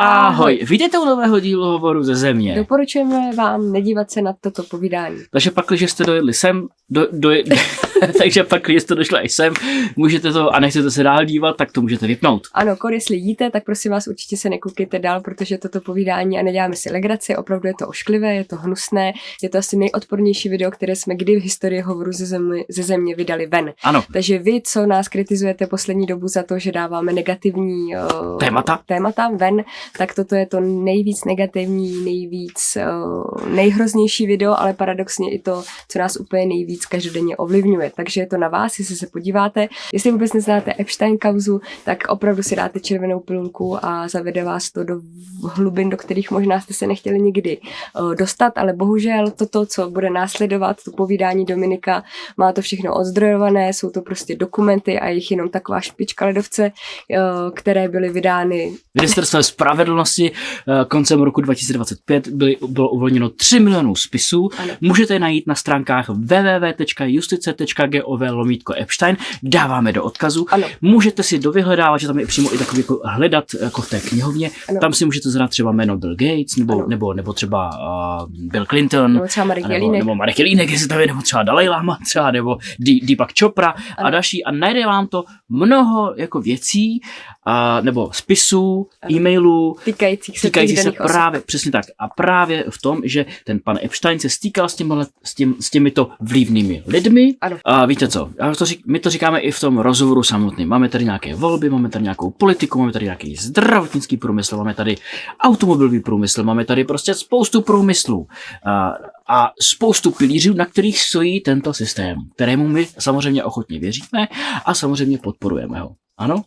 Ahoj, vítejte u nového dílu Hovoru ze země. Doporučujeme vám nedívat se na toto povídání. Takže pak, když jste dojeli sem, takže pak, když jste došli i sem, můžete to a nechcete se dál dívat, tak to můžete vypnout. Ano, jestli jíte, tak prosím vás určitě se nekoukejte dál, protože toto povídání a neděláme si legraci, opravdu je to ošklivé, je to hnusné, je to asi nejodpornější video, které jsme kdy v historii Hovoru ze země vydali ven. Ano. Takže vy, co nás kritizujete poslední dobu za to, že dáváme negativní témata ven, tak toto je to nejvíc negativní, nejhroznější video, ale paradoxně i to, co nás úplně nejvíc každodenně ovlivňuje. Takže je to na vás, jestli se podíváte. Jestli vůbec neznáte Epstein kauzu, tak opravdu si dáte červenou pilulku a zavede vás to do hlubin, do kterých možná jste se nechtěli nikdy dostat, ale bohužel toto, co bude následovat, to povídání Dominika, má to všechno odzdrojované, jsou to prostě dokumenty a jich jenom taková špička ledovce, které byly vydány Ministerstvo spravedlnosti koncem roku 2025 bylo uvolněno 3 milionů spisů. Ano. Můžete je najít na stránkách www.justice.gov/Epstein. Dáváme do odkazu. Ano. Můžete si do vyhledávat, že tam je přímo i takový jako hledat jako v té knihovně. Ano. Tam si můžete zadat třeba jméno Bill Gates nebo třeba Bill Clinton. Nebo třeba Marek Jelínek. Nebo Marek Jelínek, jestli tam je, nebo třeba Dalai Lama, třeba nebo Deepak Chopra a další. A najde vám to mnoho jako věcí nebo spisů, e-mailů, týkajících se právě, přesně tak. A právě v tom, že ten pan Epstein se stýkal s těmito vlivnými lidmi. Ano. A víte co, my to říkáme i v tom rozhovoru samotným. Máme tady nějaké volby, máme tady nějakou politiku, máme tady nějaký zdravotnický průmysl, máme tady automobilový průmysl, máme tady prostě spoustu průmyslů a spoustu pilířů, na kterých stojí tento systém, kterému my samozřejmě ochotně věříme a samozřejmě podporujeme ho. Ano?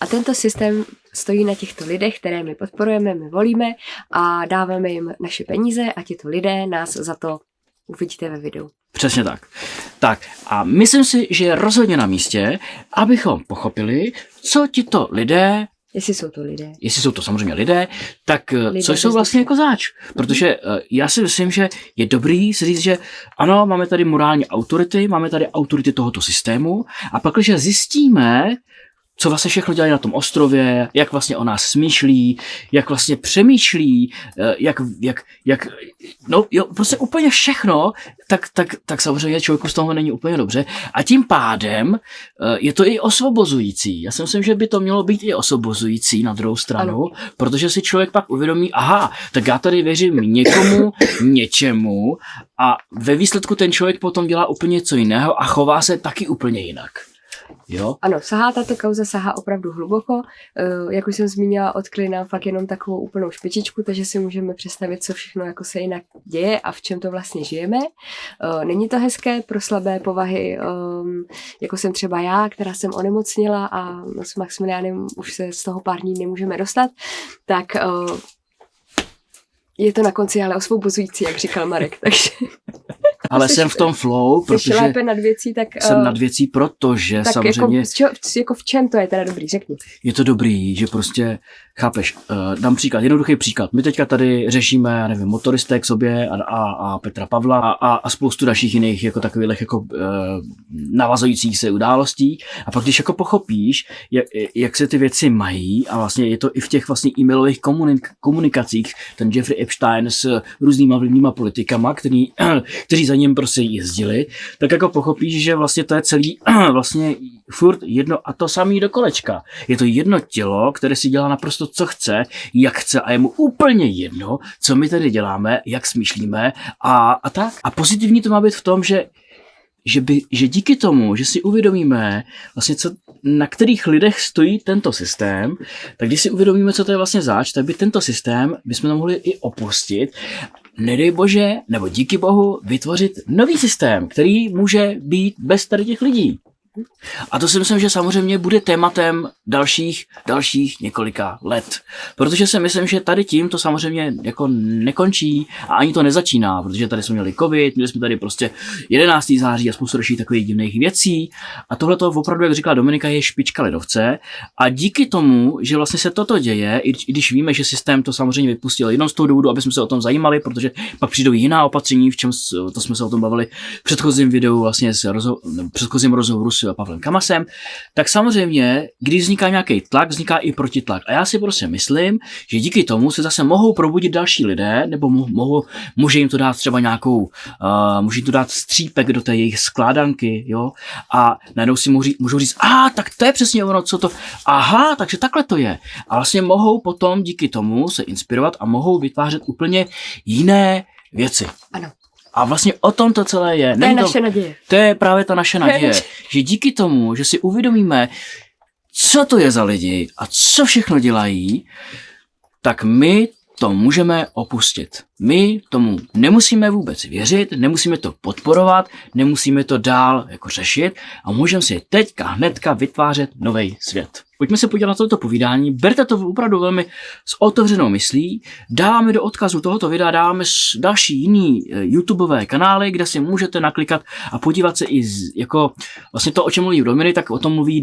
A tento systém stojí na těchto lidech, které my podporujeme, my volíme a dáváme jim naše peníze a těto lidé nás za to uvidíte ve videu. Přesně tak. Tak a myslím si, že je rozhodně na místě, abychom pochopili, co tito lidé, jestli jsou to samozřejmě lidé, tak lidé, co jsou vlastně jako zač. Protože já si myslím, že je dobrý si říct, že ano, máme tady morální autority, máme tady autority tohoto systému a pak, když zjistíme, co vlastně všechno dělají na tom ostrově, jak vlastně o nás smýšlí, jak vlastně přemýšlí, prostě úplně všechno, tak samozřejmě člověku z toho není úplně dobře. A tím pádem je to i osvobozující. Já si myslím, že by to mělo být i osvobozující na druhou stranu, ano. Protože si člověk pak uvědomí, aha, tak já tady věřím někomu, něčemu a ve výsledku ten člověk potom dělá úplně něco jiného a chová se taky úplně jinak. Jo? Ano, tato kauza sahá opravdu hluboko, jak už jsem zmínila, odkryli nám fakt jenom takovou úplnou špičičku, takže si můžeme představit, co všechno jako se jinak děje a v čem to vlastně žijeme. Není to hezké pro slabé povahy, jako jsem třeba já, která jsem onemocnila a s Maximiliánem už se z toho pár dní nemůžeme dostat, tak je to na konci ale osvobozující, jak říkal Marek, takže... Ale jsem v tom flow, protože lépe nad věcí, tak... Jsem nad věcí, protože tak samozřejmě... Jako v čem to je teda dobrý, řekni. Je to dobrý, že prostě, chápeš, dám příklad, jednoduchý příklad. My teďka tady řešíme, já nevím, motoristé k sobě a Petra Pavla a spoustu dalších jiných jako takových jako navazujících se událostí. A pak když jako pochopíš, jak se ty věci mají a vlastně je to i v těch vlastně e-mailových komunikacích, ten Jeffrey Epstein s různýma vlivnýma politikama, kteří za ním prostě jezdili, tak jako pochopíš, že vlastně to je celý vlastně furt jedno a to samý do kolečka. Je to jedno tělo, které si dělá naprosto co chce, jak chce a je mu úplně jedno, co my tady děláme, jak smýšlíme a tak. A pozitivní to má být v tom, že díky tomu, že si uvědomíme vlastně, na kterých lidech stojí tento systém, tak když si uvědomíme, co to je vlastně zač, tak by tento systém bychom to mohli i opustit, nedej bože, nebo díky bohu, vytvořit nový systém, který může být bez tady těch lidí. A to si myslím, že samozřejmě bude tématem dalších několika let. Protože si myslím, že tady tím to samozřejmě jako nekončí a ani to nezačíná, protože tady jsme měli covid, měli jsme tady prostě 11. září a spoustu dalších takových divných věcí a tohle to opravdu, jak říkala Dominika, je špička ledovce a díky tomu, že vlastně se toto děje, i když víme, že systém to samozřejmě vypustil jenom z toho důvodu, aby jsme se o tom zajímali, protože pak přijdou jiná opatření, v čem to jsme se o tom bavili v předchozím videu, vlastně předchozím rozhovoru s Pavlem Kamasem, tak samozřejmě, když vzniká nějaký tlak, vzniká i protitlak. A já si prostě myslím, že díky tomu se zase mohou probudit další lidé, nebo může jim to dát třeba nějakou, může jim to dát střípek do té jejich skládanky, jo, a najednou si můžou říct, tak to je přesně ono, co to, takže takhle to je. A vlastně mohou potom díky tomu se inspirovat a mohou vytvářet úplně jiné věci. Ano. A vlastně o tom to celé je. To je naše naděje. To je právě ta naše naděje, že díky tomu, že si uvědomíme, co to je za lidi a co všechno dělají, tak my to můžeme opustit. My tomu nemusíme vůbec věřit, nemusíme to podporovat, nemusíme to dál jako řešit a můžeme si teďka hnedka vytvářet nový svět. Pojďme se podívat na toto povídání, berte to opravdu velmi s otevřenou myslí, dáváme do odkazu tohoto videa, dáváme další jiný YouTubeové kanály, kde si můžete naklikat a podívat se i jako vlastně to, o čem mluví Dominik, tak o tom mluví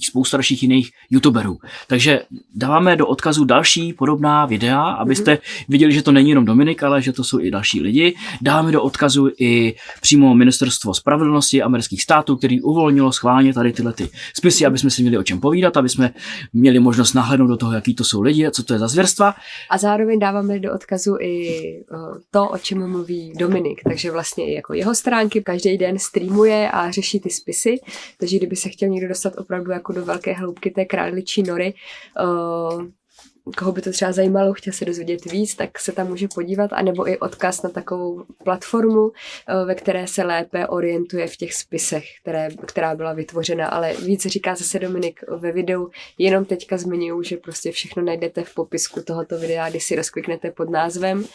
spousta dalších jiných YouTuberů. Takže dáváme do odkazu další podobná videa, abyste viděli, že to není jenom Dominik, ale že to jsou i další lidi. Dáváme do odkazu i přímo Ministerstvo spravedlnosti amerických států, který uvolnilo schválně tady tyhle ty spisy, aby jsme si měli o čem povídat, aby jsme měli možnost nahlédnout do toho, jaký to jsou lidi a co to je za zvěrstva. A zároveň dáváme do odkazu i to, o čem mluví Dominik, takže vlastně i jako jeho stránky každý den streamuje a řeší ty spisy, takže kdyby se chtěl někdo dostat opravdu jako do velké hloubky té králičí nory, koho by to třeba zajímalo, chtěl se dozvědět víc, tak se tam může podívat, anebo i odkaz na takovou platformu, ve které se lépe orientuje v těch spisech, která byla vytvořena, ale víc říká zase Dominik ve videu, jenom teďka zmiňuji, že prostě všechno najdete v popisku tohoto videa, když si rozkliknete pod názvem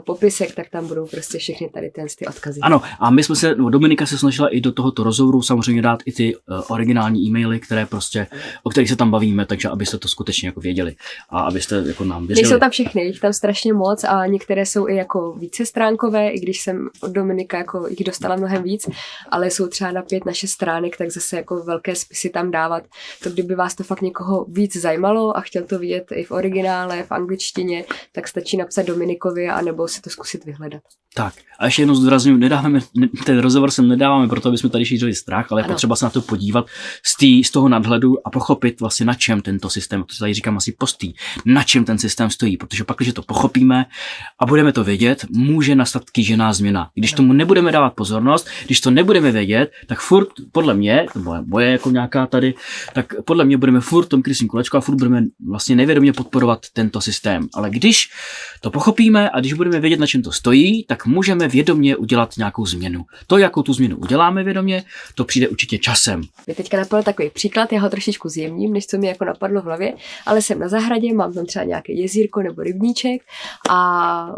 popisek, tak tam budou prostě všechny tady ty odkazy. Ano, a my jsme se, Dominika se snažila i do tohoto rozhovoru samozřejmě dát i ty originální e-maily, které prostě, o kterých se tam bavíme, takže abyste to skutečně jako věděli. A abyste jako nám věřili. Nejsou tam všechny, jich tam strašně moc a některé jsou i jako vícestránkové, i když jsem od Dominika jako jich dostala mnohem víc, ale jsou třeba na 5, na 6 stránek, tak zase jako velké spisy tam dávat. To kdyby vás to fakt někoho víc zajímalo a chtěl to vidět i v originále, v angličtině, tak stačí napsat Dominikovi a nebo si to zkusit vyhledat. Tak a ještě jednou zdůrazňuji, ten rozhovor sem nedáváme proto, aby jsme tady šířili strach, ale je potřeba se na to podívat z toho nadhledu a pochopit vlastně na čem tento systém, to tady říkám asi postý, na čem ten systém stojí, protože pak, když to pochopíme a budeme to vědět, může nastat kýžená změna. Když tomu nebudeme dávat pozornost, když to nebudeme vědět, tak furt podle mě, to moje jako nějaká tady, tak podle mě budeme furt v tom krysím kolečku a furt budeme vlastně nevědomě podporovat tento systém. Ale když to pochopíme a když budeme vědět, na čem to stojí, tak můžeme vědomě udělat nějakou změnu. To, jakou tu změnu uděláme vědomě, to přijde určitě časem. Mě teďka napadl takový příklad, já ho trošičku zjemním, než co mi jako napadlo v hlavě, ale jsem na zahradě, mám tam třeba nějaké jezírko nebo rybníček a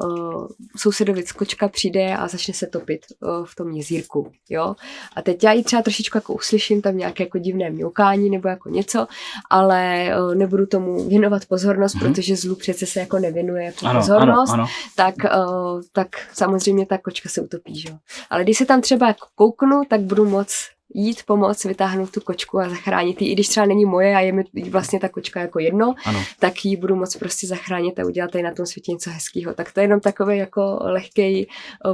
sousedovic kočka přijde a začne se topit v tom jezírku, jo. A teď já ji třeba trošičku jako uslyším tam nějaké jako divné mňoukání nebo jako něco, ale nebudu tomu věnovat pozornost, protože zlu přece se jako nevěnuje pozornost, ano. Tak samozřejmě ta kočka se utopí, že jo. Ale když se tam třeba jako kouknu, tak budu moc jít pomoct, vytáhnout tu kočku a zachránit ji, i když třeba není moje a je mi vlastně ta kočka jako jedno, tak ji budu moc prostě zachránit a udělat tady na tom světě něco hezkého. Tak to je jenom takový jako lehký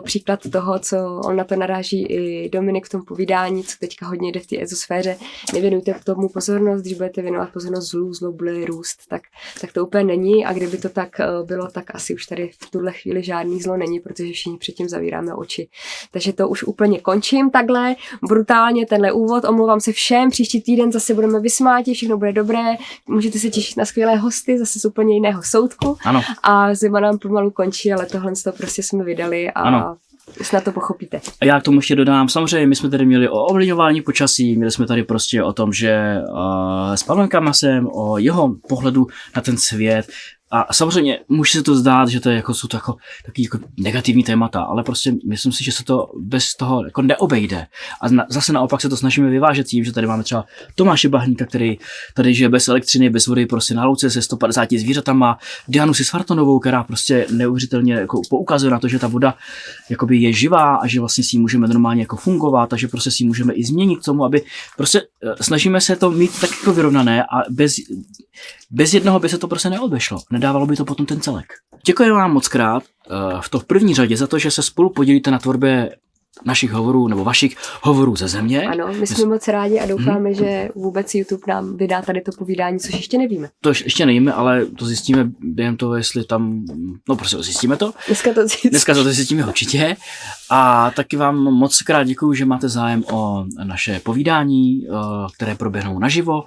příklad toho, co on na to naráží i Dominik v tom povídání, co teďka hodně jde v té ezosféře. Nevěnujte tomu pozornost, když budete věnovat pozornost zlu bude růst, tak to úplně není a kdyby to tak bylo, tak asi už tady v tuhle chvíli žádný zlo není, protože všichni předtím zavíráme oči. Takže to už úplně končím takhle brutálně tenhle úvod, omlouvám se všem, příští týden zase budeme vysmáti, všechno bude dobré, můžete se těšit na skvělé hosty, zase z úplně jiného soudku. Ano. A zima nám pomalu končí, ale tohle to prostě jsme vydali a snad to pochopíte. A já k tomu ještě dodám, samozřejmě my jsme tady měli o ovlivňování počasí, měli jsme tady prostě o tom, že s Pavlem Kamasem, o jeho pohledu na ten svět. A samozřejmě může se to zdát, že to je jako, jsou to jako taky jako negativní témata, ale prostě myslím si, že se to bez toho jako neobejde. A zase naopak se to snažíme vyvážet tím, že tady máme třeba Tomáše Bahníka, který tady žije bez elektřiny, bez vody, prostě na louce se 150 zvířatama, Dianu Sisvartonovou, která prostě neuvěřitelně jako poukazuje na to, že ta voda jakoby je živá a že vlastně si ji můžeme normálně jako fungovat a že prostě si ji můžeme i změnit k tomu, aby prostě snažíme se to mít tak jako vyrovnané a bez jednoho by se to prostě neobešlo. Nedávalo by to potom ten celek. Děkuji vám moc krát v první řadě za to, že se spolu podělíte na tvorbě našich hovorů nebo vašich hovorů ze země. Ano, my jsme moc rádi a doufáme, že vůbec YouTube nám vydá tady to povídání, což ještě nevíme. To ještě nevíme, ale to zjistíme během toho, jestli tam, no prostě zjistíme to. Dneska to zjistíme určitě. A taky vám moc krát děkuju, že máte zájem o naše povídání, které proběhnou naživo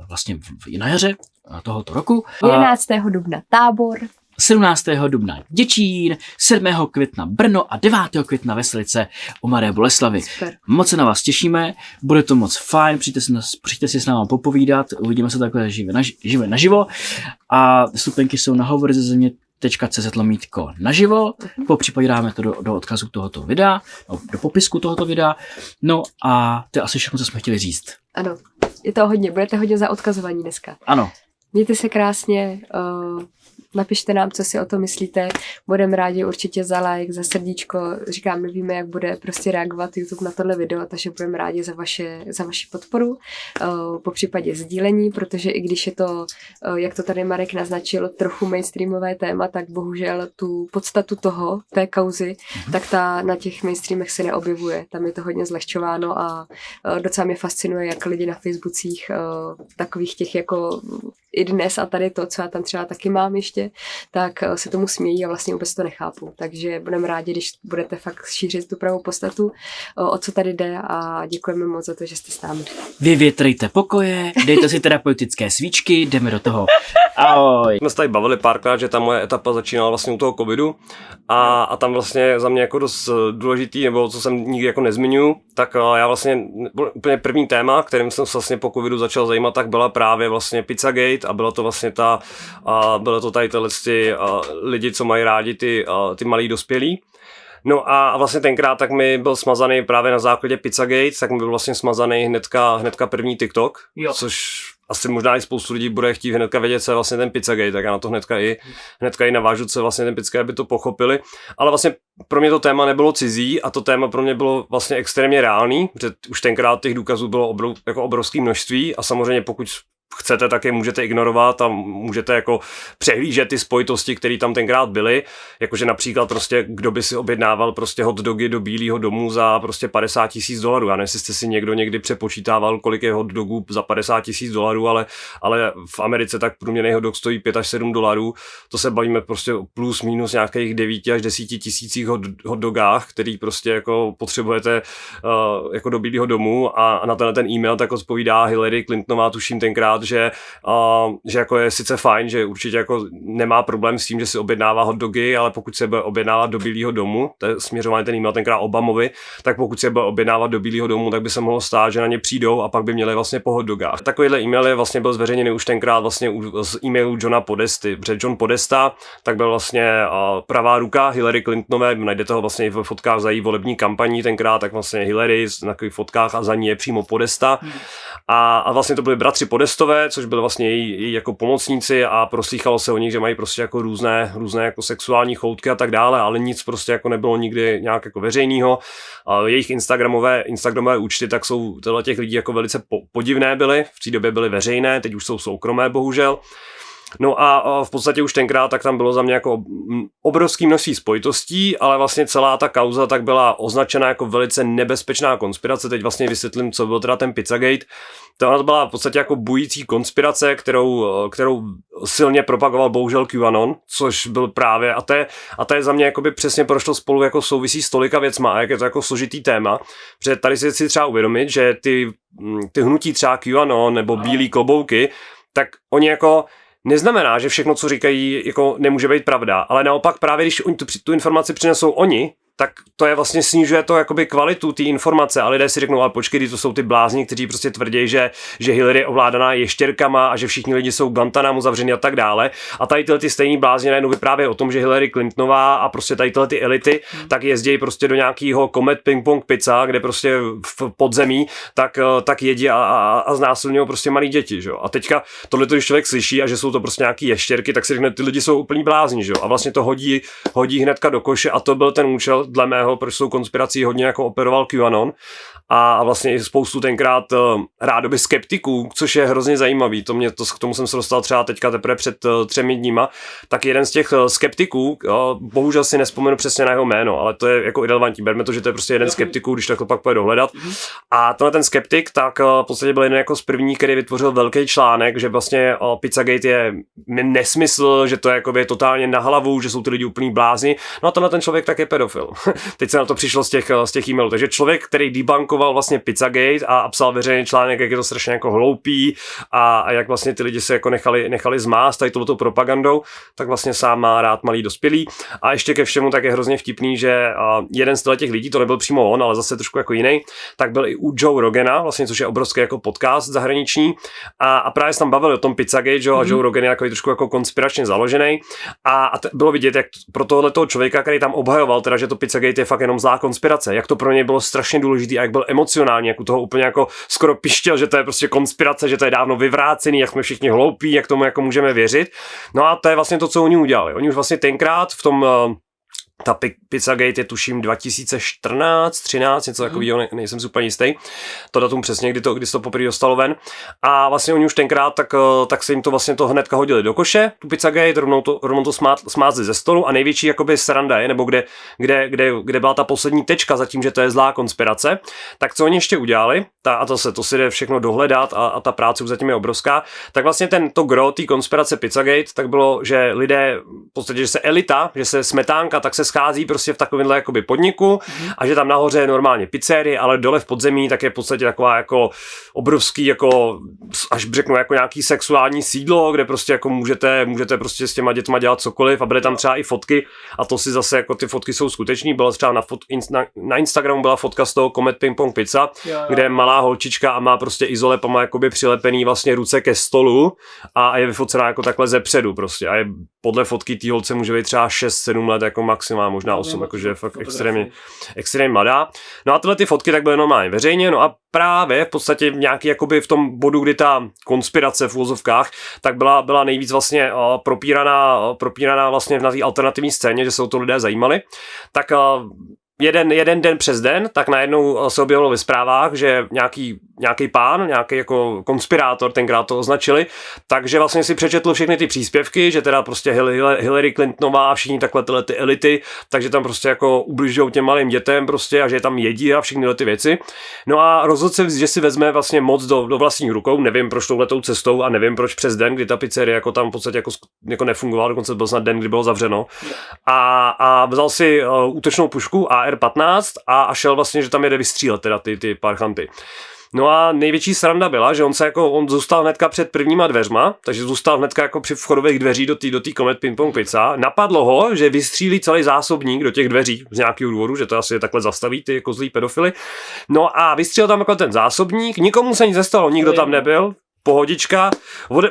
vlastně na jaře tohoto roku. 11. dubna Tábor. 17. dubna Děčín, 7. května Brno a 9. května Veselice u Mladé Boleslavi. Super. Moc se na vás těšíme, bude to moc fajn, přijďte si s námi popovídat, uvidíme se takhle živě naživo a vstupenky jsou na hovoryzezemě.cz/naživo, popřípadě dáme to do odkazu tohoto videa, do popisku tohoto videa, no a to je asi všechno, co jsme chtěli říct. Ano, je to hodně, budete hodně zaodkazovaní dneska. Ano. Mějte se krásně, napište nám, co si o to myslíte. Budeme rádi určitě za like, za srdíčko. Říkám, nevíme, jak bude prostě reagovat YouTube na tohle video, takže budeme rádi za vaši podporu. Po případě sdílení, protože i když je to, jak to tady Marek naznačil, trochu mainstreamové téma, tak bohužel tu podstatu té kauzy, tak ta na těch mainstreamech se neobjevuje. Tam je to hodně zlehčováno a docela mě fascinuje, jak lidi na Facebookích takových těch jako i dnes a tady to, co já tam třeba taky mám ještě, tak se tomu smějí a vlastně vůbec to nechápu. Takže budeme rádi, když budete fakt šířit tu pravou podstatu, o co tady jde a děkujeme moc za to, že jste s námi. Vyvětrejte pokoje, dejte si terapeutické svíčky, jdeme do toho. Ahoj. Jsme se tady bavili párkrát, že ta moje etapa začínala vlastně u toho covidu a tam vlastně za mě jako dost důležitý, nebo co jsem nikdy jako nezmiňuji, tak já vlastně úplně první téma, kterým jsem se vlastně po covidu začal zajímat, tak byla právě vlastně Pizzagate a bylo to vlastně bylo to tady lidi, co mají rádi ty malí dospělí. No a vlastně tenkrát tak mi byl smazaný právě na základě Pizzagate, tak mi byl vlastně smazaný hnedka první TikTok, což asi možná i spoustu lidí bude chtít hnedka vědět, co je vlastně ten Pizzagate, tak já na to hnedka i navážu, co je vlastně ten Pizzagate, aby to pochopili. Ale vlastně pro mě to téma nebylo cizí a to téma pro mě bylo vlastně extrémně reálný, protože už tenkrát těch důkazů bylo obrovské množství a samozřejmě pokud chcete, tak je můžete ignorovat a můžete jako přehlížet ty spojitosti, které tam tenkrát byly, jakože například prostě kdo by si objednával prostě hot dogy do Bílého domu za prostě $50,000. Já nevím, jestli jste si někdo někdy přepočítával, kolik je hot dogů za $50,000, ale v Americe tak průměrný hot dog stojí $5 až $7. To se bavíme prostě plus minus nějakých 9 až 10 tisících hot dogách, který prostě jako potřebujete jako do Bílého domu a na ten e-mail tak odpovídá Hillary Clintonová, tuším tenkrát, že jako je sice fajn, že určitě jako nemá problém s tím, že si objednává hot dogy, ale pokud se bude objednávat do Bílého domu, to je směřovaný ten e-mail tenkrát Obamovi, tak pokud se bude objednávat do Bílého domu, tak by se mohlo stát, že na ně přijdou a pak by měli vlastně po hot dogách. Takovýhle e-mail je vlastně byl zveřejněný už tenkrát vlastně z e-mailu Johna Podesty, protože John Podesta tak byl vlastně pravá ruka Hillary Clintonové, najdete ho vlastně i v fotkách za její volební kampaní tenkrát, tak vlastně Hillary na takových fotkách a za ní je přímo Podesta. A vlastně to byli bratři Podestové, což byli vlastně její jako pomocníci a proslýchalo se o nich, že mají prostě jako různé jako sexuální choutky a tak dále, ale nic prostě jako nebylo nikdy nějak jako veřejného. Jejich instagramové účty tak jsou těch lidí jako velice podivné byly, v té době byly veřejné, teď už jsou soukromé bohužel. No a v podstatě už tenkrát tak tam bylo za mě jako obrovský množství spojitostí, ale vlastně celá ta kauza tak byla označena jako velice nebezpečná konspirace. Teď vlastně vysvětlím, co byl teda ten Pizzagate. To byla v podstatě jako bující konspirace, kterou silně propagoval bohužel QAnon, což byl právě, a to je za mě jakoby přesně prošlo spolu jako souvisí s tolika věcma a jak je to jako složitý téma, protože tady si třeba uvědomit, že ty hnutí třeba QAnon nebo bílý klobouky, tak oni jako neznamená, že všechno, co říkají, jako nemůže být pravda, ale naopak právě, když oni tu informaci přinesou oni, tak to je vlastně snižuje to jakoby kvalitu té informace a lidé si řeknou, ale počkej, to jsou ty blázni, kteří prostě tvrdí, že Hillary je ovládaná ještěrkama a že všichni lidi jsou Guantanamo zavření a tak dále. A tady ty stejný blázni najednou vyprávějí o tom, že Hillary Clintonová a prostě tady ty elity tak jezdí prostě do nějakého Comet Ping Pong Pizza, kde prostě v podzemí tak jedí a znásilňují prostě malí děti, že jo. A teďka tohle když člověk slyší a že jsou to prostě nějaký ještěrky, tak si řekne, ty lidi jsou úplný blázni, že jo. A vlastně to hodí hnedka do koše a to byl ten účel dle mého, proč jsou konspirací hodně jako operoval QAnon a vlastně i spoustu tenkrát rádoby skeptiků, což je hrozně zajímavý. K tomu jsem se dostal třeba teďka teprve před 3 dníma, tak jeden z těch skeptiků, bohužel si nespomenu přesně na jeho jméno, ale to je jako irelevantní. Berme to, že to je prostě jeden skeptiků, když tak to pak půjde dohledat. A tenhle ten skeptik, tak v podstatě byl jeden jako z prvních, který vytvořil velký článek, že vlastně Pizzagate je nesmysl, že to je jakoby totálně na hlavu, že jsou ty lidi úplný blázni. No a tenhle ten člověk tak je pedofil. Teď se na to přišlo z těch e-mailů. Takže člověk, který debunkoval vlastně Pizzagate a psal veřejný článek, jak je to strašně jako hloupý a jak vlastně ty lidi se jako nechali zmást tady touto propagandou, tak vlastně sám má rád malý dospělý. A ještě ke všemu tak je hrozně vtipný, že jeden z těch lidí, to nebyl přímo on, ale zase trošku jako jiný, tak byl i u Joe Rogana, vlastně, což je obrovský jako podcast zahraniční a právě se tam bavili o tom Pizzagate, že? A Joe Rogan je jako trošku jako konspiračně založený a bylo vidět, jak pro tohoto člověka, který tam obhajoval, teda, že to Pizzagate je fakt jenom zlá konspirace, jak to pro něj bylo strašně důležitý a jak byl emocionální, jak u toho úplně jako skoro pištěl, že to je prostě konspirace, že to je dávno vyvrácený, jak jsme všichni hloupí, jak tomu jako můžeme věřit. No a to je vlastně to, co oni udělali. Oni už vlastně tenkrát v tom ta Pizzagate je tuším 2014, 13, něco takového, nejsem si úplně jistý. To datum přesně, kdy se to poprvé dostalo ven. A vlastně oni už tenkrát tak se jim to vlastně to hnedka hodili do koše, tu Pizzagate, rovnou to smázli ze stolu a největší jakoby sranda je, nebo kde byla ta poslední tečka za tím, že to je zlá konspirace. Tak co oni ještě udělali, a to si jde všechno dohledat a ta práce už zatím je obrovská, tak vlastně to gro té konspirace Pizzagate, tak bylo, že lidé, v podstatě, že se elita, že se smetánka, tak se schází prostě v takovémhle jakoby podniku a že tam nahoře je normálně pizzerie, ale dole v podzemí tak je v podstatě taková jako obrovský, jako až řeknu jako nějaký sexuální sídlo, kde prostě jako můžete prostě s těma dětma dělat cokoliv a byly tam třeba i fotky a to si zase jako ty fotky jsou skuteční, byla třeba na Instagramu byla fotka z toho Comet Ping Pong Pizza, kde je malá holčička a má prostě izolepama jakoby přilepený vlastně ruce ke stolu a je vyfocená jako takhle zepředu prostě a je podle fotky té holce může být třeba 6-7 let jako maximálně, možná 8, jakože je fakt extrémně mladá. No a tyhle ty fotky tak byly normálně veřejně, no a právě v podstatě nějaký jakoby v tom bodu, kdy ta konspirace v úvozovkách, tak byla nejvíc vlastně propíraná vlastně na té alternativní scéně, že se o to lidé zajímali, tak jeden den přes den, tak najednou se objevilo ve zprávách, že nějaký pán, nějaký jako konspirátor, tenkrát to označili, takže vlastně si přečetl všechny ty příspěvky, že teda prostě Hillary Clintonová a všichni takhle tyhle ty elity, takže tam prostě jako ubližujou těm malým dětem prostě a že je tam jedí a všechny ty věci. No a rozhodl se, že si vezme vlastně moc do vlastních rukou, nevím proč touhletou cestou a nevím proč přes den, kdy ta pizzeria jako tam v podstatě jako nefungovala, dokonce byl snad den, kdy bylo zavřeno. A vzal si útočnou pušku AR-15 a šel vlastně, že tam jede vystřílet teda ty parchanty. No a největší sranda byla, že on zůstal hnedka před prvníma dveřma, takže zůstal hnedka jako při vchodových dveří do té Comet Ping Pong Pizza. Napadlo ho, že vystřílí celý zásobník do těch dveří z nějakého důvodu, že to asi takhle zastaví ty jako zlý pedofily. No a vystřílel tam jako ten zásobník, nikomu se nic nestalo, nikdo tam nebyl. Pohodička,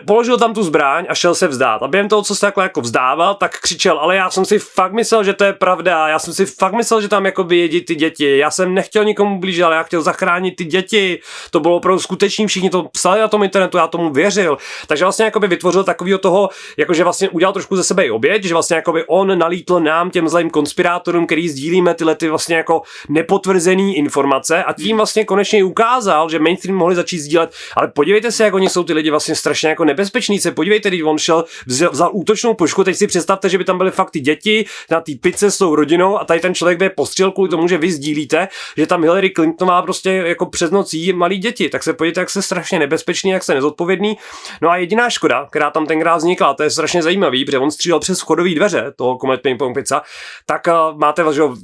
položil tam tu zbraň a šel se vzdát. A během toho, co se takhle jako vzdával, tak křičel, ale já jsem si fakt myslel, že to je pravda, já jsem si fakt myslel, že tam jako jedí ty děti, já jsem nechtěl nikomu blížit, ale já chtěl zachránit ty děti, to bylo opravdu skutečný, všichni to psali na tom internetu, já tomu věřil. Takže vlastně jakoby vytvořil takovýho toho, jakože vlastně udělal trošku ze sebe i oběť, že vlastně jakoby on nalítl nám těm zlým konspirátorům, který sdílíme tyhle ty vlastně jako nepotvrzený informace a tím vlastně konečně ukázal, že mainstream mohli začít sdílet, ale podívejte se, jak oni jsou ty lidi vlastně strašně jako nebezpeční. Se podívejte, když on vzal útočnou pušku, teď si představte, že by tam byly fakt ty děti na té pizze s tou rodinou a tady ten člověk by postřelil kvůli tomu, že vy sdílíte, že tam Hillary Clintonová prostě jako přes noc jí malí děti. Tak se podívejte, jak se strašně nebezpečný, jak se nezodpovědný. No a jediná škoda, která tam tenkrát vznikla, to je strašně zajímavý, protože on střílel přes vchodové dveře toho Comet Ping Pong Pizza, tak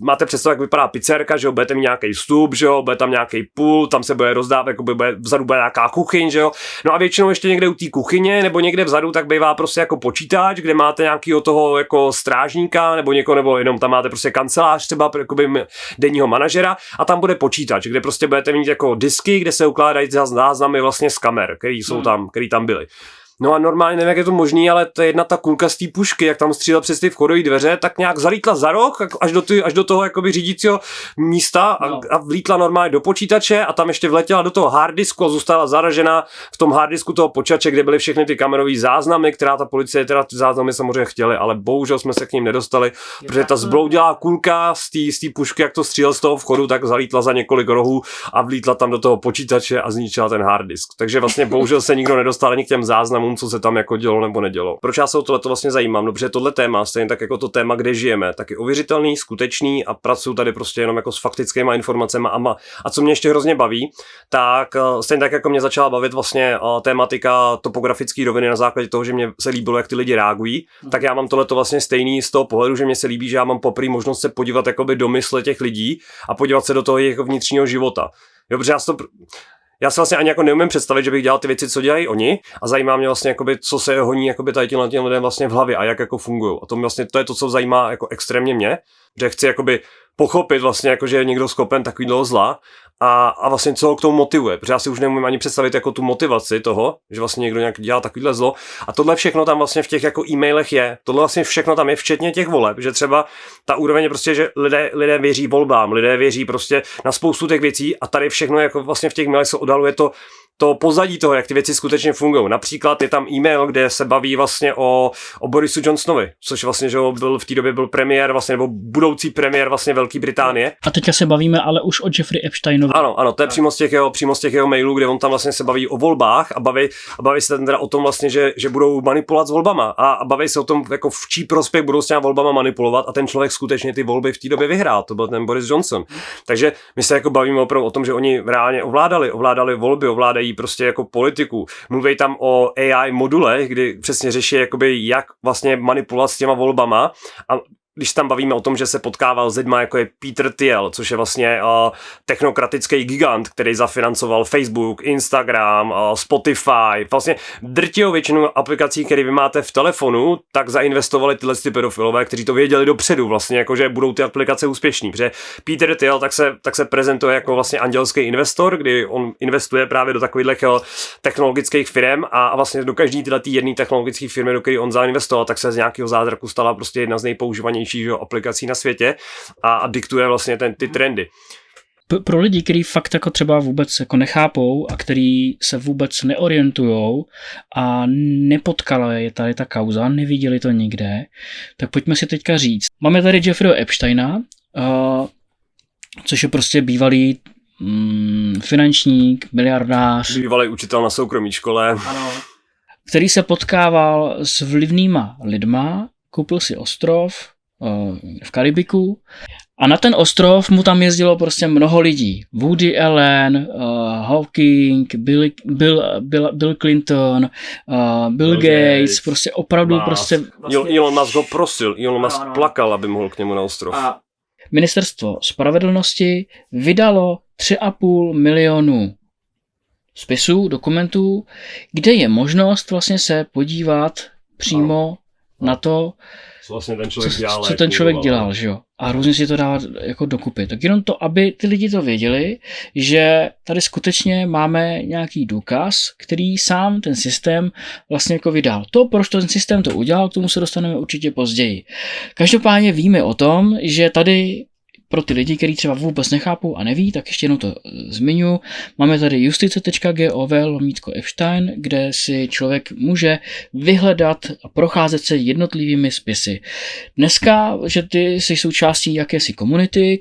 máte představu, jak vypadá pizzerka, že jo, budete mít nějaký vstup, že jo, bude tam nějaký pult, tam se bude rozdávat, jako vzadu bude nějaká kuchyň, že jo. No a většinou ještě někde u té kuchyně nebo někde vzadu tak bývá prostě jako počítač, kde máte nějakýho toho jako strážníka nebo někoho, nebo jenom tam máte prostě kancelář třeba jakoby denního manažera a tam bude počítač, kde prostě budete mít jako disky, kde se ukládají záznamy vlastně z kamer, který tam byly. No a normálně nevím, jak je to možný, ale to je jedna ta kulka z té pušky, jak tam střílel přes ty vchodové dveře, tak nějak zalítla za roh, až do toho jakoby řídícího místa a vlítla normálně do počítače a tam ještě vletěla do toho harddisku a zůstala zaražena v tom harddisku toho počítače, kde byly všechny ty kamerové záznamy, která ta policie teda ty záznamy samozřejmě chtěli, ale bohužel jsme se k ním nedostali, protože ta zbloudilá kulka z té pušky, jak to střílel z toho vchodu, tak zalítla za několik rohů a vlítla tam do toho počítače a zničila ten harddisk. Takže vlastně bohužel se nikdo nedostal ani k těm záznamům, co se tam jako dělo nebo nedělo. Proč já se o tohleto vlastně zajímám? No, protože tohle téma, stejně tak jako to téma, kde žijeme, tak je ověřitelný, skutečný a pracuji tady prostě jenom jako s faktickými informacemi a co mě ještě hrozně baví, tak stejně tak jako mě začala bavit vlastně tématika topografické roviny na základě toho, že mě se líbilo, jak ty lidi reagují, tak já mám tohleto vlastně stejný z toho pohledu, že mě se líbí, že já mám poprvé možnost se podívat jakoby do mysle těch lidí a podívat se do toho jejich vnitřního života. Jo, protože já si vlastně ani jako neumím představit, že bych dělal ty věci, co dělají oni, a zajímá mě vlastně jakoby, co se honí jakoby tady těm lidem vlastně v hlavě a jak jako fungují. A to je to, co zajímá jako extrémně mě, že chci jakoby pochopit vlastně jako, že je někdo schopen takovýhle zla a vlastně co ho k tomu motivuje, protože já si už nemůžu ani představit jako tu motivaci toho, že vlastně někdo nějak dělá takovýhle zlo a tohle všechno tam vlastně v těch jako e-mailech je, tohle vlastně všechno tam je včetně těch voleb, že třeba ta úroveň je prostě, že lidé věří volbám, lidé věří prostě na spoustu těch věcí a tady všechno jako vlastně v těch mailech se odhaluje to pozadí toho, jak ty věci skutečně fungují. Například je tam e-mail, kde se baví vlastně o Borisu Johnsonovi, což vlastně, že v té době byl premiér vlastně, nebo budoucí premiér vlastně Velké Británie. A teďka se bavíme ale už o Jeffrey Epsteinovi. Ano, to je přímo z těch jeho mailů, kde on tam vlastně se baví o volbách a baví se teda o tom vlastně, že budou manipulovat s volbama a baví se o tom, jako v čí prospěch budou s těma volbama manipulovat a ten člověk skutečně ty volby v té době vyhrál, to byl ten Boris Johnson. Takže my se jako bavíme opravdu o tom, že oni reálně ovládali volby, ovládají prostě jako politiku. Mluví tam o AI modulech, kdy přesně řeší jakoby jak vlastně manipulovat s těma volbama a když tam bavíme o tom, že se potkával s lidma jako je Peter Thiel, což je vlastně technokratický gigant, který zafinancoval Facebook, Instagram, Spotify, vlastně drtivou většinu aplikací, které vy máte v telefonu, tak zainvestovali tyhle pedofilové, kteří to věděli dopředu, vlastně jako, že budou ty aplikace úspěšný, protože Peter Thiel tak se prezentuje jako vlastně andělský investor, kdy on investuje právě do takových technologických firm a vlastně do každé tyhle jedné technologické firmy, do které on zainvestoval, tak se z nějakého zázraku stala prostě jedna z nejpoužívanějších aplikací na světě a diktuje vlastně ty trendy. Pro lidi, kteří fakt jako třeba vůbec jako nechápou a kteří se vůbec neorientujou a nepotkala je tady ta kauza, neviděli to nikde, tak pojďme si teďka říct. Máme tady Jeffreyho Epsteina, což je prostě bývalý finančník, miliardář. Bývalý učitel na soukromé škole. Ano. Který se potkával s vlivnýma lidma, koupil si ostrov v Karibiku a na ten ostrov mu tam jezdilo prostě mnoho lidí. Woody Allen, Hawking, Bill Clinton, Bill Gates, prostě opravdu prostě... Elon Musk ho prosil, Elon Musk plakal, aby mohl k němu na ostrov. A Ministerstvo spravedlnosti vydalo 3,5 milionu spisů, dokumentů, kde je možnost vlastně se podívat přímo na to, co ten člověk dělal, že jo. A různě si to dává jako dokupy. Tak jenom to, aby ty lidi to věděli, že tady skutečně máme nějaký důkaz, který sám ten systém vlastně jako vydal. To, proč ten systém to udělal, k tomu se dostaneme určitě později. Každopádně víme o tom, že tady pro ty lidi, kteří třeba vůbec nechápou a neví, tak ještě jenom to zmiňu. Máme tady justice.gov/Epstein, kde si člověk může vyhledat a procházet se jednotlivými spisy. Dneska, že ty jsi součástí jakési komunity,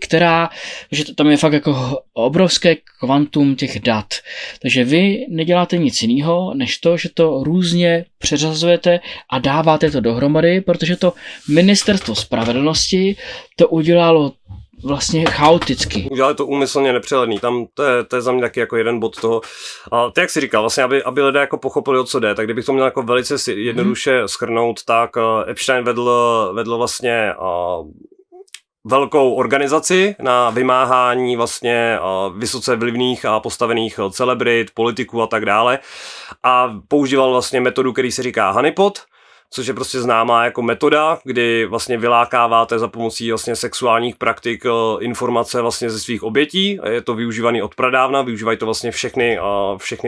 že tam je fakt jako obrovské kvantum těch dat. Takže vy neděláte nic jiného, než to, že to různě přeřazujete a dáváte to dohromady, protože to Ministerstvo spravedlnosti to udělalo vlastně chaoticky. Udělali to úmyslně nepřehledný. Tam to je za mě taky jako jeden bod toho. A to, jak jsi říkal, vlastně, aby lidé jako pochopili, o co jde, tak kdybych to měl jako velice jednoduše shrnout, tak Epstein vedl vlastně velkou organizaci na vymáhání vlastně vysoce vlivných a postavených celebrit, politiků a tak dále. A používal vlastně metodu, který se říká honeypot. což je prostě známá jako metoda, kdy vlastně vylákáváte za pomocí vlastně sexuálních praktik informace vlastně ze svých obětí. Je to využívaný od pradávna, využívají to vlastně všechny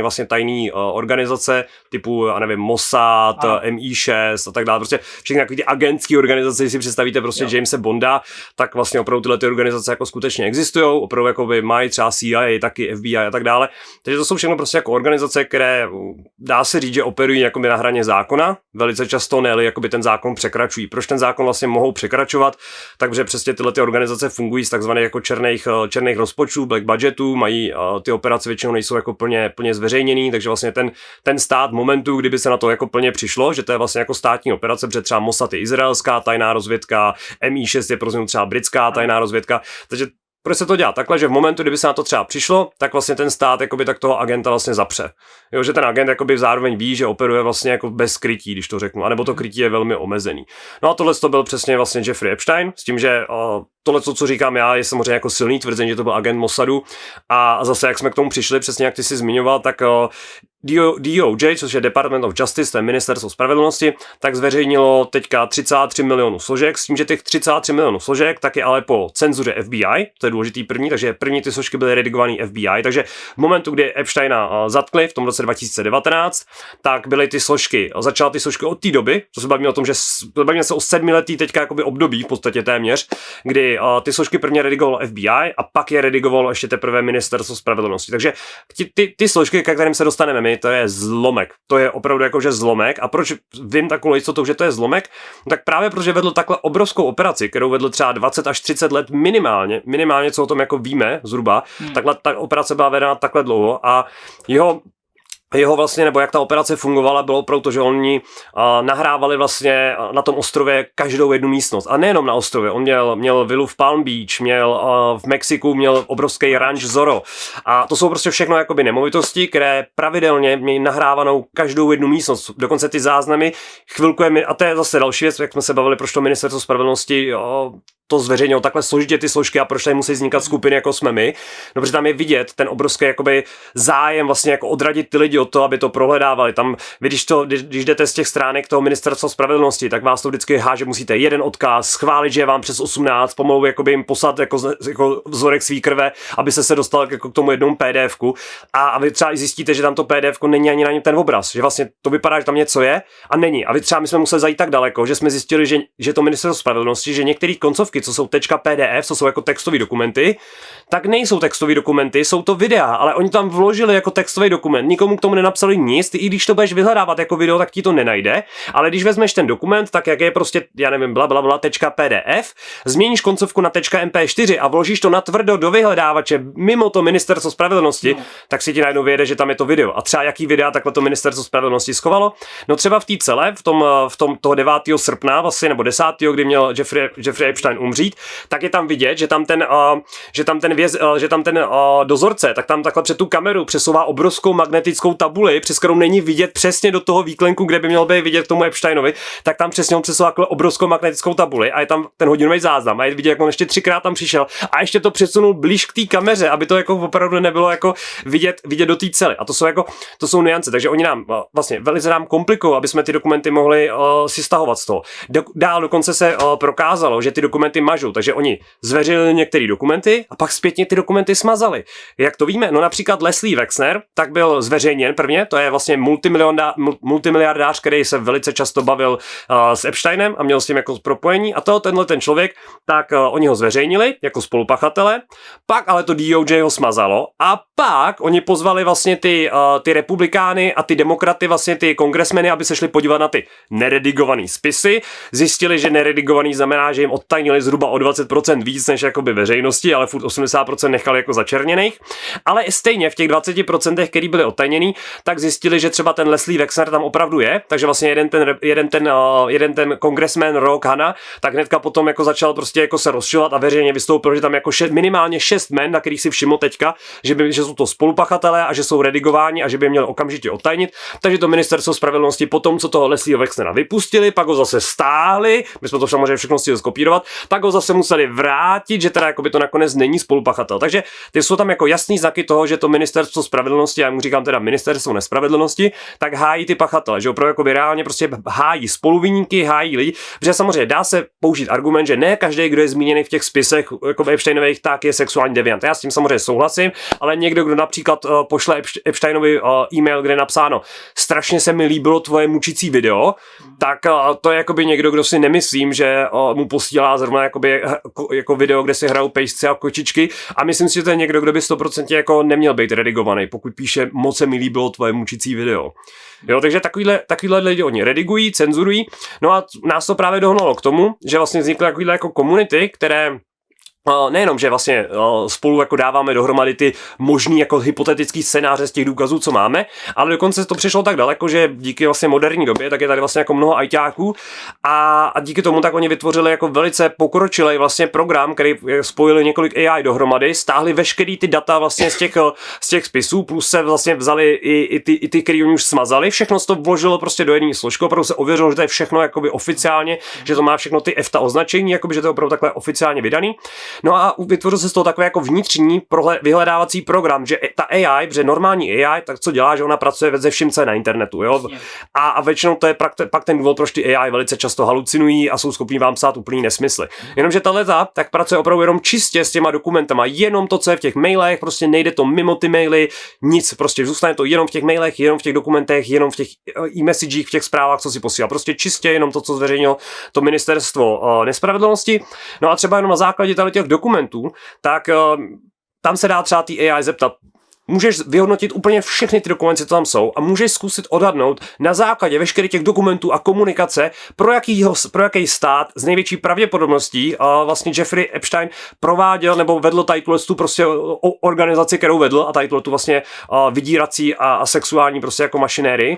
vlastně tajné organizace typu, já nevím, Mossad, MI6 a tak dále. Prostě všechny takové ty agentské organizace, když si představíte prostě Jamese Bonda, tak vlastně opravdu tyhle ty organizace jako skutečně existují, opravdu jako by mají třeba CIA, taky FBI a tak dále. Takže to jsou všechno prostě jako organizace, které dá se říct, že operují jakoby na hraně zákona, velice často ne, jakoby ten zákon překračují. Proč ten zákon vlastně mohou překračovat? Takže přesně tyhle ty organizace fungují z takzvaných jako černých rozpočtů, black budgetů, mají ty operace většinou nejsou jako plně zveřejněný, takže vlastně ten stát momentu, kdyby se na to jako plně přišlo, že to je vlastně jako státní operace, protože třeba Mossad je izraelská tajná rozvědka, MI6 je pro ně třeba britská tajná rozvědka, takže proč se to dělá takhle, že v momentu, kdyby se na to třeba přišlo, tak vlastně ten stát jakoby tak toho agenta vlastně zapře. Jo, že ten agent jakoby zároveň ví, že operuje vlastně jako bez krytí, když to řeknu, anebo to krytí je velmi omezený. No a tohle to byl přesně vlastně Jeffrey Epstein, s tím, že tohle, co říkám já, je samozřejmě jako silný tvrzení, že to byl agent Mossadu a zase, jak jsme k tomu přišli, přesně jak ty jsi zmiňoval, tak DOJ, což je Department of Justice, to je ministerstvo spravedlnosti, tak zveřejnilo teďka 33 milionů složek, s tím, že těch 33 milionů složek taky ale po cenzuře FBI, to je důležitý první, takže první ty složky byly redigované FBI, takže v momentu, kdy Epsteina zatkli v tom roce 2019, tak byly ty složky, začala ty složky od té doby, to se bavíme o tom, že bavíme se o 7letý teďka jakoby období v podstatě téměř, kdy ty složky prvně redigovalo FBI a pak je redigovalo ještě teprve ministerstvo spravedlnosti. Takže ty složky, ke kterým se dostaneme my, to je zlomek. To je opravdu jakože zlomek. A proč vím takovou jistotou, že to je zlomek? Tak právě protože vedl takhle obrovskou operaci, kterou vedl třeba 20 až 30 let minimálně, co o tom jako víme zhruba, takhle ta operace byla vedena takhle dlouho a jeho vlastně, nebo jak ta operace fungovala, bylo opravdu to, že oni nahrávali vlastně na tom ostrově každou jednu místnost. A nejenom na ostrově, on měl vilu v Palm Beach, měl v Mexiku, měl obrovský ranch Zorro. A to jsou prostě všechno jakoby nemovitosti, které pravidelně mějí nahrávanou každou jednu místnost. Dokonce ty záznamy chvilku a to je zase další věc, jak jsme se bavili, proč to ministerstvo spravedlnosti to zveřejnilo takhle složitě ty složky a proč tady musí vznikat skupiny, jako jsme my. No, protože tam je vidět ten obrovský jakoby zájem vlastně jako odradit ty lidi od toho, aby to prohledávali. Tam, vy, když jdete z těch stránek toho ministerstva spravedlnosti, tak vás to vždycky háže, musíte jeden odkaz, schválit, že je vám přes 18, pomalu jakoby jim poslat jako vzorek svý krve, aby se dostal jako k tomu jednomu PDFku. A vy třeba zjistíte, že tam to PDFko není ani na něm ten obraz, že vlastně to vypadá, že tam něco je a není. A vy třeba my jsme museli zajít tak daleko, že jsme zjistili, že to ministerstvo spravedlnosti, že některé koncovky, co jsou .pdf, co jsou jako textové dokumenty, tak nejsou textové dokumenty, jsou to videa, ale oni tam vložili jako textový dokument, nikomu k tomu nenapsali nic, ty i když to budeš vyhledávat jako video, tak ti to nenajde, ale když vezmeš ten dokument, tak jak je prostě, já nevím, .pdf, změníš koncovku na .mp4 a vložíš to natvrdo do vyhledávače mimo to ministerstvo spravedlnosti, tak si ti najednou vyjede, že tam je to video. A třeba jaký videa takhle to ministerstvo spravedlnosti schovalo? No třeba v té celé, v tom toho 9. srpna vlastně, nebo 10. kdy měl Jeffrey Epstein umřít, tak je tam vidět, že tam ten dozorce, tak tam takhle před tu kameru přesouvá obrovskou magnetickou tabuli, přes kterou není vidět přesně do toho výklenku, kde by měl být vidět k tomu Epsteinovi, tak tam přesně on přesouvá obrovskou magnetickou tabuli a je tam ten hodinový záznam a je vidět, jak on ještě 3krát tam přišel a ještě to přesunul blíž k té kameře, aby to jako opravdu nebylo jako vidět do té cely. A to jsou nuance, takže oni nám vlastně velice nám komplikují, aby jsme ty dokumenty mohli si stahovat z toho. Dál dokonce se prokázalo, že ty dokumenty mažou, takže oni zveřejnili některé dokumenty a pak zpětně ty dokumenty smazali. Jak to víme? No například Leslie Wexner, tak byl zveřejněn prvně, to je vlastně multimiliardář, který se velice často bavil s Epsteinem a měl s tím jako propojení a tenhle ten člověk, tak oni ho zveřejnili jako spolupachatele, pak ale to DOJ ho smazalo a pak oni pozvali vlastně ty republikány a ty demokraty, vlastně ty kongresmeny, aby se šli podívat na ty neredigované spisy. Zjistili, že neredigovaný znamená, že jim odtajnili zhruba o 20% víc než jakoby veřejnosti, ale furt 80% nechali jako začerněných. Ale stejně v těch 20%, který byly odtajněný, tak zjistili, že třeba ten Leslie Wexner tam opravdu je, takže vlastně jeden ten kongresmen Rock Hanna, tak hnedka potom jako začal prostě jako se rozčilovat a veřejně vystoupil, že tam jako minimálně 6 men, na kterých si všiml teďka, že jsou to spolupachatelé a že jsou redigováni a že by měli okamžitě odtajnit. Takže to ministerstvo spravedlnosti potom, co toho Leslie Wexnera vypustili, pak ho zase stáhli, my jsme to samozřejmě všechno chtěli skopírovat, pak ho zase museli vrátit, že teda jakoby to nakonec není spolupachatel. Takže ty jsou tam jako jasný znaky toho, že to ministerstvo spravedlnosti, já mu říkám teda ministerstvo nespravedlnosti, tak hájí ty pachatele, že opravdu jakoby reálně prostě hájí spoluviníky, hájí lidi, protože samozřejmě dá se použít argument, že ne každý, kdo je zmíněný v těch spisech jako Epsteinových, tak je sexuální deviant. Já s tím samozřejmě souhlasím, ale někdo, kdo například pošle Epsteinovi e-mail, kde je napsáno strašně se mi líbilo tvoje mučící video, tak to je jakoby někdo, kdo si nemyslím, že mu posílá zrovna jakoby, jako video, kde si hrajou pejsci a kočičky, a myslím si, že to je někdo, kdo by 100% jako neměl být redigovaný, pokud píše moc se mi líbilo tvoje mučící video. Jo, takže takovýhle lidi oni redigují, cenzurují, no a nás to právě dohnalo k tomu, že vlastně vznikly takovýhle jako komunity, které nejenom, že vlastně spolu jako dáváme dohromady ty možný jako hypotetický scénáře z těch důkazů, co máme, ale dokonce to přišlo tak daleko, že díky vlastně moderní době, tak je tady vlastně jako mnoho ajťáků a díky tomu tak oni vytvořili jako velice pokročilý vlastně program, který spojili několik AI dohromady, stáhli veškerý ty data vlastně z těch spisů, plus se vlastně vzali i ty, který oni už smazali, všechno se to vložilo prostě do jedné složky, opravdu se ověřilo, že to je všechno jakoby oficiálně, že to má všechno ty EFTA označení, jakoby, že to je opravdu takhle oficiálně vydaný. No a vytvořil se z toho takový jako vnitřní vyhledávací program, že ta AI, protože normální AI, tak co dělá, že ona pracuje ze vším, co je na internetu, jo? A většinou to je pak ten důvod, proč ty AI velice často halucinují a jsou schopní vám psát úplný nesmysly. Jenomže tato tak pracuje opravdu jenom čistě s těma dokumentama, jenom to, co je v těch mailech, prostě nejde to mimo ty maily, nic, prostě zůstane to jenom v těch mailech, jenom v těch dokumentech, jenom v těch e-messagech, v těch zprávách, co si posílá. Prostě čistě jenom to, co zveřejnilo to ministerstvo nespravedlnosti. No a třeba jenom na základě těch dokumentů, tak tam se dá třeba té AI zeptat, můžeš vyhodnotit úplně všechny ty dokumenty, co tam jsou, a můžeš zkusit odhadnout na základě veškerých těch dokumentů a komunikace, pro jaký stát z největší pravděpodobností vlastně Jeffrey Epstein prováděl nebo vedl tady tu prostě organizaci, kterou vedl, a tady tu vlastně vydírací a sexuální prostě jako mašinérii.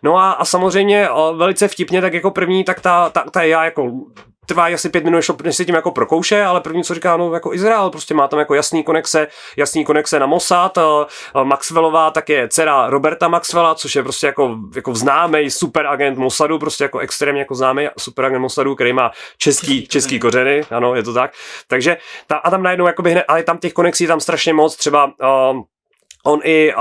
No a samozřejmě velice vtipně, tak jako první, tak ta AI jako trvá asi 5 minut, než se tím jako prokouše, ale první, co říká, no jako Izrael, prostě má tam jako jasný konexe na Mossad, Maxwellová tak je dcera Roberta Maxwella, což je prostě jako známý superagent Mossadu, prostě jako extrémně jako známý superagent Mossadu, který má český kořeny, ano, je to tak. Takže a tam najednou jakoby hned, ale tam těch konexí tam strašně moc, třeba on i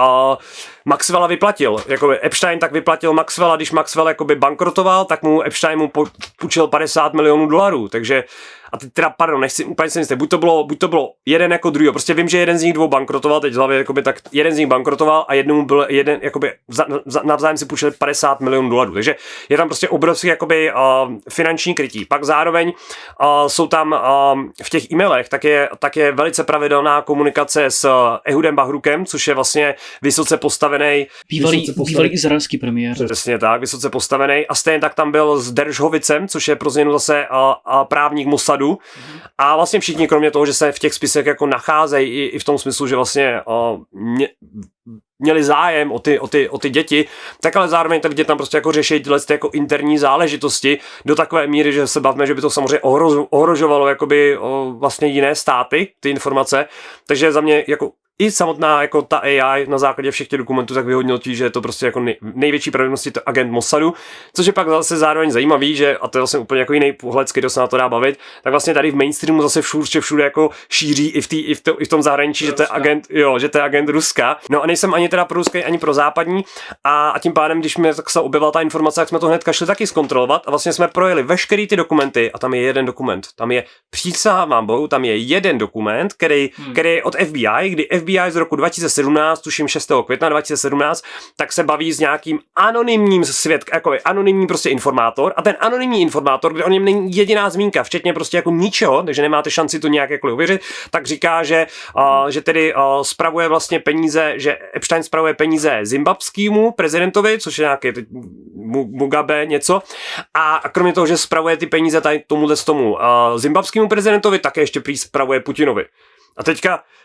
Maxwella vyplatil, jakoby Epstein tak vyplatil Maxwella, když Maxwell jakoby bankrotoval, tak mu Epstein mu půjčil $50 milionů, takže a teď teda, pardon, nechci úplně se jistě, buď to bylo jeden jako druhý, prostě vím, že jeden z nich dvou bankrotoval, teď v hlavě jakoby tak jeden z nich bankrotoval a jednomu byl jeden, jakoby navzájem si půjčili $50 milionů, takže je tam prostě obrovský jakoby finanční krytí. Pak zároveň jsou tam v těch e-mailech tak je velice pravidelná komunikace s Ehudem Bahrukem, což je vlastně vysoce postavený bývalý izraelský premiér. Přesně tak, vysoce postavený, a stejně tak tam byl s Dershowicem, což je pro změnu zase právník Mossadu. A vlastně všichni, kromě toho, že se v těch spisech jako nacházejí i v tom smyslu, že vlastně měli zájem o ty děti, tak ale zároveň ty děti tam prostě jako řeší tyhle jako interní záležitosti do takové míry, že se bavíme, že by to samozřejmě ohrožovalo jakoby vlastně jiné státy, ty informace. Takže za mě jako i samotná jako ta AI na základě všech těch dokumentů tak vyhodnotí, že je to prostě jako největší pravděpodobností to agent Mossadu, což je pak zase zároveň zajímavý, že, a to je vlastně úplně jako jiný pohled, kdo se na to dá bavit, tak vlastně tady v mainstreamu zase všude jako šíří i v tom zahraničí, že to je agent, že to je agent Ruska. No a nejsem ani teda pro ruský, ani pro západní, a tím pádem, když mi tak se objevila ta informace, tak jsme to hnedka šli taky zkontrolovat a vlastně jsme projeli veškerý ty dokumenty a tam je jeden dokument. Tam je, přísahám vám bohu, tam je jeden dokument, který je od FBI, kdy FBI z roku 2017, tuším 6. května 2017, tak se baví s nějakým anonymním jako anonymní prostě informátor, a ten anonymní informátor, kde o něm není jediná zmínka, včetně prostě jako ničeho, takže nemáte šanci to nějak jako uvěřit, tak říká, že tedy spravuje vlastně peníze, že Epstein spravuje peníze zimbabskému prezidentovi, což je nějaký Mugabe něco, a kromě toho, že spravuje ty peníze tady tomu zimbabskému prezidentovi, také ještě prý spravuje Putinovi.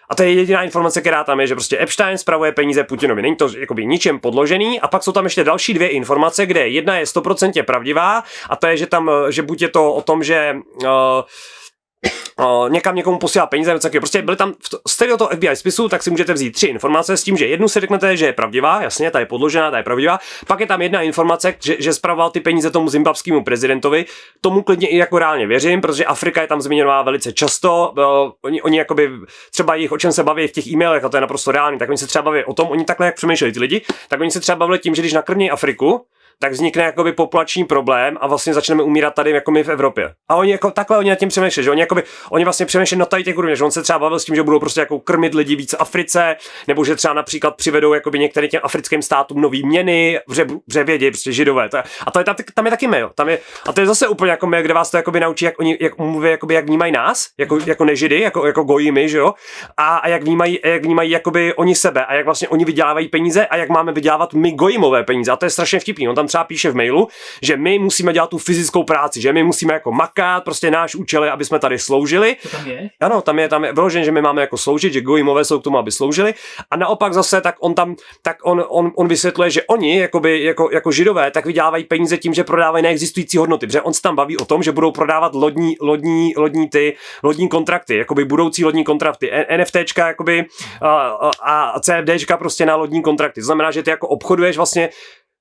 A to je jediná informace, která tam je, že prostě Epstein spravuje peníze Putinovi. Není to jakoby ničem podložený, a pak jsou tam ještě další dvě informace, kde jedna je 100% pravdivá, a to je, že buď je to o tom, že někam někomu posílá peníze, prostě byly tam z toho FBI spisu, tak si můžete vzít 3 informace s tím, že jednu si řeknete, že je pravdivá, jasně, ta je podložená, ta je pravdivá, pak je tam jedna informace, že spravoval ty peníze tomu zimbabskému prezidentovi, tomu klidně i jako reálně věřím, protože Afrika je tam zmiňována velice často, oni jakoby třeba jich o čem se baví v těch e-mailech, a to je naprosto reálný, tak oni se třeba baví o tom, oni takhle jak přemýšlejí ty lidi, tak oni se třeba bavili tím, že když nakrmí Afriku, tak vznikne jakoby populační problém a vlastně začneme umírat tady jako my v Evropě. A oni jako takhle oni nad tím přemýšlejí, že oni vlastně přemýšlejí na tady těch úrovních, že on se třeba bavil s tím, že budou prostě jako krmit lidi víc v Africe, nebo že třeba například přivedou jakoby některým těm africkým státům nový měny, že vědí prostě Židové. A to je tam je taky mail. A to je zase úplně jako mail, kde vás to jakoby naučí, jak mluví, jakoby, jak vnímají nás, jako nežidy, jako gojimy, že jo? A jak vnímají jakoby oni sebe a jak vlastně oni vydělávají peníze a jak máme vydělávat my gojimové peníze. A to je strašně vtipný. On tam třeba píše v mailu, že my musíme dělat tu fyzickou práci, že my musíme jako makat, prostě náš účel je, aby jsme tady sloužili. To tam je? Ano, tam je vyložen, že my máme jako sloužit, že gojimové jsou k tomu, aby sloužili. A naopak zase on vysvětluje, že oni jako Židové tak vydělávají peníze tím, že prodávají neexistující hodnoty, protože on se tam baví o tom, že budou prodávat lodní kontrakty, jakoby budoucí lodní kontrakty, NFTčka jakoby a CFDčka prostě na lodní kontrakty. To znamená, že ty jako obchoduješ vlastně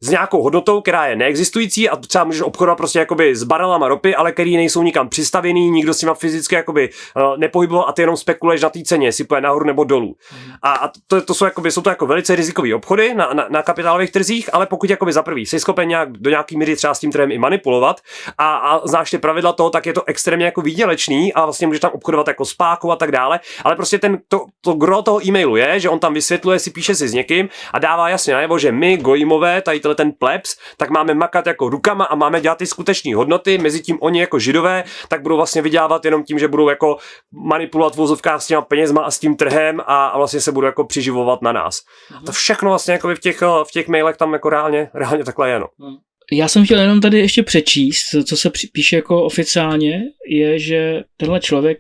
s nějakou hodnotou, která je neexistující a třeba můžeš obchodovat prostě jakoby s barelama ropy, ale který nejsou nikam přistavený, nikdo s nima fyzicky jakoby nepohyboval a ty jenom spekuluješ na té ceně, jestli půjde nahoru nebo dolů. A to jsou to jako velice rizikový obchody na kapitálových trzích, ale pokud jakoby za prvý jsi schopen do nějaký míry třeba s tím trhem i manipulovat a znáš ty pravidla toho, tak je to extrémně jako výdělečný a vlastně můžeš tam obchodovat jako s pákou a tak dále, ale prostě to gro toho e-mailu je, že on tam vysvětluje, píše si s někým a dává jasně najevo, že my gojimové, tady ten plebs, tak máme makat jako rukama a máme dělat ty skutečné hodnoty, mezi tím oni jako Židové, tak budou vlastně vydělávat jenom tím, že budou jako manipulovat v vozovkách s těma penězma a s tím trhem a vlastně se budou jako přiživovat na nás. To všechno vlastně jako v těch mailech tam jako reálně takhle je, no. Já jsem chtěl jenom tady ještě přečíst, co se píše jako oficiálně, je, že tenhle člověk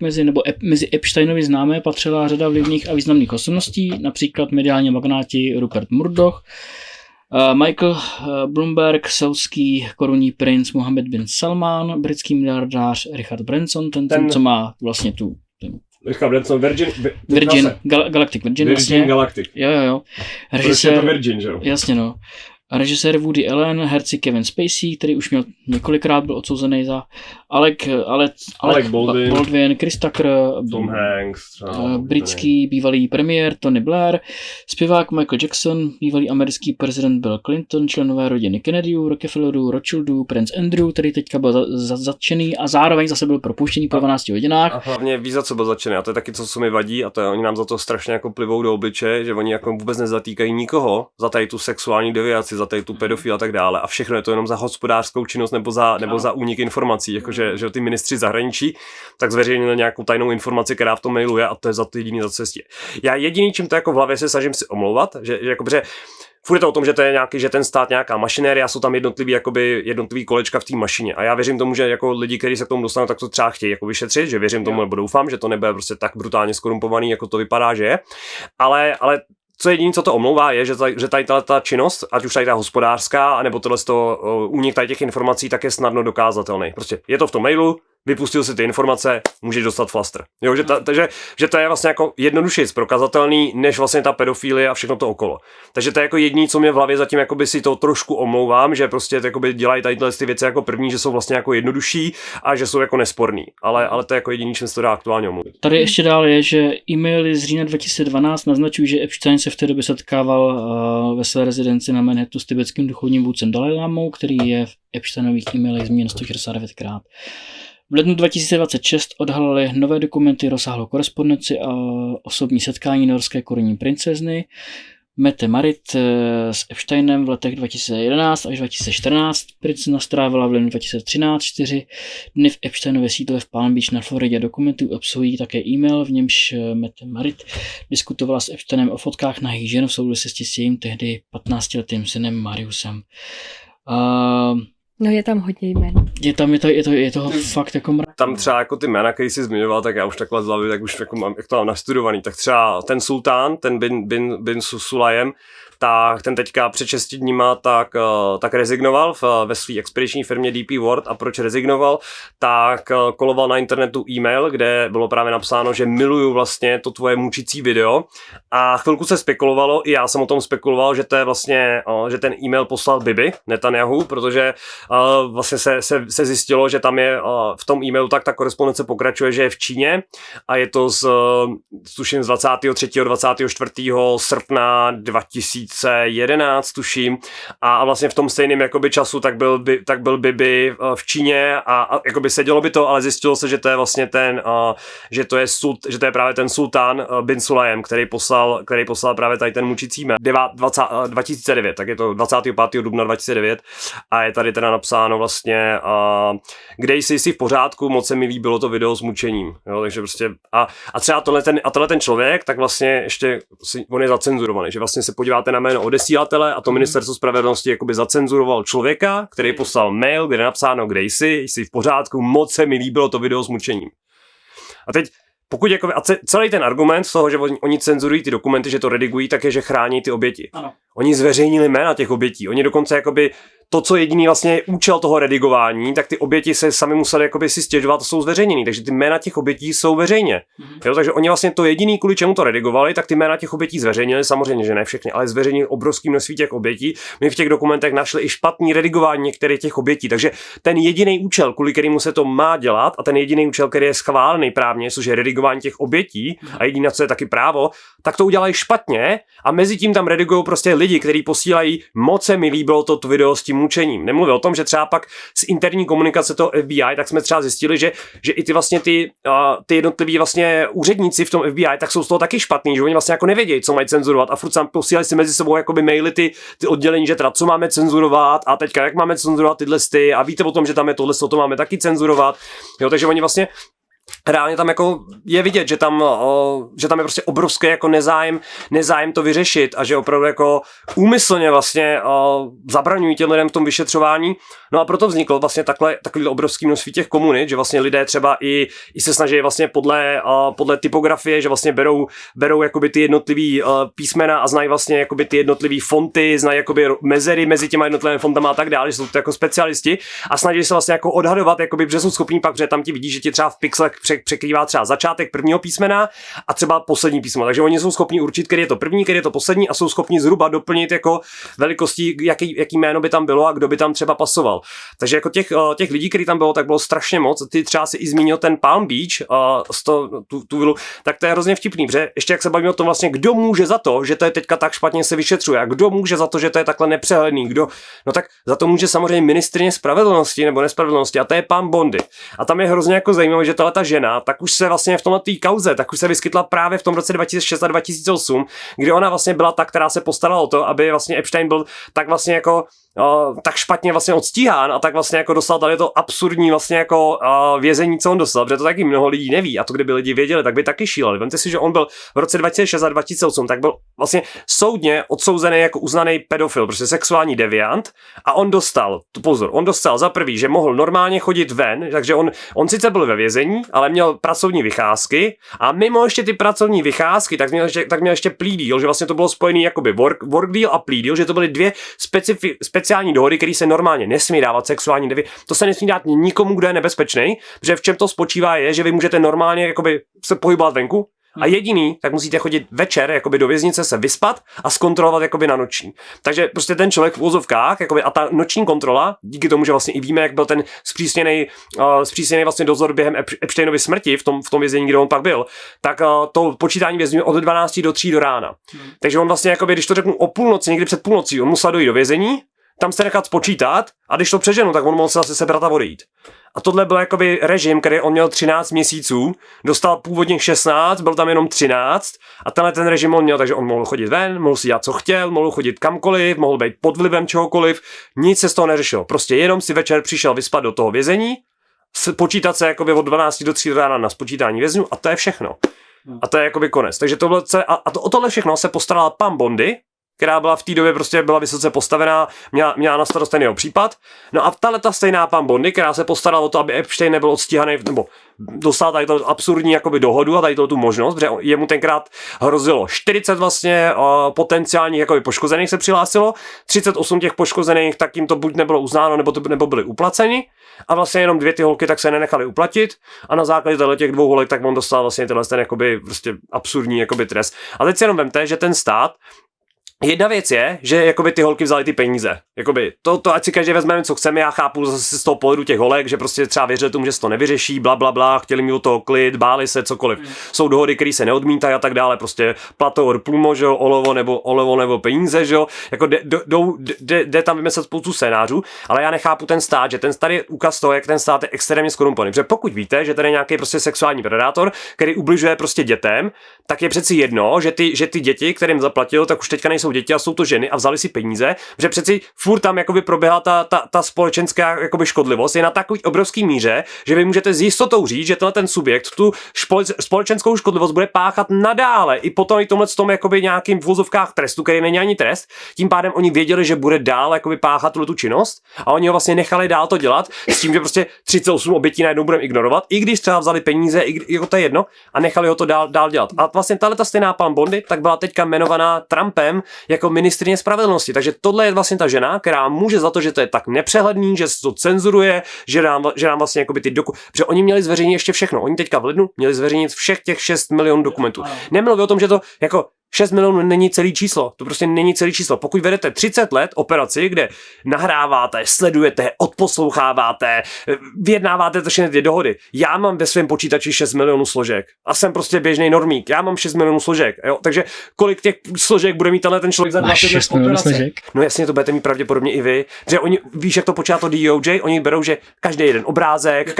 mezi Epsteinovi známé patřila řada vlivných a významných osobností, například mediální magnáti Rupert Murdoch, Michael Bloomberg, saudský korunní princ Mohammed bin Salman, britský miliardář Richard Branson, ten co má vlastně tu... Richard Branson, Galactic Virgin vlastně. Galactic. Jo. Režisér, to Virgin, že jo? Jasně, no. Režisér Woody Allen, herci Kevin Spacey, který už měl několikrát byl odsouzený za Alec Baldwin, Chris Tucker, Tom Hanks, britský bývalý premiér Tony Blair, zpěvák Michael Jackson, bývalý americký prezident Bill Clinton, členové rodiny Kennedyů, Rockefellerů, Rothschildů, princ Andrew, který teďka byl zatčený a zároveň zase byl propuštěný po 12 hodinách. A hlavně ví, za co byl zatčený, a to je taky co mi vadí, a to je, oni nám za to strašně jako plivou do obličeje, že oni jako vůbec nezatýkají nikoho za tady tu sexuální deviaci, za tady tu pedofil a tak dále, a všechno je to jenom za hospodářskou činnost nebo za únik informací, jakože že ty ministři zahraničí tak zveřejnili nějakou tajnou informaci, která v tom mailu je, a to je za to jediný za cestě. Já jediný, čím to jako v hlavě se snažím si omlouvat, že furt je to o tom, že to je že ten stát nějaká mašinéria, jsou tam jednotlivý kolečka v té mašině. A já věřím tomu, že jako lidi, kteří se k tomu dostanou, tak to třeba chtějí jako vyšetřit, že věřím tomu, nebo doufám, že to nebude prostě tak brutálně skorumpovaný, jako to vypadá, že je. Ale co jediné, co to omlouvá, je, že tady ta činnost, ať už tady ta hospodářská, nebo únik tady těch informací, tak je snadno dokázatelný. Prostě je to v tom mailu, vypustil si ty informace, můžeš dostat flastr. Jo, že to je vlastně jako jednodušeji prokazatelný, než vlastně ta pedofilie a všechno to okolo. Takže to je jako jediný, co mě v hlavě zatím jakoby si to trošku omlouvám, že prostě jakoby dělají tady ty věci jako první, že jsou vlastně jako jednodušší a že jsou jako nesporný. Ale to je jako jediný, čím se to dá aktuálně omluvit. Tady ještě dál je, že e-maily z října 2012 naznačují, že Epstein se v té době setkával ve své rezidenci na Manhattanu s tibetským duchovním vůdcem Dalajlámou, který je v Epsteinových e-mailech zmíněn 169krát. V lednu 2026 odhalili nové dokumenty rozsáhlou korespondenci a osobní setkání norské korunní princezny Mette Marit s Epsteinem v letech 2011 až 2014. Princezna strávila v lednu 2013 4 dny v Epsteinově sídle v Palm Beach na Floridě. Dokumenty obsahují také e-mail, v němž Mette Marit diskutovala s Epsteinem o fotkách nahých žen v souvislosti s jejím tehdy 15letým synem Mariusem. No je tam hodně jmen. Je toho fakt jako mrak. Tam třeba jako ty jména, který jsi zmiňoval, tak já už takhle z hlavy, tak už jako mám, jak to mám nastudovaný, tak třeba ten sultán, ten bin Sulajem, tak ten teďka před 6 dníma tak rezignoval ve své expediční firmě DP World. A proč rezignoval? Tak koloval na internetu e-mail, kde bylo právě napsáno, že miluju vlastně to tvoje mučící video, a chvilku se spekulovalo, i já jsem o tom spekuloval, že to je vlastně, že ten e-mail poslal Bibi Netanyahu, protože vlastně se zjistilo, že tam je v tom e-mailu tak ta korespondence pokračuje, že je v Číně a je to tuším z 23. 24. srpna 2011 tuším, a vlastně v tom stejném jakoby času tak byl Bibi v Číně a jakoby sedělo by to, ale zjistilo se, že to je vlastně že to je právě ten sultán bin Sulaim, který poslal právě tady ten mučící mail 2009, tak je to 25. dubna 2009 a je tady teda napsáno vlastně kde jsi v pořádku, moc se mi líbilo to video s mučením, jo, takže prostě a třeba tohle ten člověk, tak vlastně ještě on je zacenzurovaný, že vlastně se podíváte na jméno odesílatele a to ministerstvo spravedlnosti jakoby zacenzuroval člověka, který poslal mail, kde je napsáno, kde jsi v pořádku, moc se mi líbilo to video s mučením. A teď pokud jako, a celý ten argument z toho, že oni cenzurují ty dokumenty, že to redigují, tak je, že chrání ty oběti. Ano. Oni zveřejnili jména těch obětí. Oni dokonce jakoby to, co jediný vlastně je účel toho redigování, tak ty oběti se sami museli jakoby si stěžovat, to jsou zveřejněný, takže ty jména těch obětí jsou veřejně. Jo, takže oni vlastně to jediný, kvůli čemu to redigovali, tak ty jména těch obětí zveřejnili, samozřejmě, že ne všechny, ale zveřejnili obrovský množství těch obětí. My v těch dokumentech našli i špatný redigování některých těch obětí, takže ten jediný účel, kvůli kterému se to má dělat, a ten jediný účel, který je schválený právně, což je redigování těch obětí, a jediné, co je taky právo, tak to udělají špatně a mezi tím tam redigují prostě lidi, kteří posílají, moc se mi líbilo to video s tím mučením. Nemluvím o tom, že třeba pak z interní komunikace toho FBI, tak jsme třeba zjistili, že i ty vlastně ty jednotliví vlastně úředníci v tom FBI, tak jsou z toho taky špatný, že oni vlastně jako nevědějí, co mají cenzurovat a furt tam posílají si mezi sebou jakoby maily ty oddělení, že teda co máme cenzurovat a teďka jak máme cenzurovat tyhle sty a víte o tom, že tam je tohle, to máme taky cenzurovat. Jo, takže oni vlastně reálně tam jako je vidět, že tam je prostě obrovský jako nezájem to vyřešit a že opravdu jako úmyslně vlastně zabraňují těm lidem v tom vyšetřování. No a proto vzniklo vlastně takový obrovský množství těch komunit, že vlastně lidé třeba i se snaží vlastně podle typografie, že vlastně berou jakoby ty jednotlivý písmena a znají vlastně jakoby ty jednotlivý fonty, znají jakoby mezery mezi těma jednotlivými fontama a tak dále, že jsou to jako specialisti a snaží se vlastně jako odhadovat, jakoby, že jsou schopní pak, že tam ti vidí, že ti třeba v pixelech překrývá třeba začátek prvního písmena a třeba poslední písmeno. Takže oni jsou schopni určit, který je to první, který je to poslední a jsou schopni zhruba doplnit jako velikostí, jaký jméno by tam bylo a kdo by tam třeba pasoval. Takže jako těch lidí, který tam bylo, tak bylo strašně moc. Ty třeba si i zmínil ten Palm Beach, tu vilu, tak to je hrozně vtipný, protože ještě jak se bavíme o tom vlastně, kdo může za to, že to je teďka tak špatně se vyšetřuje a kdo může za to, že to je takhle nepřehledný, no tak za to může samozřejmě ministryně spravedlnosti nebo nespravedlnosti a to je Pam Bondi. A tam je hrozně jako zajímavé, že ta žena, tak už se vlastně v tomhle té kauze, tak už se vyskytla právě v tom roce 2006 a 2008, kdy ona vlastně byla ta, která se postarala o to, aby vlastně Epstein byl tak vlastně jako tak špatně vlastně odstíhán a tak vlastně jako dostal tady to absurdní vlastně jako vězení, co on dostal, protože to taky mnoho lidí neví a to kdyby lidi věděli, tak by taky šíleli. Vemte si, že on byl v roce 2006 a 2008, tak byl vlastně soudně odsouzený jako uznaný pedofil, prostě sexuální deviant a on dostal za prvý, že mohl normálně chodit ven, takže on sice byl ve vězení, ale měl pracovní vycházky a mimo ještě ty pracovní vycházky, tak měl ještě plea deal, že vlastně to bylo spojený jakoby work deal a plea deal, že to byly dvě speciální dohody, které se normálně nesmí dávat sexuální devy. To se nesmí dát nikomu, kdo je nebezpečný, protože v čem to spočívá je, že vy můžete normálně jakoby se pohybovat venku a jediný, tak musíte chodit večer jakoby do věznice se vyspat a zkontrolovat jakoby na noční. Takže prostě ten člověk v úzovkách, jakoby, a ta noční kontrola, díky tomu, že vlastně i víme, jak byl ten zpřísněný vlastně dozor během Epsteinovy smrti v tom vězení, kde on pak byl, tak to počítání vězňů od 12 do 3 do rána. Takže on vlastně jakoby, když to řeknu o půlnoci, někdy před půlnocí, on musel dojít do vězení, tam se nechat spočítat a když to přeženu, tak on mohl se zase sebrat a odejít. A tohle byl jakoby režim, který on měl 13 měsíců, dostal původně 16, byl tam jenom 13 a tenhle ten režim on měl, takže on mohl chodit ven, mohl si dělat co chtěl, mohl chodit kamkoliv, mohl být pod vlivem čehokoliv, nic se z toho neřešilo. Prostě jenom si večer přišel vyspat do toho vězení, počítat se jakoby od 12 do 3 rána na spočítání vězňů a to je všechno. A to je jakoby konec. Takže o tohle všechno se postarala Pam Bondi, která byla v té době prostě byla vysoce postavená, měla na starost ten jeho případ. No a ta stejná pan Bondy, která se postarala o to, aby Epstein nebyl odstíhaný, nebo dostal tady to absurdní jakoby dohodu a tady tu možnost, protože jemu tenkrát hrozilo 40 vlastně potenciálních jakoby poškozených se přihlásilo, 38 těch poškozených, tak jim to buď nebylo uznáno, nebo byli uplaceni a vlastně jenom 2 ty holky tak se nenechali uplatit a na základě těch 2 holek tak on dostal vlastně ten jakoby prostě absurdní jakoby trest. A teď si jenom vemte, že ten stát, jedna věc je, že jakoby ty holky vzaly ty peníze. Jakoby to ať si každý vezmeme, co chceme, já chápu zase z toho pohledu těch holek, že prostě třeba věřili tomu, že se to nevyřeší, bla bla bla, chtěli mít o toho klid, báli se cokoliv. Jsou dohody, které se neodmítají a tak dále, prostě plato plumo, že jo, olovo nebo peníze, že jo. Jako jde tam vymyslet spoustu scénářů, ale já nechápu ten stát, že ten stát je ukaz toho, jak ten stát je extrémně skorumpovaný. Protože pokud víte, že tady je nějaký prostě sexuální predátor, který ubližuje prostě dětem, tak je přeci jedno, že ty děti, kterým zaplatil, tak už teďka nejsou děti a jsou to ženy a vzali si peníze, že přeci furt tam jakoby proběhla ta společenská jakoby škodlivost je na takový obrovský míře, že vy můžete s jistotou říct, že ten subjekt tu společenskou škodlivost bude páchat nadále i potom i tomhle tom jakoby nějakým v vozovkách trestu, který není ani trest. Tím pádem oni věděli, že bude dál jakoby páchat tu činnost a oni ho vlastně nechali dál to dělat s tím, že prostě 38 obětí najednou budeme ignorovat, i když třeba vzali peníze, jako to je jedno a nechali ho to dál dělat. A vlastně ta stejná pan Bondy tak byla teďka jmenovaná Trumpem jako ministryně spravedlnosti. Takže tohle je vlastně ta žena, která může za to, že to je tak nepřehledný, že se to cenzuruje, že nám vlastně jakoby ty protože oni měli zveřejnit ještě všechno. Oni teďka v lednu měli zveřejnit všech těch 6 milionů dokumentů. Nemluvím o tom, že to jako 6 milionů není celý číslo, to prostě není celý číslo. Pokud vedete 30 let operaci, kde nahráváte, sledujete, odposloucháváte, vyjednáváte všechny ty dohody. Já mám ve svém počítači 6 milionů složek a jsem prostě běžný normík. Já mám 6 milionů složek, jo? Takže kolik těch složek bude mít ten člověk za 20 let operace? No jasně, to budete mít pravděpodobně i vy. Že oni, víš, jak to počítá to DOJ, oni berou, že každý jeden obrázek,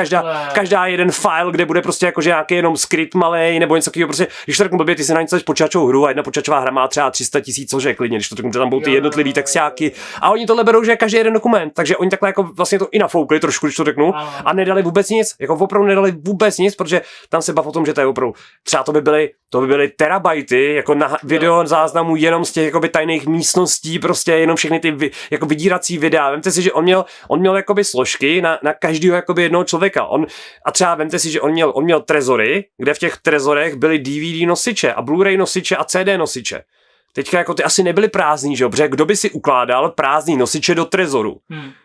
každá jeden file, kde bude prostě jakože nějaký jenom skript malej nebo něco takového, prostě, když to řeknu blbě, ty si na něco počítačovou hru a jedna počítačová hra má třeba 300 000 složek, klidně, když to řeknu, tam budou ty jednotlivý textáky a oni tohle berou, že každý jeden dokument, takže oni takhle jako vlastně to i nafoukli trošku, když to řeknu, a nedali vůbec nic, jako opravdu nedali vůbec nic, protože tam se bav o tom, že to je opravdu, třeba to by byly terabajty, jako na video záznamů jenom z těch jakoby tajných místností, prostě jenom všechny ty jako vydírací videa. Vemte si, že on měl jakoby složky na každého jakoby jednoho člověka. A třeba vemte si, že on měl trezory, kde v těch trezorech byly DVD nosiče a Blu-ray nosiče a CD nosiče. Teďka jako ty asi nebyly prázdný, že jo, protože kdo by si ukládal prázdný nosiče do trezoru,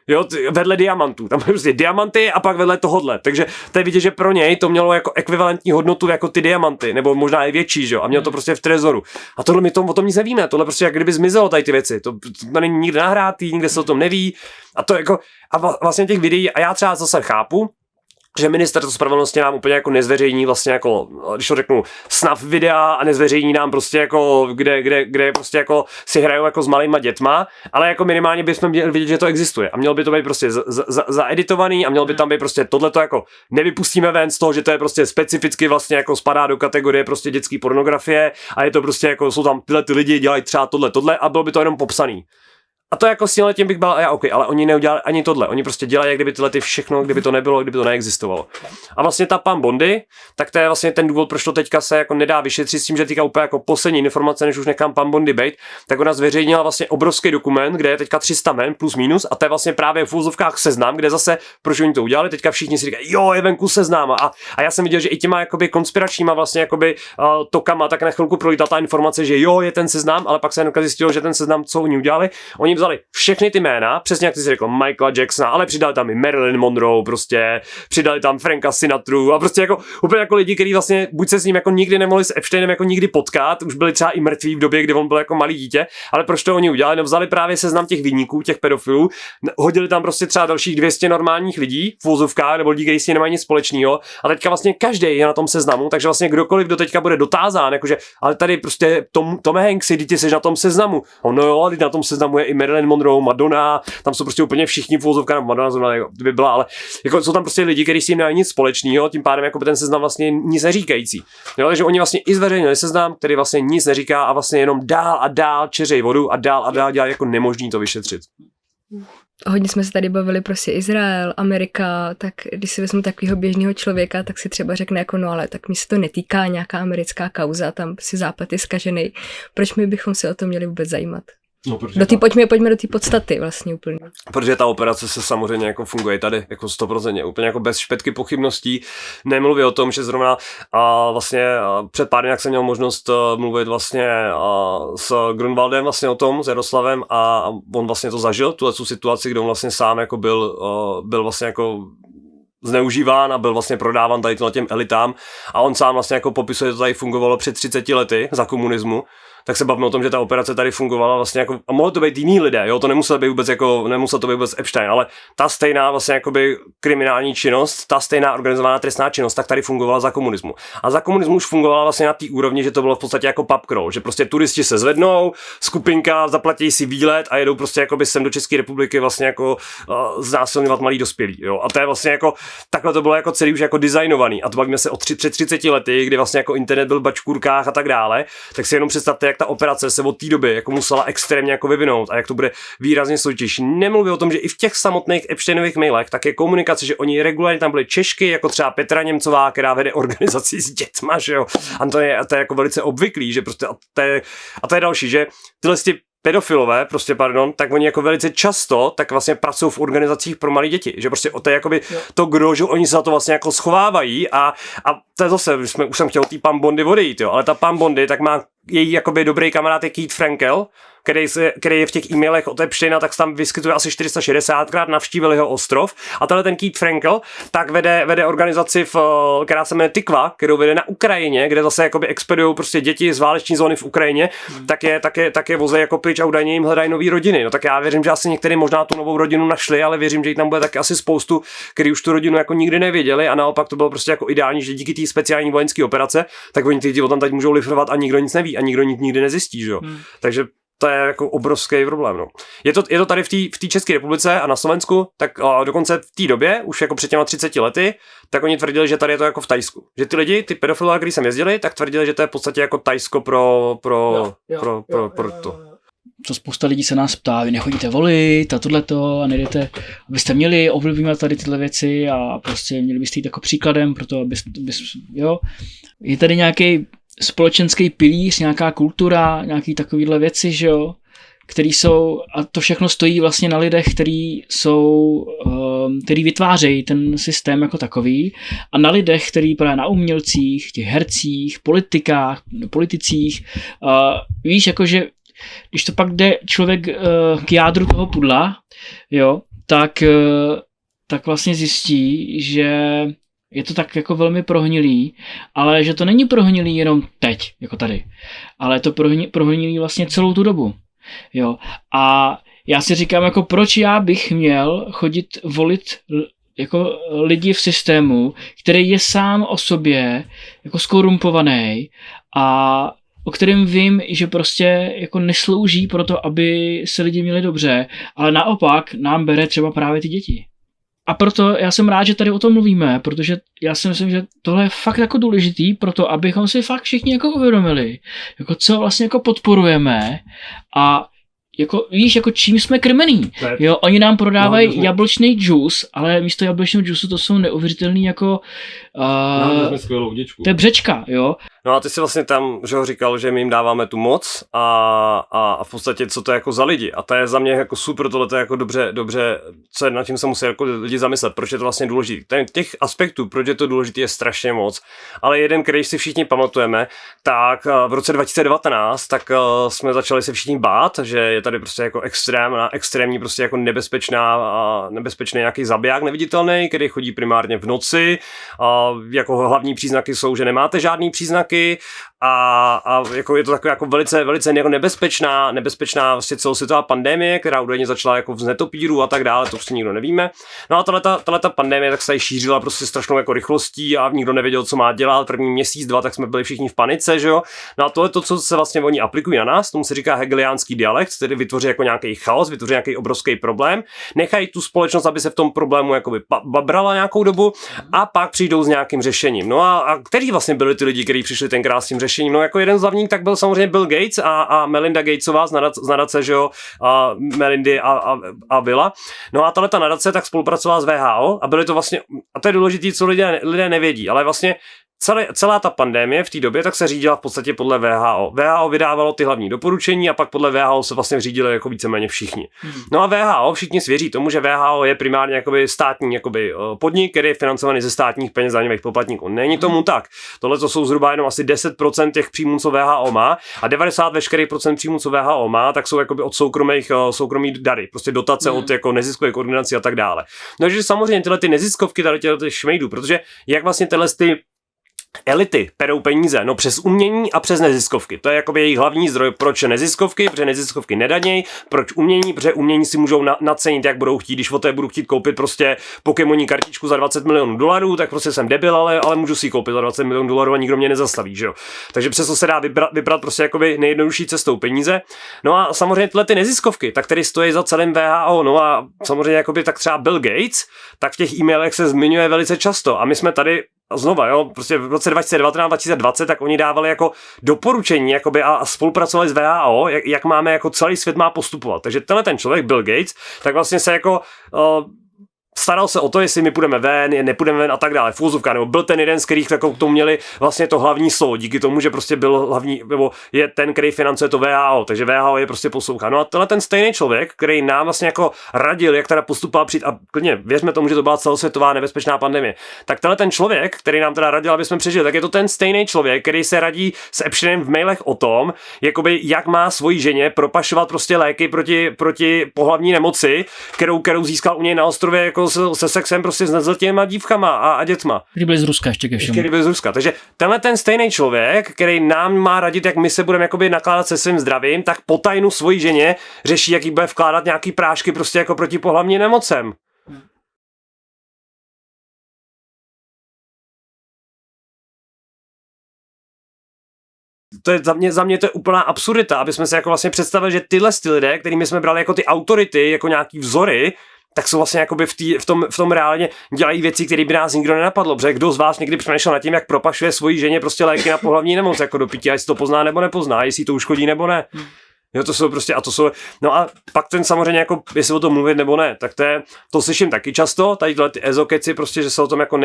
jo, vedle diamantů, tam byly prostě diamanty a pak vedle tohodle, takže to je vidět, že pro něj to mělo jako ekvivalentní hodnotu jako ty diamanty, nebo možná i větší, že jo, a měl to prostě v trezoru. A tohle my o tom nic nevíme, tohle prostě jak kdyby zmizelo tady ty věci, to není nikde nahrátý, nikde se o tom neví, a to jako, a vlastně těch videí, a já třeba zase chápu, že ministerstvo spravedlnosti nám úplně jako nezveřejní vlastně jako, když to řeknu, snuff videa a nezveřejní nám prostě jako, kde prostě jako si hrajou jako s malýma dětma, ale jako minimálně bychom měli vidět, že to existuje a mělo by to být prostě zaeditovaný a mělo by tam být prostě tohleto jako nevypustíme ven z toho, že to je prostě specificky vlastně jako spadá do kategorie prostě dětské pornografie a je to prostě jako jsou tam tyhle ty lidi, dělají třeba tohle a bylo by to jenom popsaný. A to jako s tím bych byl, OK, ale oni neudělali ani tohle. Oni prostě dělají, jak kdyby tyhle ty všechno, kdyby to nebylo, kdyby to neexistovalo. A vlastně ta pan Bondy, tak to je vlastně ten důvod, proč to teďka se jako nedá vyšetřit s tím, že teďka úplně jako poslední informace, než už nechám pan Bondy bejt, tak ona zveřejnila vlastně obrovský dokument, kde je teďka 300 men plus minus a to je vlastně právě v úzovkách seznam, kde zase, proč oni to udělali, teďka všichni si říkají, jo, je venku seznam a já jsem viděl, že i těma jakoby konspiračníma vlastně jakoby tokama, tak na chvilku prolítala ta informace, že jo, je ten seznam, ale pak se zjistilo, že ten seznam, co oni udělali, oni vzali všechny ty jména, přesně jak ty jsi řekl, Michaela Jacksona, ale přidali tam i Marilyn Monroe, prostě přidali tam Franka Sinatru a prostě jako úplně jako lidi, kteří vlastně buď se s ním jako nikdy nemohli s Epsteinem jako nikdy potkat, už byli třeba i mrtví v době, kdy on byl jako malý dítě, ale proč to oni udělali? No vzali právě seznam těch viníků, těch pedofilů, hodili tam prostě třeba dalších 200 normálních lidí v vozovkách nebo lidí, kteří s ním nemají nic společného a teďka vlastně každý je na tom seznamu, takže vlastně kdokoliv do teďka bude dotázán, jakože ale tady prostě Tom Hanks, ty jsi na tom seznamu. No jo, na tom seznamu je i Marilyn Monroe, Madonna, tam jsou prostě úplně všichni v uvozovkách, Madonna by byla, ale jako jsou tam prostě lidi, kteří s tím nemají nic společného, tím pádem jako ten seznam vlastně nic neříkající. Jo, takže oni vlastně i zveřejnili seznam, který vlastně nic neříká a vlastně jenom dál a dál čeřejí vodu a dál dělají jako nemožný to vyšetřit. Hodně jsme se tady bavili prostě Izrael, Amerika, tak když si vezmu takového běžného člověka, tak si třeba řekne jako no ale tak mi se to netýká nějaká americká kauza, tam si západ je zkažený. Proč my bychom se o to měli vůbec zajímat? No, pojďme do té podstaty vlastně úplně. Protože ta operace se samozřejmě jako funguje tady jako 100%, úplně jako bez špetky pochybností. Nemluví o tom, že zrovna vlastně před pár dny, jak jsem měl možnost mluvit vlastně s Grunwaldem vlastně o tom, s Jaroslavem a on vlastně to zažil, tu situaci, kde on vlastně sám jako byl vlastně jako zneužíván a byl vlastně prodáván tady těm elitám a on sám vlastně jako popisuje, že to tady fungovalo před 30 lety za komunismu, tak se bavíme o tom, že ta operace tady fungovala vlastně jako, a mohlo to být jiný lidé, jo, to nemusel to být vůbec Epstein, ale ta stejná vlastně jakoby kriminální činnost, ta stejná organizovaná trestná činnost, tak tady fungovala za komunismu. A za komunismu už fungovala vlastně na té úrovni, že to bylo v podstatě jako pub crawl, že prostě turisti se zvednou, skupinka, zaplatí si výlet a jedou prostě jakoby sem do České republiky vlastně jako znásilňovat malí dospělí, jo. A to je vlastně jako, takhle to bylo jako celý už jako designovaný. A to bavíme se o před 30 lety, kdy vlastně jako internet byl v bačkůrkách a tak dále, tak si jenom představte, jak ta operace se od té doby jako musela extrémně jako vyvinout a jak to bude výrazně složitější. Nemluví o tom, že i v těch samotných Epsteinových mailech tak je komunikace, že oni regulárně tam byly Češky, jako třeba Petra Němcová, která vede organizaci s dětma, že jo. A to je jako velice obvyklý, že prostě a to je další, že tyhle pedofilové, tak oni jako velice často tak vlastně pracují v organizacích pro malé děti, že prostě to je jakoby to gro, že oni se za to vlastně jako schovávají a to je zase, už jsem chtěl tý Pam Bondi odejít, jo, ale ta Pam Bondi tak má její jakoby dobrý kamarád je Keith Frankel, který je v těch e-mailech od Epsteina, tak se tam vyskytuje asi 460krát, navštívil jeho ostrov a tenhle ten Keith Frankel tak vede organizaci, která se jmenuje Tikva, kterou vede na Ukrajině, kde zase jakoby expedujou prostě děti z váleční zóny v Ukrajině, tak je voze jako pryč a údajně jim hledají nový rodiny. No tak já věřím, že asi některý možná tu novou rodinu našli, ale věřím, že jich tam bude taky asi spoustu, kteří už tu rodinu jako nikdy nevěděli a naopak to bylo prostě jako ideální, že díky té speciální vojenské operace, tak oni ty lidi tam teď můžou lifrovat a nikdo nic neví a nikdo nic nikdy nezjistí, že jo. Takže to je jako obrovský problém. No. Je to tady v té České republice a na Slovensku, tak dokonce v té době, už jako před těma 30 lety, tak oni tvrdili, že tady je to jako v Thajsku. Že ty lidi, ty pedofilové, kteří sem jezdili, tak tvrdili, že to je v podstatě jako Thajsko pro to. To spousta lidí se nás ptá, vy nechodíte volit a tohleto a nejdete, abyste měli ovlivňovat tady tyhle věci a prostě měli byste jít jako příkladem pro to, jo. Je tady nějaký společenský pilíř, nějaká kultura, nějaký takovýhle věci, že jo, který jsou, a to všechno stojí vlastně na lidech, který vytvářejí ten systém jako takový a na lidech, který právě na umělcích, těch hercích, politicích, víš, jakože když to pak jde člověk k jádru toho pudla, jo, tak vlastně zjistí, že je to tak jako velmi prohnilý, ale že to není prohnilý jenom teď, jako tady, ale je to prohnilý vlastně celou tu dobu. Jo. A já si říkám, jako proč já bych měl chodit volit jako lidi v systému, který je sám o sobě jako skorumpovaný a o kterém vím, že prostě jako neslouží pro to, aby se lidi měli dobře, ale naopak nám bere třeba právě ty děti. A proto já jsem rád, že tady o tom mluvíme, protože já si myslím, že tohle je fakt jako důležitý pro to, abychom si fakt všichni jako uvědomili, jako co vlastně jako podporujeme a jako víš, jako čím jsme krmený. Jo, oni nám prodávají jablčný džus, ale místo jablčného džusu to jsou neuvěřitelný jako to je břečka, jo. No a ty si vlastně tam, že ho říkal, že my jim dáváme tu moc a v podstatě co to je jako za lidi. A to je za mě jako super, tohle to je jako dobře, co je, nad tím se musí jako lidi zamyslet, proč je to vlastně důležité. Těch aspektů, proč je to důležité, je strašně moc. Ale jeden, který si všichni pamatujeme, tak v roce 2019 tak jsme začali se všichni bát, že je tady prostě jako extrémní prostě jako nebezpečný nějaký zabiják neviditelný, který chodí primárně v noci. Jako hlavní příznaky jsou, že nemáte žádný příznaky a jako je to taková jako velice jako nebezpečná vlastně celosvětová pandemie, která údajně začala jako z netopíru a tak dále, to prostě nikdo nevíme. No a tato pandemie tak se tady šířila prostě strašnou jako rychlostí a nikdo nevěděl, co má dělat. První měsíc, 2, tak jsme byli všichni v panice, že jo. No a to je to, co se vlastně oni aplikují na nás, tomu se říká hegeliánský dialekt, tedy vytvoří jako nějaký chaos, vytvoří nějaký obrovský problém, nechají tu společnost, aby se v tom problému jakoby babrala nějakou dobu a pak přijdou s nějakým řešením. No a kteří vlastně byli ty lidi, kteří přišli tenkrát s tím řešením? No jako jeden z hlavních tak byl samozřejmě Bill Gates a Melinda Gatesová z nadace, že jo, Melindy a Billa. No a tato nadace tak spolupracovala s WHO a byly to vlastně, a to je důležité, co lidé nevědí, ale vlastně celá ta pandemie v té době tak se řídila v podstatě podle VHO. VHO vydávalo ty hlavní doporučení a pak podle VHO se vlastně řídili jako víceméně všichni. No a VHO, všichni svěří tomu, že VHO je primárně jakoby státní jakoby podnik, který je financovaný ze státních peněz daňových poplatníků. Není tomu tak. Tohle to jsou zhruba jenom asi 10% těch příjmů, co VHO má, a 90 veškerých procent příjmů, co VHO má, tak jsou jakoby od soukromých dary, prostě dotace od jako neziskových organizací a tak dále. No, že samozřejmě tyhle ty neziskovky, tady ty šmejdů, protože jak vlastně tyhle ty elity perou peníze, no přes umění a přes neziskovky. To je jakoby jejich hlavní zdroj. Proč neziskovky? Protože neziskovky nedaněj. Proč umění? Protože umění si můžou nacenit, jak budou chtít. Když o té budu chtít koupit prostě Pokémoní kartičku za $20 milionů, tak prostě jsem debil, ale můžu si ji koupit za $20 milionů a nikdo mě nezastaví, že jo. Takže přesto se dá vybrat prostě jakoby nejjednodušší cestou peníze. No a samozřejmě tyhle ty neziskovky, tak tady stojí za celým VHO. No a samozřejmě jakoby tak třeba Bill Gates, tak v těch e-mailech se zmiňuje velice často. A my jsme tady znova, jo, prostě v roce 2019-2020, tak oni dávali jako doporučení jakoby a spolupracovali s VHO, jak máme jako celý svět má postupovat. Takže tenhle ten člověk, Bill Gates, tak vlastně se jako staral se o to, jestli my půjdeme ven, nepůjdeme ven a tak dále. Fúzovka, nebo byl ten jeden, z kterých tak to měli vlastně to hlavní slovo, díky tomu, že prostě byl hlavní, nebo je ten, který financuje to VHO, takže VHO je prostě poslouchá. No a tenhle ten stejný člověk, který nám vlastně jako radil, jak teda postupovat přijít, a klidně věřme tomu, že to byla celosvětová nebezpečná pandemie. Tak tenhle ten člověk, který nám teda radil, aby jsme přežili, tak je to ten stejný člověk, který se radí s Epsteinem v mailech o tom, jakoby jak má svoji ženě propašovat prostě léky proti pohlavní nemoci, kterou získal u něj na ostrově jako se sexem prostě s nezletilýma dívkama a dětma. Kdy byli z Ruska ještě ke všemu. Byli z Ruska. Takže tenhle ten stejný člověk, který nám má radit, jak my se budeme jakoby nakládat se svým zdravím, tak po tajnu svojí ženě řeší, jak jí bude vkládat nějaký prášky prostě jako proti pohlavním nemocem. To je za mě to je úplná absurdita, aby jsme se jako vlastně představili, že tyhle lidé, kterými jsme brali jako ty autority, jako nějaký vzory, tak jsou vlastně jakoby v tom reálně dělají věci, které by nás nikdo nenapadlo. Protože kdo z vás někdy přemýšlel nad tím, jak propašuje svoji ženě prostě léky na pohlavní nemoc jako do pití, a jestli to pozná nebo nepozná, jestli to uškodí nebo ne. Jo, to jsou prostě, no a pak ten samozřejmě jako, jestli o tom mluvit nebo ne, tak to slyším taky často, tady ty ezokeci prostě, že se o tom jako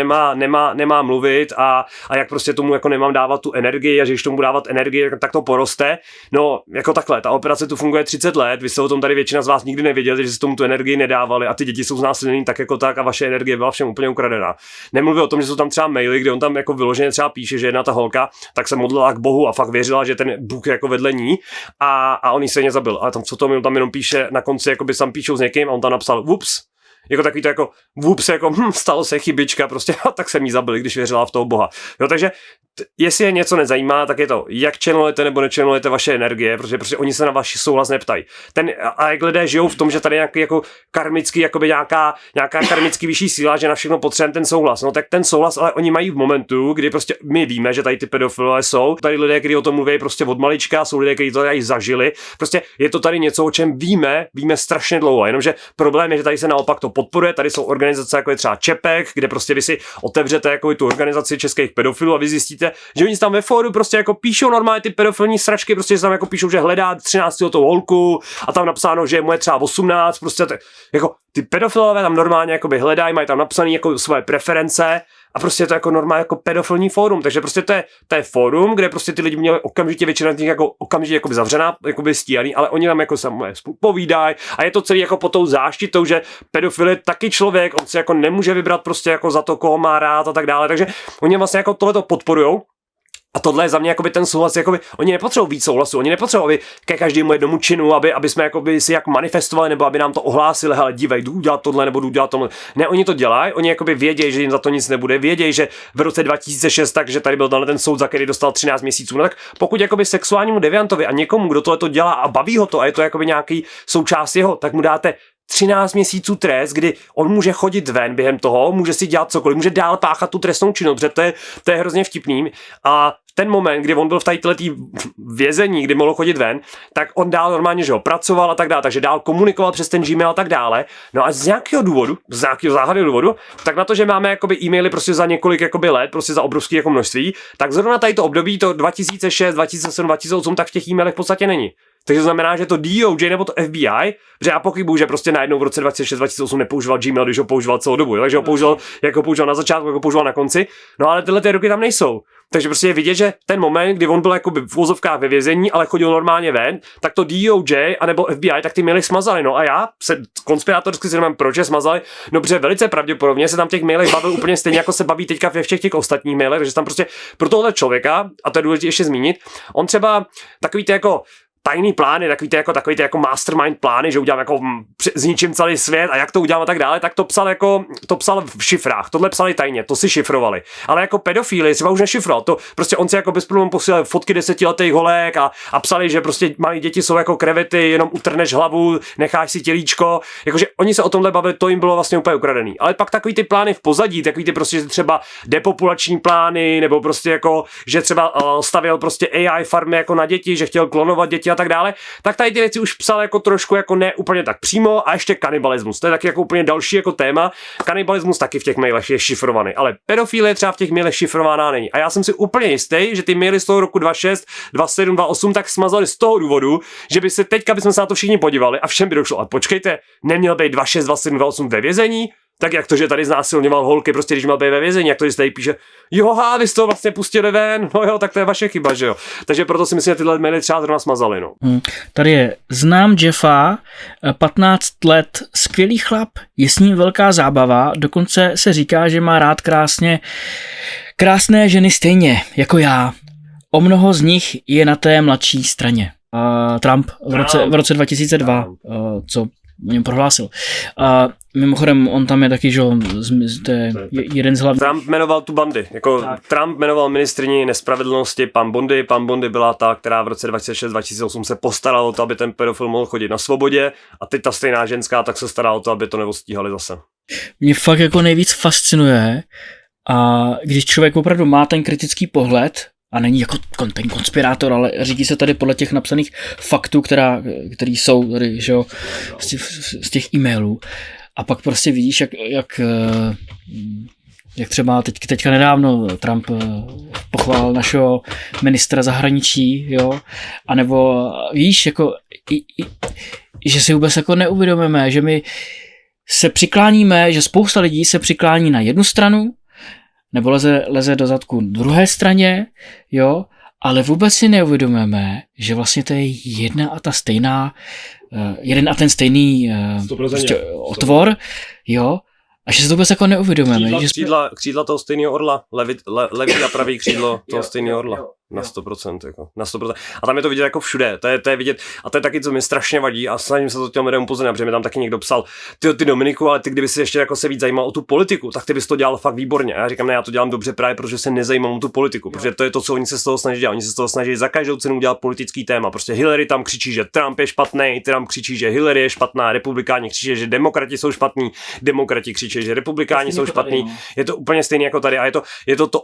nemá mluvit a jak prostě tomu jako nemám dávat tu energii a že když tomu dávat energii, tak to poroste. No, jako takhle, ta operace tu funguje 30 let, vy jste o tom tady většina z vás nikdy nevěděli, že se tomu tu energii nedávali a ty děti jsou znásilněný tak jako tak a vaše energie byla všem úplně ukradená. Nemluvím o tom, že jsou tam třeba maily, kde on tam jako vyloženě třeba píše, že jedna ta holka tak se modlila k Bohu a fakt věřila, že ten Bůh je jako vedle ní a on jí stejně zabil. Ale tam co to tam jenom píše na konci, jakoby sam píšou s někým a on tam napsal whoops. Jako takový to jako whoops, jako stalo se chybička prostě a tak se mi zabili, když věřila v toho Boha. Jo, takže jestli je něco nezajímá, tak je to, jak channelujete nebo nechannelujete vaše energie, protože prostě oni se na vaši souhlas neptají. A jak lidé žijou v tom, že tady nějaký jako karmický, jakoby nějaká karmicky vyšší síla, že na všechno potřebujeme ten souhlas. No tak ten souhlas, ale oni mají v momentu, kdy prostě my víme, že tady ty pedofilové jsou. Tady lidé, kteří o tom mluví prostě od malička, jsou lidé, kteří to tady zažili. Prostě je to tady něco, o čem víme strašně dlouho. Jenomže problém je, že tady se naopak to podporuje. Tady jsou organizace, jako je třeba Čepek, kde prostě vy si otevřete jako tu organizaci českých pedofilů a vy zjistíte, že oni tam ve fóru prostě jako píšou normálně ty pedofilní sračky, prostě tam jako píšou, že hledá 13letou holku a tam napsáno, že mu je třeba 18, prostě jako ty pedofilové tam normálně jako by hledají, mají tam napsané jako svoje preference a prostě je to jako normálně jako pedofilní fórum, takže prostě to je fórum, kde prostě ty lidi měli okamžitě většina z nich jako okamžitě jako by zavřená, jako by stíhaný, ale oni tam jako se povídají a je to celý jako pod tou záštitou, že pedofil je taky člověk, on si jako nemůže vybrat prostě jako za to, koho má rád a tak dále, takže oni vlastně jako tohleto podporujou. A tohle je za mě jakoby ten souhlas, jakoby, oni nepotřebují víc souhlasu, oni nepotřebují, aby ke každému jednomu činu, aby jsme jakoby si jak manifestovali, nebo aby nám to ohlásili, hele, dívej, jdu udělat tohle, nebo jdu udělat tohle. Ne, oni to dělají, oni jakoby vědějí, že jim za to nic nebude, vědějí, že v roce 2006, takže tady byl ten soud, za který dostal 13 měsíců. No tak pokud jakoby sexuálnímu deviantovi a někomu, kdo tohle to dělá a baví ho to a je to jakoby nějaký součást jeho, tak mu dáte 13 měsíců trest, kdy on může chodit ven během toho, může si dělat cokoliv, může dál páchat tu trestnou činnost, protože to je hrozně vtipný. A ten moment, kdy on byl v této vězení, kdy mohl chodit ven, tak on dál normálně, že ho pracoval a tak dále, takže dál komunikoval přes ten Gmail a tak dále. No a z nějakého záhadného důvodu, tak na to, že máme jakoby e-maily prostě za několik jakoby let, prostě za obrovský jako množství, tak zrovna tady to období, to 2006, 2007, 2008, tak v těch e-mailech v podstatě není. Takže to znamená, že to DOJ nebo to FBI, že já pochybuju, že prostě najednou v roce 2006-2008 nepoužíval Gmail, když ho používal celou dobu, jo? Takže ho používal, jako používal na začátku, jako používal na konci, no ale tyhle ty roky tam nejsou. Takže prostě je vidět, že ten moment, kdy on byl jakoby v vozovkách ve vězení, ale chodil normálně ven, tak to DOJ anebo FBI, tak ty maily smazali. No a já se konspirátorsky si nevím, proč je smazali. No protože velice pravděpodobně se tam těch mailech bavil úplně stejně, jako se baví teďka ve všech těch ostatních mailech, takže tam prostě pro tohle člověka, a to je důležité ještě zmínit, on třeba takový ty jako tajný plány, takový ty jako mastermind plány, že udělám jako zničím celý svět a jak to udělám a tak dále, tak to psal v šifrách. Tohle psali tajně, to si šifrovali. Ale jako pedofíly třeba už nešifroval. To prostě on si jako bez problémů posílal fotky 10letých holek a psali, že prostě malí děti jsou jako krevety, jenom utrneš hlavu, necháš si tělíčko. Jakože oni se o tomhle bavili, to jim bylo vlastně úplně ukradený. Ale pak takový ty plány v pozadí, takový ty prostě třeba depopulační plány, nebo prostě jako, že třeba stavěl prostě AI farmy jako na děti, že chtěl klonovat děti a tak dále, tak tady ty věci už psal jako trošku jako ne úplně tak přímo a ještě kanibalismus. To je taky jako úplně další jako téma. Kanibalismus taky v těch mailech je šifrovaný, ale pedofilie třeba v těch mailech šifrovaná není. A já jsem si úplně jistý, že ty maily z toho roku 26, 27, 28 tak smazali z toho důvodu, že by se teďka bychom se na to všichni podívali a všem by došlo. A počkejte, neměl být 26, 27, 28 ve vězení? Tak jak to, že tady znásilňoval holky, prostě když měl být ve vězení, jak to, že tady píše, jo, vy jste to vlastně pustili ven, no jo, tak to je vaše chyba, že jo. Takže proto si myslím, že tyhle maily třeba zrovna smazali, no. Tady je, znám Jeffa, 15 let, skvělý chlap, je s ním velká zábava, dokonce se říká, že má rád krásné ženy stejně, jako já. O mnoho z nich je na té mladší straně. Trump v roce 2002, co o něm prohlásil. A mimochodem, on tam je taky, že to je jeden z hlavních. Trump jmenoval tu Bundy, jako tak. Trump jmenoval ministryni nespravedlnosti pan Bundy byla ta, která v roce 2006-2008 se postarala o to, aby ten pedofil mohl chodit na svobodě a teď ta stejná ženská tak se stará o to, aby to neostíhali zase. Mě fakt jako nejvíc fascinuje, a když člověk opravdu má ten kritický pohled, a není jako ten konspirátor, ale řídí se tady podle těch napsaných faktů, který jsou tady, že jo, z těch e-mailů. A pak prostě vidíš, jak třeba teďka nedávno Trump pochválil našeho ministra zahraničí, jo, anebo víš, jako, že si vůbec jako neuvědomíme, že my se přikláníme, že spousta lidí se přiklání na jednu stranu, nebo leze do zadku druhé straně, jo, ale vůbec si neuvědomujeme, že vlastně to je jeden a ten stejný prostě otvor, jo, a že se to vůbec jako neuvědomujeme. Křídla toho stejného orla, levý a pravý křídlo toho stejného orla. Na 100%, jako, na 100%. A tam je to vidět jako všude, to je vidět, a to je taky, co mi strašně vadí a snažím se to těm lidem upozornit, protože mi tam taky někdo psal, ty Dominiku, ale ty kdyby si ještě jako se víc zajímal o tu politiku, tak ty bys to dělal fakt výborně. A já říkám, ne, já to dělám dobře právě, protože se nezajímám o tu politiku, protože to je to, co oni se z toho snaží dělat. Oni se z toho snaží za každou cenu dělat politický téma. Prostě Hillary tam křičí, že Trump je špatný, Trump křičí, že Hillary je špatná, republikáni křičí, že demokrati jsou špatní, demokrati křičí, že republikáni jsou špatní. Je to úplně stejné jako tady a je to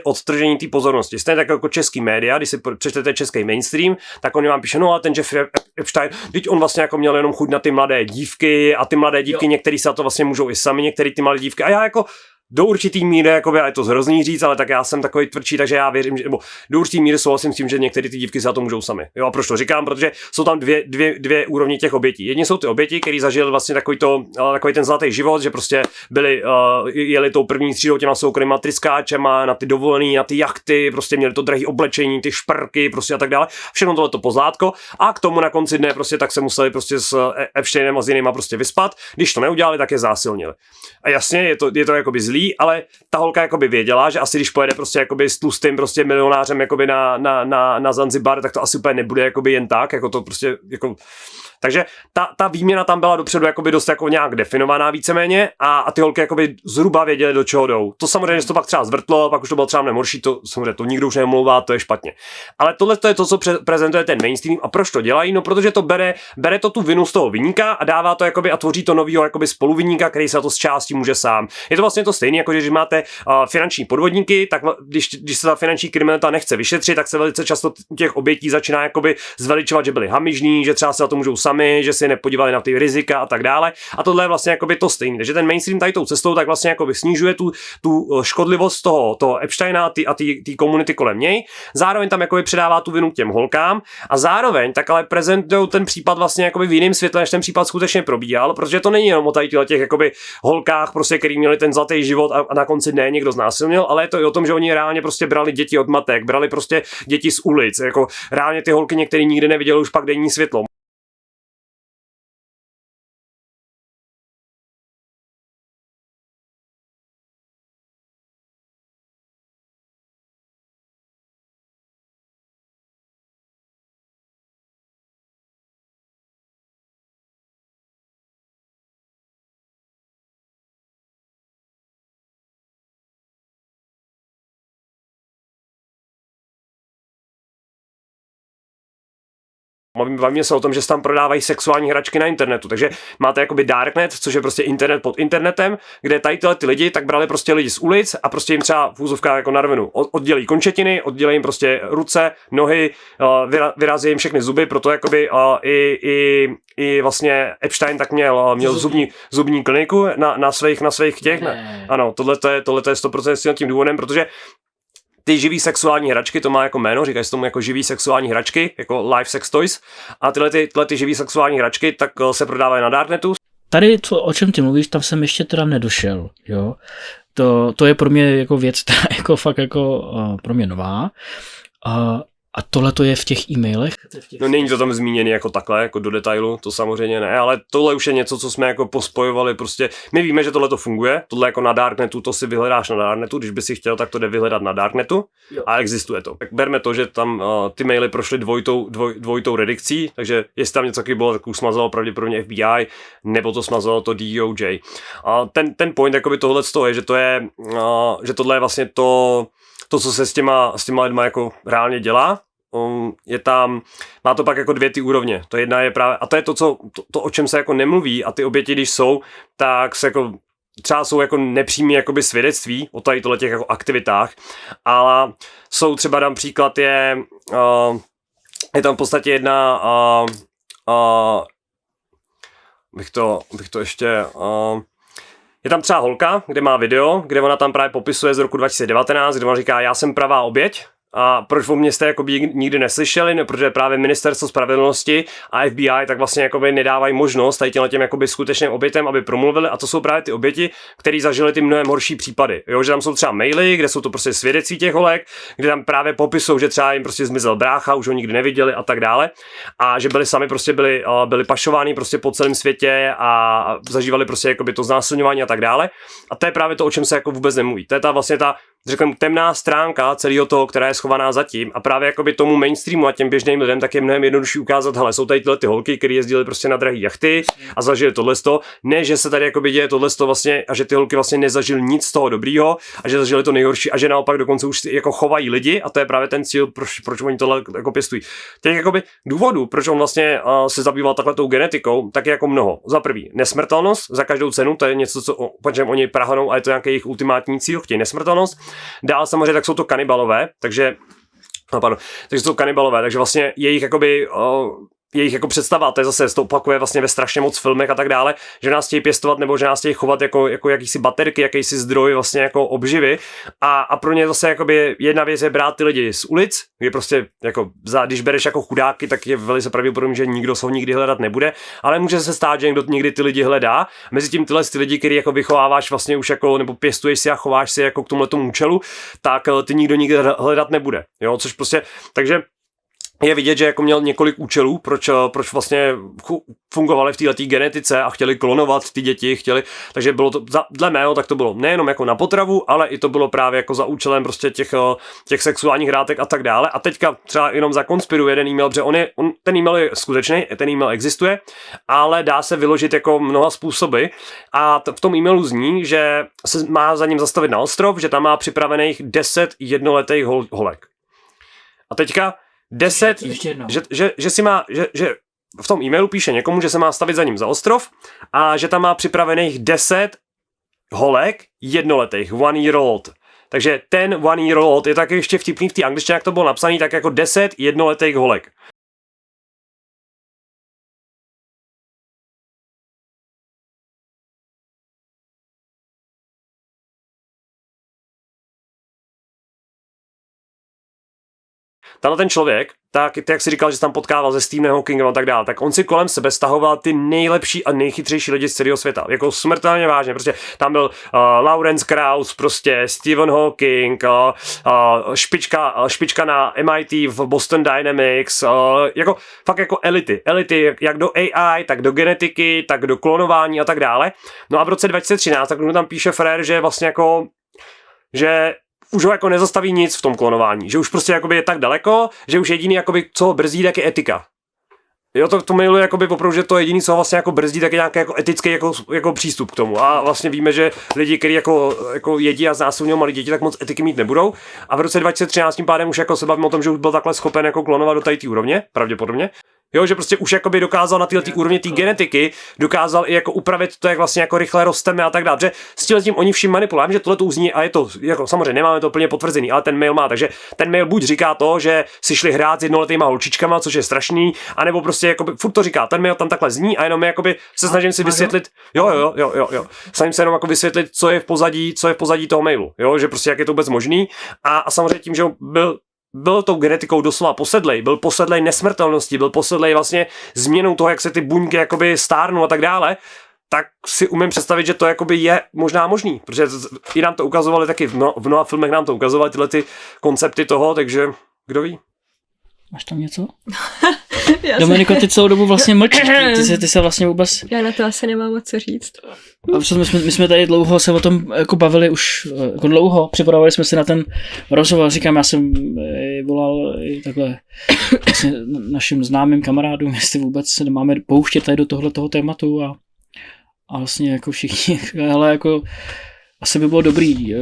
odtržení té pozornosti. Stejně tak jako český média, když si přečtete český mainstream, tak oni vám píše, no a ten Jeffrey Epstein, teď on vlastně jako měl jenom chuť na ty mladé dívky a ty mladé dívky, některý se to vlastně můžou i sami, některý ty mladé dívky a já jako do určitý míry, jakoby, a je to hrozný říct, ale tak já jsem takový tvrdší, takže já věřím, že, nebo do určitý míry souhlasím s tím, že některé ty dívky se to můžou sami. Jo, a proč to říkám? Protože jsou tam dvě úrovně těch obětí. Jedni jsou ty oběti, kteří zažili vlastně takový ten zlatý život, že prostě jeli tou první třídou těma soukromýma tryskáčema na ty dovolený, na ty jachty, prostě měli to drahé oblečení, ty šprky, prostě a tak dále. Všechno tohle to pozlátko a k tomu na konci dne prostě tak se museli prostě s Epsteinem a s jinýma prostě vyspat. Když to neudělali, tak je zásilnili. A jasně, je to jakoby zlý, ale ta holka jakoby věděla, že asi když pojede prostě jakoby s tlustým prostě milionářem jakoby na Zanzibar, tak to asi úplně nebude jakoby jen tak, jako to prostě jako. Takže ta výměna tam byla dopředu jakoby dost jako nějak definovaná víceméně a ty holky jakoby zhruba věděly, do čeho jdou. To samozřejmě, že to pak třeba zvrtlo, pak už to bylo třeba mnohem horší, to samozřejmě to nikdo už nemlouvá, to je špatně. Ale tohle to je to, co prezentuje ten mainstream a proč to dělají? No protože to bere to tu vinu z toho viníka a dává to jakoby a tvoří to novýho jakoby spoluviníka, který se to z části může sám. Je to vlastně to stejné, stejný, jako když máte finanční podvodníky, tak když se ta finanční kriminalita nechce vyšetřit, tak se velice často u těch obětí začíná jakoby zveličovat, že byli hamižní, že třeba se na to můžou sami, že si nepodívali na ty rizika a tak dále. A tohle je vlastně jakoby to stejné. Takže ten mainstream tady tou cestou tak vlastně jakoby snižuje tu škodlivost toho Epsteina a té komunity kolem něj. Zároveň tam jakoby předává tu vinu těm holkám a zároveň tak ale prezentují ten případ vlastně jakoby v jiném světle, než ten případ skutečně probíhal, protože to není jenom o tady těch jakoby holkách, prostě, který měli ten zlatý život a na konci dne někdo znásilnil, ale je to i o tom, že oni reálně prostě brali děti od matek, brali prostě děti z ulic, jako reálně ty holky některý nikdy neviděli už pak denní světlo. Bavíme se o tom, že se tam prodávají sexuální hračky na internetu, takže máte jakoby darknet, což je prostě internet pod internetem, kde tady ty lidi tak brali prostě lidi z ulic a prostě jim třeba v úzovkách jako na rovinu oddělí končetiny, oddělí jim prostě ruce, nohy, vyrazí jim všechny zuby, proto jakoby i vlastně Epstein tak měl zubní kliniku na svých těch. Ano, tohle je 100% tím důvodem, protože ty živý sexuální hračky, to má jako jméno, říkají se tomu jako živý sexuální hračky, jako live sex toys. A tyhle živý sexuální hračky tak se prodávají na darknetu. Tady, o čem ty mluvíš, tam jsem ještě teda nedošel, jo. To je pro mě jako věc, která jako fakt jako pro mě nová. A tohle to je v těch e-mailech? No není to tam zmíněný jako takhle, jako do detailu, to samozřejmě ne, ale tohle už je něco, co jsme jako pospojovali prostě. My víme, že tohle to funguje, tohle jako na darknetu, to si vyhledáš na darknetu, když by si chtěl, tak to jde vyhledat na darknetu a existuje to. Tak berme to, že tam ty maily prošly dvojitou redikcí, takže jestli tam něco bylo, tak už smazalo pravděpodobně FBI, nebo to smazalo to DOJ. A ten point jakoby tohle je, že tohle je vlastně to, co se s těma lidma jako reálně dělá. Má to pak jako dvě ty úrovně. To jedna je právě, a to je to, o čem se jako nemluví, a ty oběti, když jsou, tak se jako třeba jsou jako nepřímý jakoby svědectví o tady těch jako aktivitách, ale jsou třeba například je tam v podstatě jedna bych to ještě je tam třeba holka, kde má video, kde ona tam právě popisuje z roku 2019, kde ona říká, já jsem pravá oběť. A proč o mě jste jakoby nikdy neslyšeli, no, protože právě Ministerstvo spravedlnosti a FBI tak vlastně jakoby nedávají možnost tady těm jakoby skutečným obětem, aby promluvili, a to jsou právě ty oběti, kteří zažili ty mnohem horší případy. Jo, že tam jsou třeba maily, kde jsou to prostě svědectví těch holek, kde tam právě popisují, že třeba jim prostě zmizel brácha, už ho nikdy neviděli a tak dále, a že byli sami prostě byli pašováni prostě po celém světě a zažívali prostě jakoby to znásilňování a tak dále. A to je právě to, o čem se jako vůbec nemluví. To je ta řekněme temná stránka celého toho, která je schovaná zatím, a právě jakoby tomu mainstreamu a těm běžným lidem tak je mnohem jednodušší ukázat, hele, jsou tady ty holky, které jezdily prostě na drahé jachty a zažili tohleto, ne, že se tady jakoby děje tohleto vlastně a že ty holky vlastně nezažily nic z toho dobrýho a že zažili to nejhorší a že naopak dokonce už jako chovají lidi, a to je právě ten cíl, proč oni tohle jako pěstují. Těch jakoby důvodů, proč on vlastně se zabýval takhle genetikou, tak je jako mnoho. Za prvý, nesmrtelnost za každou cenu, to je něco, po čem oni prahanou, a je to nějaký jejich ultimátní cíl, chtějí nesmrtelnost. Dál samozřejmě tak jsou to kanibalové, takže jsou kanibalové, takže vlastně jejich jako představa, to je zase, to opakuje vlastně ve strašně moc filmech a tak dále, že nás chtějí pěstovat nebo že nás chtějí chovat jako jakýsi baterky, jakýsi zdroj vlastně jako obživy, a pro ně zase jakoby jedna věc je brát ty lidi z ulic, kdy prostě jako když bereš jako chudáky, tak je velice pravděpodobně, že nikdo se ho nikdy hledat nebude, ale může se stát, že někdo někdy ty lidi hledá. Mezitím ty lidi, který jako vychováváš vlastně už jako, nebo pěstuješ si a chováš si jako k tomuhletomu účelu, tak ty nikdo nikdy hledat nebude. Jo, což prostě, takže je vidět, že jako měl několik účelů, proč vlastně fungovali v této genetice a chtěli klonovat ty děti, takže bylo to, dle mého, tak to bylo nejenom jako na potravu, ale i to bylo právě jako za účelem prostě těch sexuálních hrátek a tak dále. A teďka třeba jenom zakonspiruje jeden e-mail, protože ten e-mail je skutečný, ten e-mail existuje, ale dá se vyložit jako mnoha způsoby, a v tom e-mailu zní, že se má za ním zastavit na ostrov, že tam má připravených 10 jednoletých holek. A teďka 10, že v tom e-mailu píše někomu, že se má stavit za ním za ostrov a že tam má připravených 10 holek jednoletých, 1 year old. Takže ten 1 year old je taky ještě vtipný v té angličtině, jak to bylo napsaný, tak jako 10 jednoletých holek. Tenhle ten člověk, tak jak si říkal, že jsi tam potkával se Stephenem Hawkingem a tak dále, tak on si kolem sebe stahoval ty nejlepší a nejchytřejší lidi z celého světa. Jako smrtelně vážně, prostě tam byl Lawrence Krauss, prostě Stephen Hawking, špička na MIT v Boston Dynamics, jako fakt jako elity, jak do AI, tak do genetiky, tak do klonování a tak dále. No a v roce 2013, tak mu tam píše Frér, že vlastně jako, že už ho jako nezastaví nic v tom klonování, že už prostě jakoby je tak daleko, že už jediný jakoby, co ho brzdí, tak je etika. Jo, to mailu je jakoby opravdu, že to jediný, co ho vlastně jako brzdí, tak je nějaký jako etický jako přístup k tomu. A vlastně víme, že lidi, kteří jako jedí a znásilňují malí děti, tak moc etiky mít nebudou. A v roce 2013 tím pádem už jako se bavíme o tom, že už byl takhle schopen jako klonovat do té úrovně, pravděpodobně. Jo, že prostě už jakoby dokázal na této úrovni té genetiky, dokázal i jako upravit to, jak vlastně jako rychle rosteme a tak dále. Že s tím oni vším manipulují, že tohle to uzní a je to, jako samozřejmě nemáme to plně potvrzený, ale ten mail má, takže ten mail buď říká to, že si šli hrát s jednoletýma holčičkama, což je strašný, anebo prostě jakoby furt to říká, ten mail tam takhle zní a jenom jakoby se snažím si vysvětlit, jo. Snažím se jenom jako vysvětlit, co je v pozadí toho mailu, jo, že prostě jak je to vůbec možný a samozřejmě tím, že byl tou genetikou doslova posedlej, byl posedlej nesmrtelností, byl posedlej vlastně změnou toho, jak se ty buňky jakoby stárnou a tak dále, tak si umím představit, že to jakoby je možná možný, protože i nám to ukazovali taky v mnoha filmech nám to ukazovali tyhle ty koncepty toho, takže kdo ví. Máš tam něco? Dominiko, ty celou dobu vlastně mlčíš, ty se vlastně vůbec... Já na to asi nemám moc co říct. My jsme tady dlouho se o tom jako bavili už jako dlouho, připravovali jsme se na ten rozhovor, říkám, já jsem volal i takhle vlastně našim známým kamarádům, jestli vůbec se nemáme pouštět tady do tohoto tématu a vlastně jako všichni, ale jako asi by bylo dobrý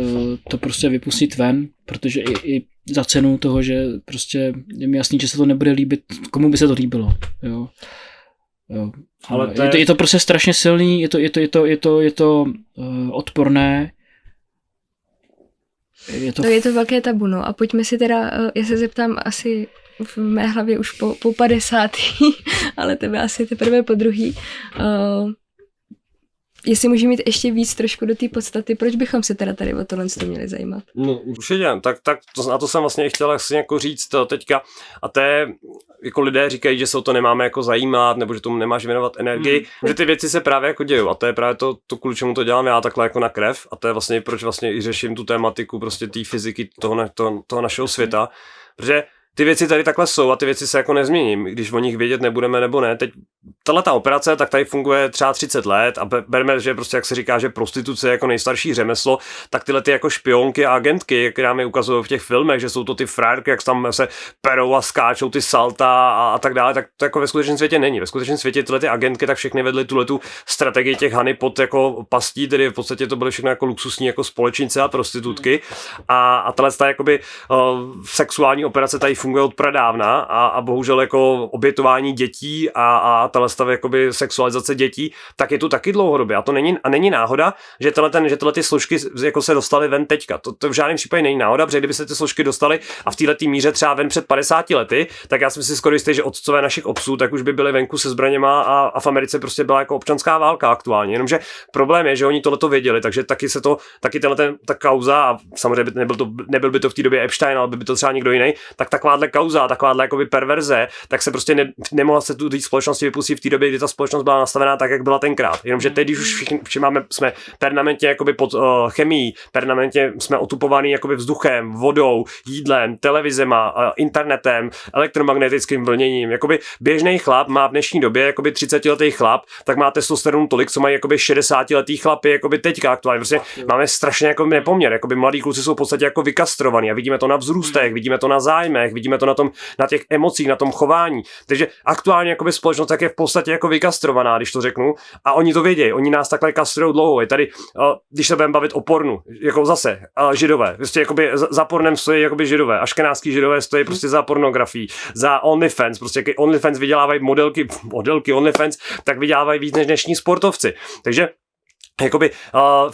to prostě vypustit ven, protože i za cenu toho, že prostě je mi jasný, že se to nebude líbit, komu by se to líbilo, jo. Ale je to prostě strašně silný, je to odporné. Je to velké tabu, no. A pojďme si teda, já se zeptám asi v mé hlavě už po 50. ale tebe asi teprve po druhý. Jestli můžeme mít ještě víc trošku do té podstaty, proč bychom se teda tady o tohle měli zajímat? No určitě, tak na to jsem vlastně chtěl asi jako říct teďka a to je, jako lidé říkají, že se o to nemáme jako zajímat, nebo že tomu nemáš věnovat energii, že ty věci se právě jako dějou a to je právě to kvůli čemu to dělám já takhle jako na krev a to je vlastně proč vlastně i řeším tu tématiku prostě té fyziky toho našeho světa, protože ty věci tady takhle jsou a ty věci se jako nezmění, když o nich vědět nebudeme nebo ne. Teď tato operace tak tady funguje třeba 30 let a bereme, že prostě jak se říká, že prostituce je jako nejstarší řemeslo, tak tyhle ty jako špionky a agentky, které mi ukazují v těch filmech, že jsou to ty frárky, jak tam se perou a skáčou ty salta a tak dále, tak to jako ve skutečném světě není. Ve skutečném světě tyhle ty agentky tak všechny vedly tu strategii těch honeypot jako pastí, tedy v podstatě to byly všechno jako luxusní jako společnice a prostitutky a tato jakoby sexuální operace tady funguje od pradávna a bohužel jako obětování dětí a tahle stav jakoby sexualizace dětí, tak je tu taky dlouhodobě. A to není náhoda, že tyhle ty složky jako se dostaly ven teďka. To v žádném případě není náhoda, protože kdyby se ty složky dostaly a v této míře třeba ven před 50 lety, tak já jsem si skoro jistý, že otcové našich obsů tak už by byli venku se zbraněma a v Americe prostě byla jako občanská válka aktuálně. Jenomže problém je, že oni tohleto věděli, takže taky ta kauza a samozřejmě nebyl by to v té době Epstein, ale by to třeba někdo jiný, tak takováhle kauza, takováhle jakoby perverze, tak se prostě nemohla se tu společnosti vypustit v té době, kdy ta společnost byla nastavená tak, jak byla tenkrát. Jenomže teď, když už jsme permanentně jakoby pod chemií, permanentně jsme otupovaný jakoby vzduchem, vodou, jídlem, televizema, internetem, elektromagnetickým vlněním. Jakoby běžný chlap má v dnešní době jakoby 30letý chlap, tak má testosteronu tolik, co mají jakoby 60letý chlapy jakoby teďka aktuálně. Prostě máme strašně jako nepoměr, jakoby mladí kluci jsou v podstatě jako vykastrovaní a vidíme to na vzrůstech, vidíme to na zájmech, vidíme to na těch emocích, na tom chování. Takže aktuálně jakoby společnost tak je v podstatě jako vykastrovaná, když to řeknu, a oni to vědějí, oni nás takhle kastrují dlouho. Je tady, když se budeme bavit o pornu, jako zase židové, prostě jakoby za pornem stojí jakoby židové, aškenáský židové stojí prostě za pornografií, za OnlyFans, prostě jak OnlyFans vydělávají modelky OnlyFans, tak vydělávají víc než dnešní sportovci. Takže jakoby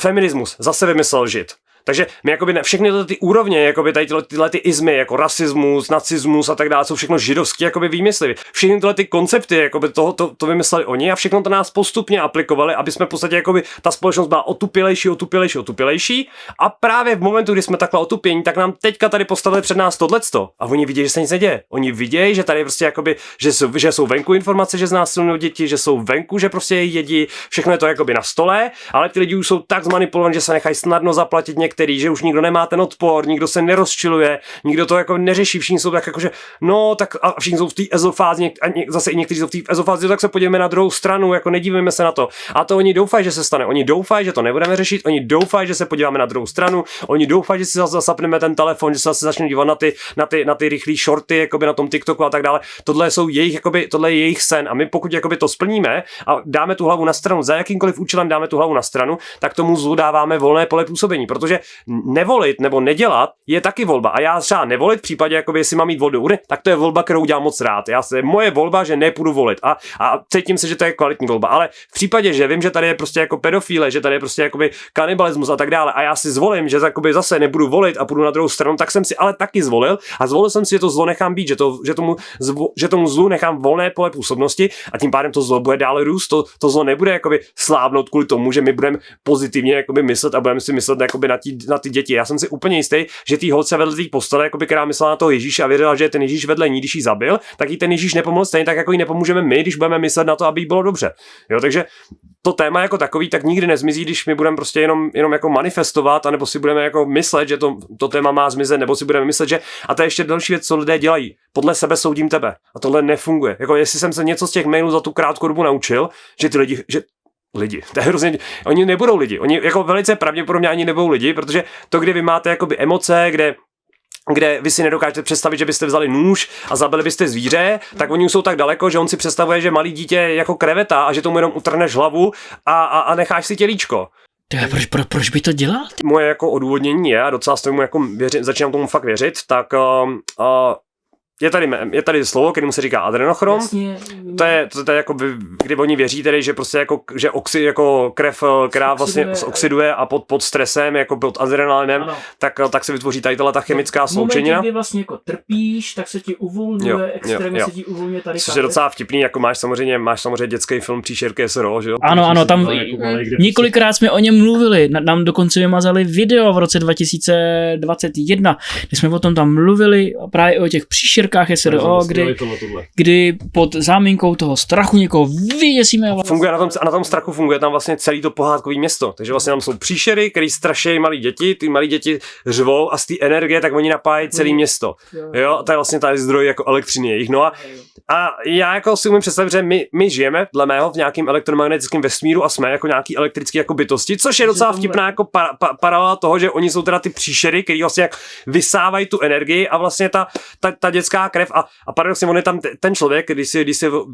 feminismus zase vymyslel Žid. Takže my jakoby všechny ty úrovně, jakoby tady tyhle ty izmy, jako rasismus, nacismus a tak dále, jsou všechno židovský jakoby výmysly. Všechny tyhle ty koncepty, jakoby to vymysleli oni a všechno to nás postupně aplikovali, aby jsme v podstatě jakoby ta společnost byla otupělejší a právě v momentu, kdy jsme takhle otupění, tak nám teďka tady postavili před nás tohleto a oni vidí, že se nic neděje. Oni vidí, že tady prostě jakoby, že jsou venku informace, že znásilňují děti, že jsou venku, že prostě jedí, všechno je to jakoby na stole, ale ty lidi už jsou tak zmanipulovaní, že se nechají snadno zaplatit který, že už nikdo nemá ten odpor, nikdo se nerozčiluje, nikdo to jako neřeší, všichni jsou tak jako, že no, tak a všichni jsou v té ezofázi, zase i někteří jsou v té ezofázi, tak se podívejme na druhou stranu, jako nedívejme se na to. A to oni doufají, že se stane, oni doufají, že to nebudeme řešit, oni doufají, že se podíváme na druhou stranu, oni doufají, že si zase zasapneme ten telefon, že se zase začnou dívat na ty rychlé shorty, jakoby na tom TikToku a tak dále. Tohle je jejich sen a my pokud jakoby to splníme a dáme tu hlavu na stranu, za jakýmkoliv účelem dáme tu hlavu na stranu, tak tomu zlu dáváme volné pole působení, protože nevolit nebo nedělat je taky volba. A já třeba nevolit v případě, jakoby, jestli mám jít vodu urny, tak to je volba, kterou dělám moc rád. Moje volba, že nepůjdu volit. A cítím se, že to je kvalitní volba. Ale v případě, že vím, že tady je prostě jako pedofíle, že tady je prostě jakoby kanibalismus a tak dále, a já si zvolím, že jakoby zase nebudu volit a půjdu na druhou stranu, tak jsem si ale taky zvolil a zvolil jsem si, že to zlo nechám být, že tomu zlu nechám volné pole působnosti a tím pádem to zlo bude dále růst. To zlo nebude jakoby slábnout kvůli tomu, že my budeme pozitivně jakoby myslet a budeme si myslet jakoby na ty děti. Já jsem si úplně jistý, že tý holce vedle té postele, jakoby, která myslela na toho Ježíše a věřila, že je ten Ježíš vedle ní, když jí zabil, tak jí ten Ježíš nepomohl stejně tak, jako jí nepomůžeme my, když budeme myslet na to, aby jí bylo dobře. Jo, takže to téma jako takový tak nikdy nezmizí, když my budeme prostě jenom jako manifestovat, anebo si budeme jako myslet, že to téma má zmizet, nebo si budeme myslet, že a to je ještě další věc, co lidé dělají. Podle sebe soudím tebe. A tohle nefunguje. Jako jestli jsem se něco z těch mailů za tu krátkou dobu naučil, že ty lidi, to je hrozně, oni nebudou lidi, oni jako velice pravděpodobně ani nebudou lidi, protože to, kde vy máte jakoby emoce, kde vy si nedokážete představit, že byste vzali nůž a zabili byste zvíře, tak oni už jsou tak daleko, že on si představuje, že malý dítě je jako kreveta a že tomu jenom utrhneš hlavu a necháš si tělíčko. Proč by to dělal? Moje jako odůvodnění je, a docela tomu jako začínám tomu fakt věřit, tak je tady slovo, kterému se říká adrenochrom. Jasně. To je jako, kdy oni věří tedy, že prostě že jako krev, která vlastně oxiduje a pod stresem, jako pod adrenalinem, tak se vytvoří tady ta chemická sloučenina. V momentě, kdy vlastně jako trpíš, tak se ti uvolňuje, extrémně se ti uvolňuje tady. Což je docela vtipný, jako máš samozřejmě dětský film Příšerky SRO, že jo? Ano, tam několikrát jsme o něm mluvili, nám dokonce vymazali video v roce 2021, kdy jsme o tom tam mluvili právě o těch příšerkách SRO, kdy pod záminkou toho strachu někoho vyděsíme. Funguje na tom strachu funguje tam vlastně celý to pohádkový město. Takže vlastně tam jsou příšery, který straší malí děti, ty malí děti řvou a z té energie tak oni napájí celé město. Jo, to je vlastně tady zdroj jako elektřiny jejich. No a já jako si umím představit, že my žijeme dle mého v nějakém elektromagnetickém vesmíru a jsme jako nějaký elektrický jako bytosti, což je docela vtipná jako paralela toho, že oni jsou teda ty příšery, který vlastně jak vysávají tu energii a vlastně ta dětská krev a paradoxně on je tam ten člověk, když si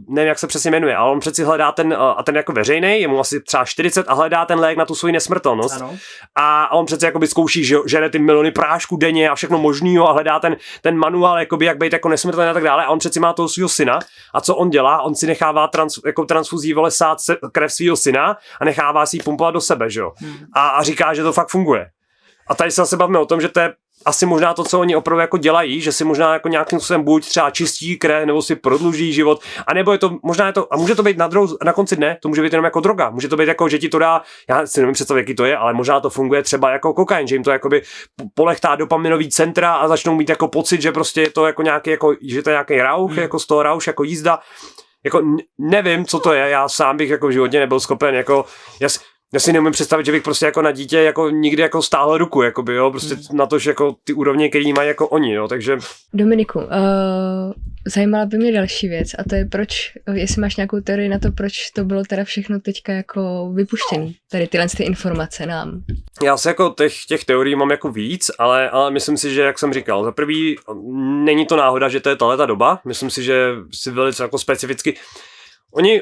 nevím, jak se přesně jmenuje, ale on přeci hledá ten jako veřejný, je mu asi třeba 40 a hledá ten lék na tu svoji nesmrtelnost. Ano. A on přeci jakoby zkouší, že žere ty miliony prášků denně a všechno možného a hledá ten manuál, jakoby, jak být jako nesmrtelný a tak dále. A on přeci má toho svého syna. A co on dělá? On si nechává transfuzí sát krev svého syna a nechává si ji pumpovat do sebe, že jo? A říká, že to fakt funguje. A tady se zase bavíme o tom, že to je asi možná to, co oni opravdu jako dělají, že si možná jako nějakým způsobem buď třeba čistí krev, nebo si prodluží život, a nebo a může to být na konci dne, to může být jenom jako droga, může to být jako, že ti to dá, já si nevím představit, jaký to je, ale možná to funguje třeba jako kokain, že jim to jakoby polechtá dopaminový centra a začnou mít jako pocit, že prostě je to jako nějaký, jako, že to je nějaký rauch, jako z toho rauš, jako jízda, jako nevím, co to je, já sám bych jako v životě nebyl schopen, jako já si neumím představit, že bych prostě jako na dítě jako nikdy jako stáhl ruku, jakoby, jo, prostě na to, že jako ty úrovně, který mají jako oni, jo, takže... Dominiku, zajímala by mě další věc a to je jestli máš nějakou teorii na to, proč to bylo teda všechno teďka jako vypuštěný, tady tyhle informace nám. Já se jako těch teorií mám jako víc, ale myslím si, že jak jsem říkal, za prvý není to náhoda, že to je tahleta doba, myslím si, že si velice jako specificky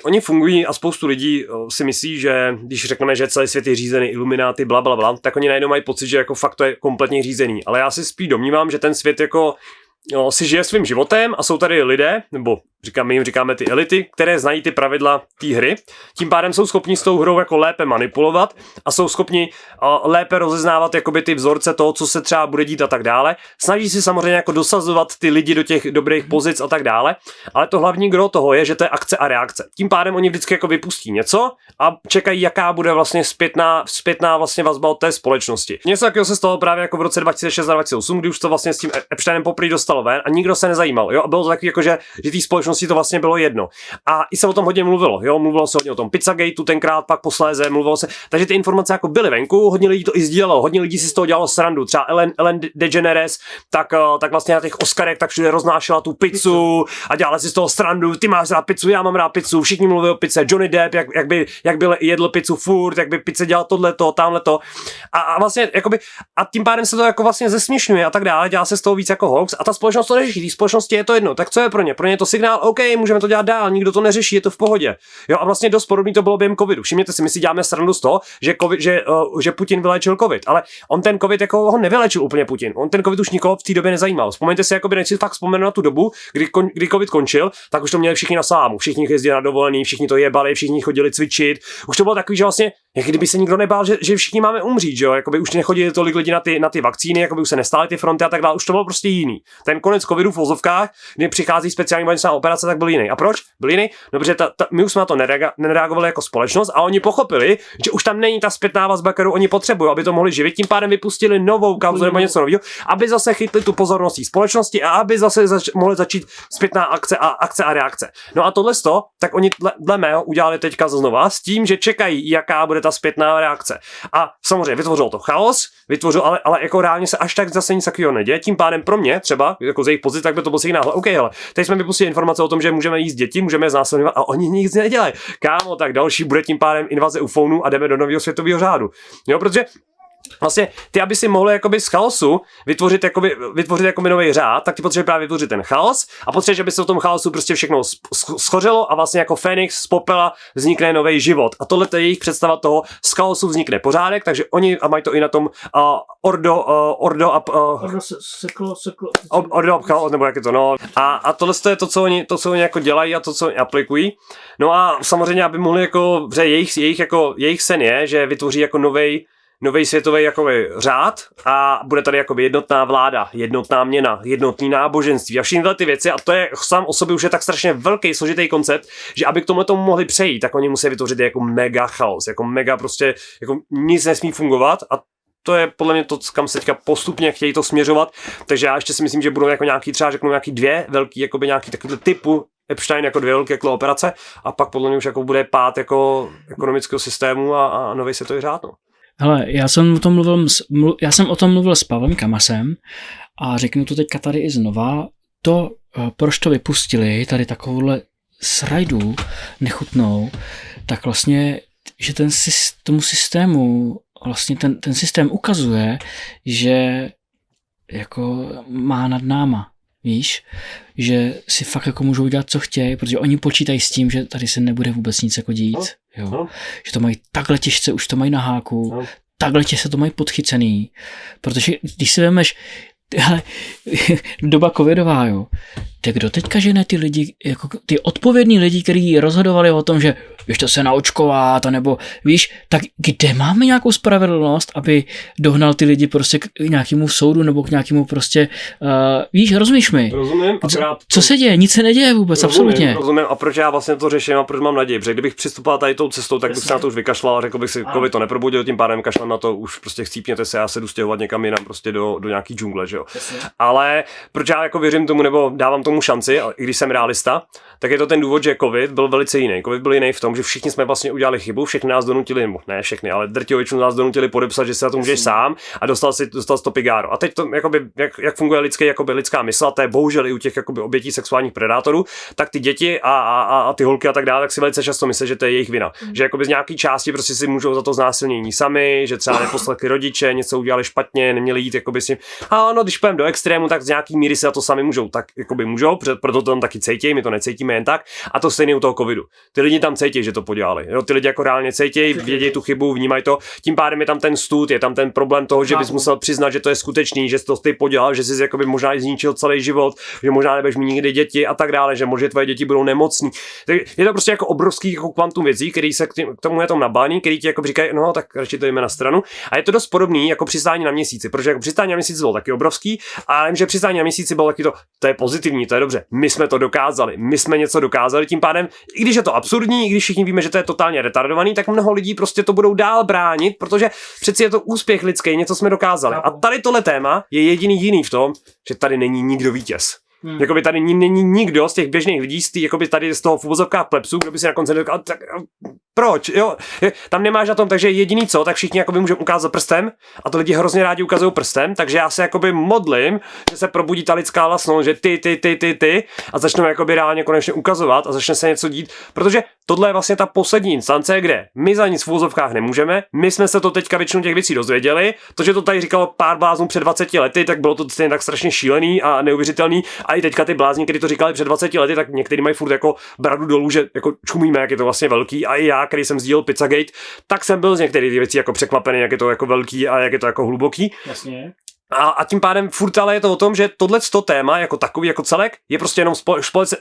Oni fungují a spoustu lidí si myslí, že když řekneme, že celý svět je řízený ilumináty, blablabla, tak oni najednou mají pocit, že jako fakt to je kompletně řízený. Ale já si spíš domnívám, že ten svět jako si žije svým životem a jsou tady lidé, nebo my jim říkáme ty elity, které znají ty pravidla té hry. Tím pádem jsou schopni s tou hrou jako lépe manipulovat a jsou schopni lépe rozeznávat jakoby ty vzorce toho, co se třeba bude dít a tak dále. Snaží si samozřejmě jako dosazovat ty lidi do těch dobrých pozic a tak dále, ale to hlavní gro toho je, že to je akce a reakce. Tím pádem oni vždycky jako vypustí něco a čekají, jaká bude vlastně zpětná vlastně vazba od té společnosti. Něco takového se stalo právě jako v roce 2006 a 2008, kdy už to vlastně s tím Epsteinem poprvé dostalo ven a nikdo se nezajímal. Jo? A bylo to takový jako, že té společnosti to vlastně bylo jedno. A i se o tom hodně mluvilo. Jo? Mluvilo se hodně o tom Pizzagateu tenkrát, pak posléze mluvilo se. Takže ty informace jako byly venku, hodně lidí to i sdílelo, hodně lidí si z toho dělalo srandu. Třeba Ellen DeGeneres, tak vlastně na těch Oscarech tak všude roznášela tu pizzu a dělala si z toho srandu. Ty máš rád pizzu, já mám rád pizzu. Všichni mluví o pizze. Johnny Depp, jak by jedl pizzu furt, jak by pizza dělal tohleto, tamhleto. A vlastně jakoby, a tím pádem se to jako vlastně zesměšňuje a tak dále, dělá se z toho víc jako hoax a ta společnost to neřeší, té společnosti je to jedno, tak co je pro ně? Pro ně je to signál, OK, můžeme to dělat dál, nikdo to neřeší, je to v pohodě. Jo, a vlastně dost podobný to bylo během covidu. Všimněte si, my si děláme srandu z toho, že Putin vyléčil covid, ale on ten covid jako ho nevyléčil úplně Putin. On ten covid už nikoho v té době nezajímal. Vzpomeňte si, jakoby nechci fakt vzpomenout na tu dobu, kdy covid končil, tak už to měli všichni na sámu, všichni jezdili na dovolený, všichni to jebali, všichni chodili cvičit. Už to bylo takový, že vlastně jak kdyby se nikdo nebál, že všichni máme umřít, že jo? Jakoby už nechodili tolik lidí na ty vakcíny, jakoby už se nestály ty fronty a tak dále, už to bylo prostě jiný. Ten konec covidu v vozovkách, kdy přichází speciální vojenská operace, tak byl jiný. A proč? Byl jiný? No, protože my už jsme na to nereagovali jako společnost a oni pochopili, že už tam není ta zpětná vazba, kterou oni potřebují, aby to mohli živit, tím pádem vypustili novou kauzu nebo něco nového, aby zase chytli tu pozornost společnosti a aby zase mohli začít zpětná akce a reakce. No a tohle tak oni dle mého udělali teďka znova s tím, že čekají, jaká bude ta zpětná reakce. A samozřejmě vytvořilo to chaos, ale jako reálně se až tak zase nic takového neděje. Tím pádem pro mě třeba, jako z jejich pozic, tak by to bylo signál. OK, hele, teď jsme vypustili informace o tom, že můžeme jíst děti, můžeme je znásilňovat a oni nic nedělají. Kámo, tak další bude tím pádem invaze ufonů a jdeme do nového světového řádu. Jo, protože vlastně ty, aby si mohli jakoby z chaosu vytvořit jakoby nový řád, tak ty potřebuješ právě vytvořit ten chaos a potřebuješ, aby se v tom chaosu prostě všechno schořelo a vlastně jako Fénix z popela vznikne nový život. A tohle je jejich představa toho, z chaosu vznikne pořádek, takže oni a mají to i na tom Ordo up chaos, nebo jak je to, no. A tohle je to, co oni jako dělají a to, co oni aplikují. No a samozřejmě, aby mohli jako, že jejich sen je, že vytvoří jako nový světový jakoby řád a bude tady jakoby jednotná vláda, jednotná měna, jednotný náboženství a všechny ty věci a to je sám o sobě už je tak strašně velký, složitý koncept, že aby k tomu mohli přejít, tak oni musí vytvořit jako mega chaos, jako mega prostě, jako nic nesmí fungovat a to je podle mě to, kam se teďka postupně chtějí to směřovat, takže já ještě si myslím, že budou jako nějaký třeba řeknu nějaký dvě velký, jakoby nějaký takovýhle typu Epstein jako dvě velké jako operace a pak podle mě už jako bude pád jako ekonomického systému a nový světový řád, no. Hele, já jsem o tom mluvil s Pavlem Kamasem a řeknu to teďka tady i znova. To, proč to vypustili, tady takovouhle srajdu nechutnou, tak vlastně, že tomu systému, vlastně ten systém ukazuje, že jako má nad náma. Víš, že si fakt jako můžou dělat, co chtějí, protože oni počítají s tím, že tady se nebude vůbec nic jako dít, jo? Že to mají takhle těžce, už to mají na háku, takhle těžce to mají podchycený, protože když si vemeš, hele, doba covidová, jo, tak kdo teďka žene ty lidi, jako ty odpovědní lidi, kteří rozhodovali o tom, že běžte se naočkovat, nebo víš, tak kde máme nějakou spravedlnost, aby dohnal ty lidi prostě k nějakému soudu nebo k nějakému prostě, víš, rozumíš mi? Rozumím. Co se děje? Nic se neděje vůbec, absolutně. Rozumím a proč já vlastně to řeším a proč mám naději, protože kdybych přistupoval tady tou cestou, tak bych se na to už vykašlal a řekl bych si, covid to neprobudil, tím pádem kašlám na to, už prostě chcípněte se, já se jdu stěhovat někam jinam prostě do nějaký džungle, že jo. Ale proč já jako věřím tomu nebo dávám tomu šanci, i když jsem realista, tak je to ten důvod, že covid byl velice jiný. Covid byl jiný v tom, že všichni jsme vlastně udělali chybu, všechny nás donutili, nebo ne všechny, ale drtivou většinu nás donutili podepsat, že se na to můžeš sám a dostal si to pigáro. A teď to jakoby, jak funguje lidská mysl, a to je bohužel i u těch jakoby obětí sexuálních predátorů, tak ty děti a ty holky a tak dále, tak si velice často myslí, že to je jejich vina. Že jakoby z nějaký části prostě si můžou za to znásilnění sami, že třeba neposlechli rodiče, něco udělali špatně, neměli jít jakoby s tím. A no, když půjdeme do extrému, tak z nějaký míry si za to sami můžou můžou, proto to tam taky cítí, my to necítíme jen tak. A to stejně u toho covidu. Ty lidi tam cítí, že to podělali. Jo, ty lidi jako reálně cítí, vědí tu chybu, vnímají to. Tím pádem je tam ten stud, je tam ten problém toho, že bys musel přiznat, že to je skutečný, že jsi to ty podělal, že jsi jakoby možná i zničil celý život, že možná nebudeš mít nikdy děti a tak dále, že možná tvoje děti budou nemocní. Tak je to prostě jako obrovský jako kvantum věcí, který se k tomu je tom nabání, který ti jako říkají, no tak radši to jdeme na stranu. A je to dost podobný jako přistání na měsíci, protože jako přistání na měsíci bylo taky obrovský, a vím, že přistání na měsíci bylo taky to je pozitivní, to je dobře. My jsme to dokázali, my jsme něco dokázali, tím pádem, i když je to absurdní, i když všichni víme, že to je totálně retardovaný, tak mnoho lidí prostě to budou dál bránit, protože přeci je to úspěch lidský, něco jsme dokázali. A tady tohle téma je jediný jiný v tom, že tady není nikdo vítěz. Jakoby tady není nikdo z těch běžných lidí, jakoby tady z toho v uvozovkách plebsů, kdo by si na konci říkal, tak proč, jo, tam nemáš na tom, takže jediný co, tak všichni jakoby můžeme ukázat prstem a to lidi hrozně rádi ukazují prstem, takže já se jakoby modlím, že se probudí ta lidská vlastnost, že ty a začnou jakoby reálně konečně ukazovat a začne se něco dít, protože tohle je vlastně ta poslední instance, kde my za nic v uvozovkách nemůžeme, my jsme se to teďka většinu těch věcí dozvěděli, to, že to tady říkalo pár bláznů před 20 lety, tak bylo to stejně tak strašně šílený a neuvěřitelný. A i teďka ty blázni, kteří to říkali před 20 lety, tak někteří mají furt jako bradu dolů, že jako čumíme, jak je to vlastně velký. A i já, který jsem sdílel Pizzagate, tak jsem byl z některých věcí jako překvapený, jak je to jako velký a jak je to jako hluboký. Jasně. A tím pádem furt ale je to o tom, že tohleto téma jako takový, jako celek, je prostě jenom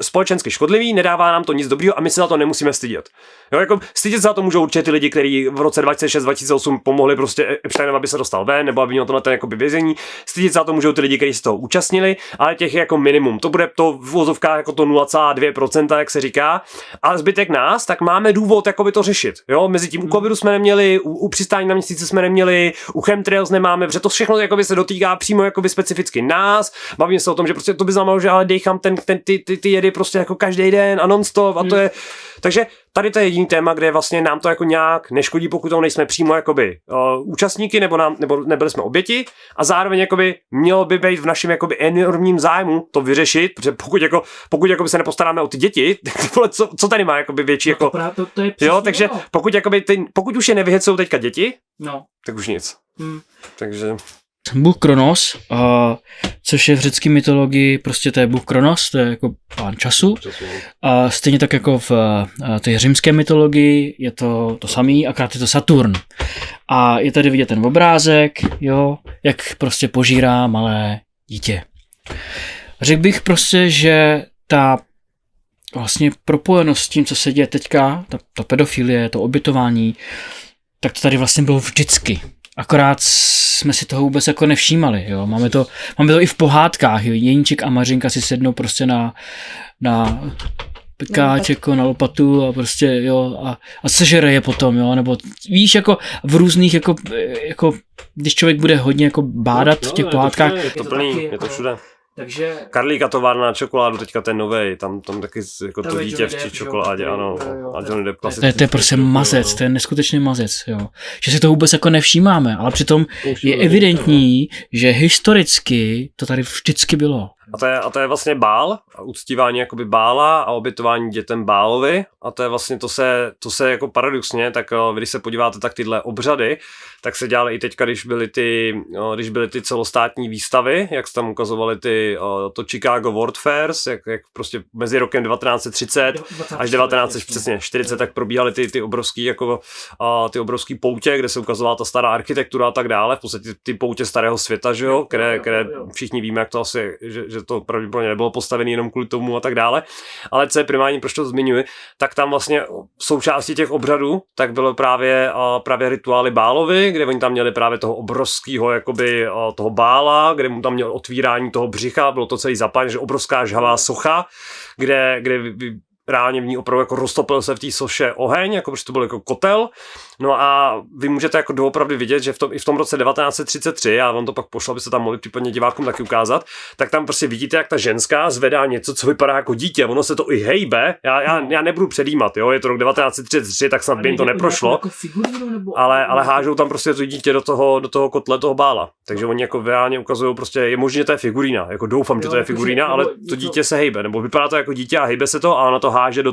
společensky škodlivý, nedává nám to nic dobrýho a my se za to nemusíme stydět. Jo, jako stydět za to můžou určitě ty lidi, kteří v roce 2006-2008 pomohli prostě Epsteinovi, aby se dostal ven, nebo aby měl to na ten jakoby vězení. Stydět za to můžou ty lidi, kteří se toho účastnili, ale těch je jako minimum. To bude to v uvozovkách jako to 0,2%, jak se říká. A zbytek nás, tak máme důvod jakoby to řešit. Jo, mezi tím u covidu jsme neměli, u přistání na měsíci jsme neměli, u chemtrails nemáme, protože to všechno jakoby se dotýká přímo jakoby specificky nás. Bavíme se o tom, že prostě to by znamenalo, že ale dejchám ty jedy prostě jako každý den a non-stop a to je. Takže tady to je jediný téma, kde vlastně nám to jako nějak neškodí, pokud to nejsme přímo jakoby účastníky nebo nebyli jsme oběti, a zároveň jakoby mělo by být v našem jakoby enormním zájmu to vyřešit, protože pokud jakoby se nepostaráme o ty děti, tak co tady má jakoby větší jako to je jo, takže pokud už je nevyhecou teďka děti, no, tak už nic. Takže Bůh Kronos, což je v řecké mytologii, prostě to je Bůh Kronos, to je jako pán času. A stejně tak jako v té římské mytologii je to samý, akorát je to Saturn. A je tady vidět ten obrázek, jo, jak prostě požírá malé dítě. Řekl bych prostě, že ta vlastně propojenost s tím, co se děje teďka, ta pedofilie, to obětování, tak to tady vlastně bylo vždycky. Akorát jsme si toho vůbec jako nevšímali, jo. Máme to i v pohádkách, jo. Jeníček a Mařinka si sednou prostě na pekáč, jako na lopatu a prostě, jo, a sežere je potom, jo, nebo víš, jako v různých, jako když člověk bude hodně jako bádat v těch pohádkách. Je to všude. Takže Karlíka továrna na čokoládu, teďka ten novej, tam taky jako to dítě v čokoládě, ano. A Johnny Depp klasický. To je prostě mazec, to je neskutečný mazec, jo. Že si to vůbec jako nevšímáme, ale přitom je evidentní, že historicky to tady vždycky bylo. A to je vlastně Bál, uctívání jakoby Bála a obětování dětem Bálovi, a to je vlastně, to se jako paradoxně, tak když se podíváte, tak tyhle obřady, tak se dělaly i teďka, když byly ty celostátní výstavy, jak se tam ukazovaly to Chicago World Fairs, jak prostě mezi rokem 1930 až 1940, tak probíhaly ty obrovský jako ty obrovský poutě, kde se ukazovala ta stará architektura a tak dále, v podstatě ty poutě starého světa, že jo, které všichni víme, jak to asi, že to pravděpodobně nebylo postavené jenom kvůli tomu a tak dále. Ale co je primární, proč to zmiňuji, tak tam vlastně součástí těch obřadů tak bylo právě rituály Bálovi, kde oni tam měli právě toho obrovského jakoby toho Bála, kde mu tam měl otvírání toho břicha, bylo to celý zapálené, že obrovská žhavá socha, kde reálně v ní opravdu jako roztopil se v té soše oheň, jako protože to byl jako kotel. No a vy můžete jako doopravdy vidět, že v tom roce 1933, já vám to pak pošlu, aby se tam mohli případně divákům taky ukázat, tak tam prostě vidíte, jak ta ženská zvedá něco, co vypadá jako dítě, ono se to i hejbe, já nebudu předjímat, jo, je to rok 1933, tak snad by jim to neprošlo, jako ale hážou tam prostě to dítě do toho kotle toho Bála, takže oni jako reálně ukazují prostě, je možné, že to je figurína, jako doufám, že to je figurína, ale to dítě se hejbe, nebo vypadá to jako dítě a hejbe se to a ona to háže do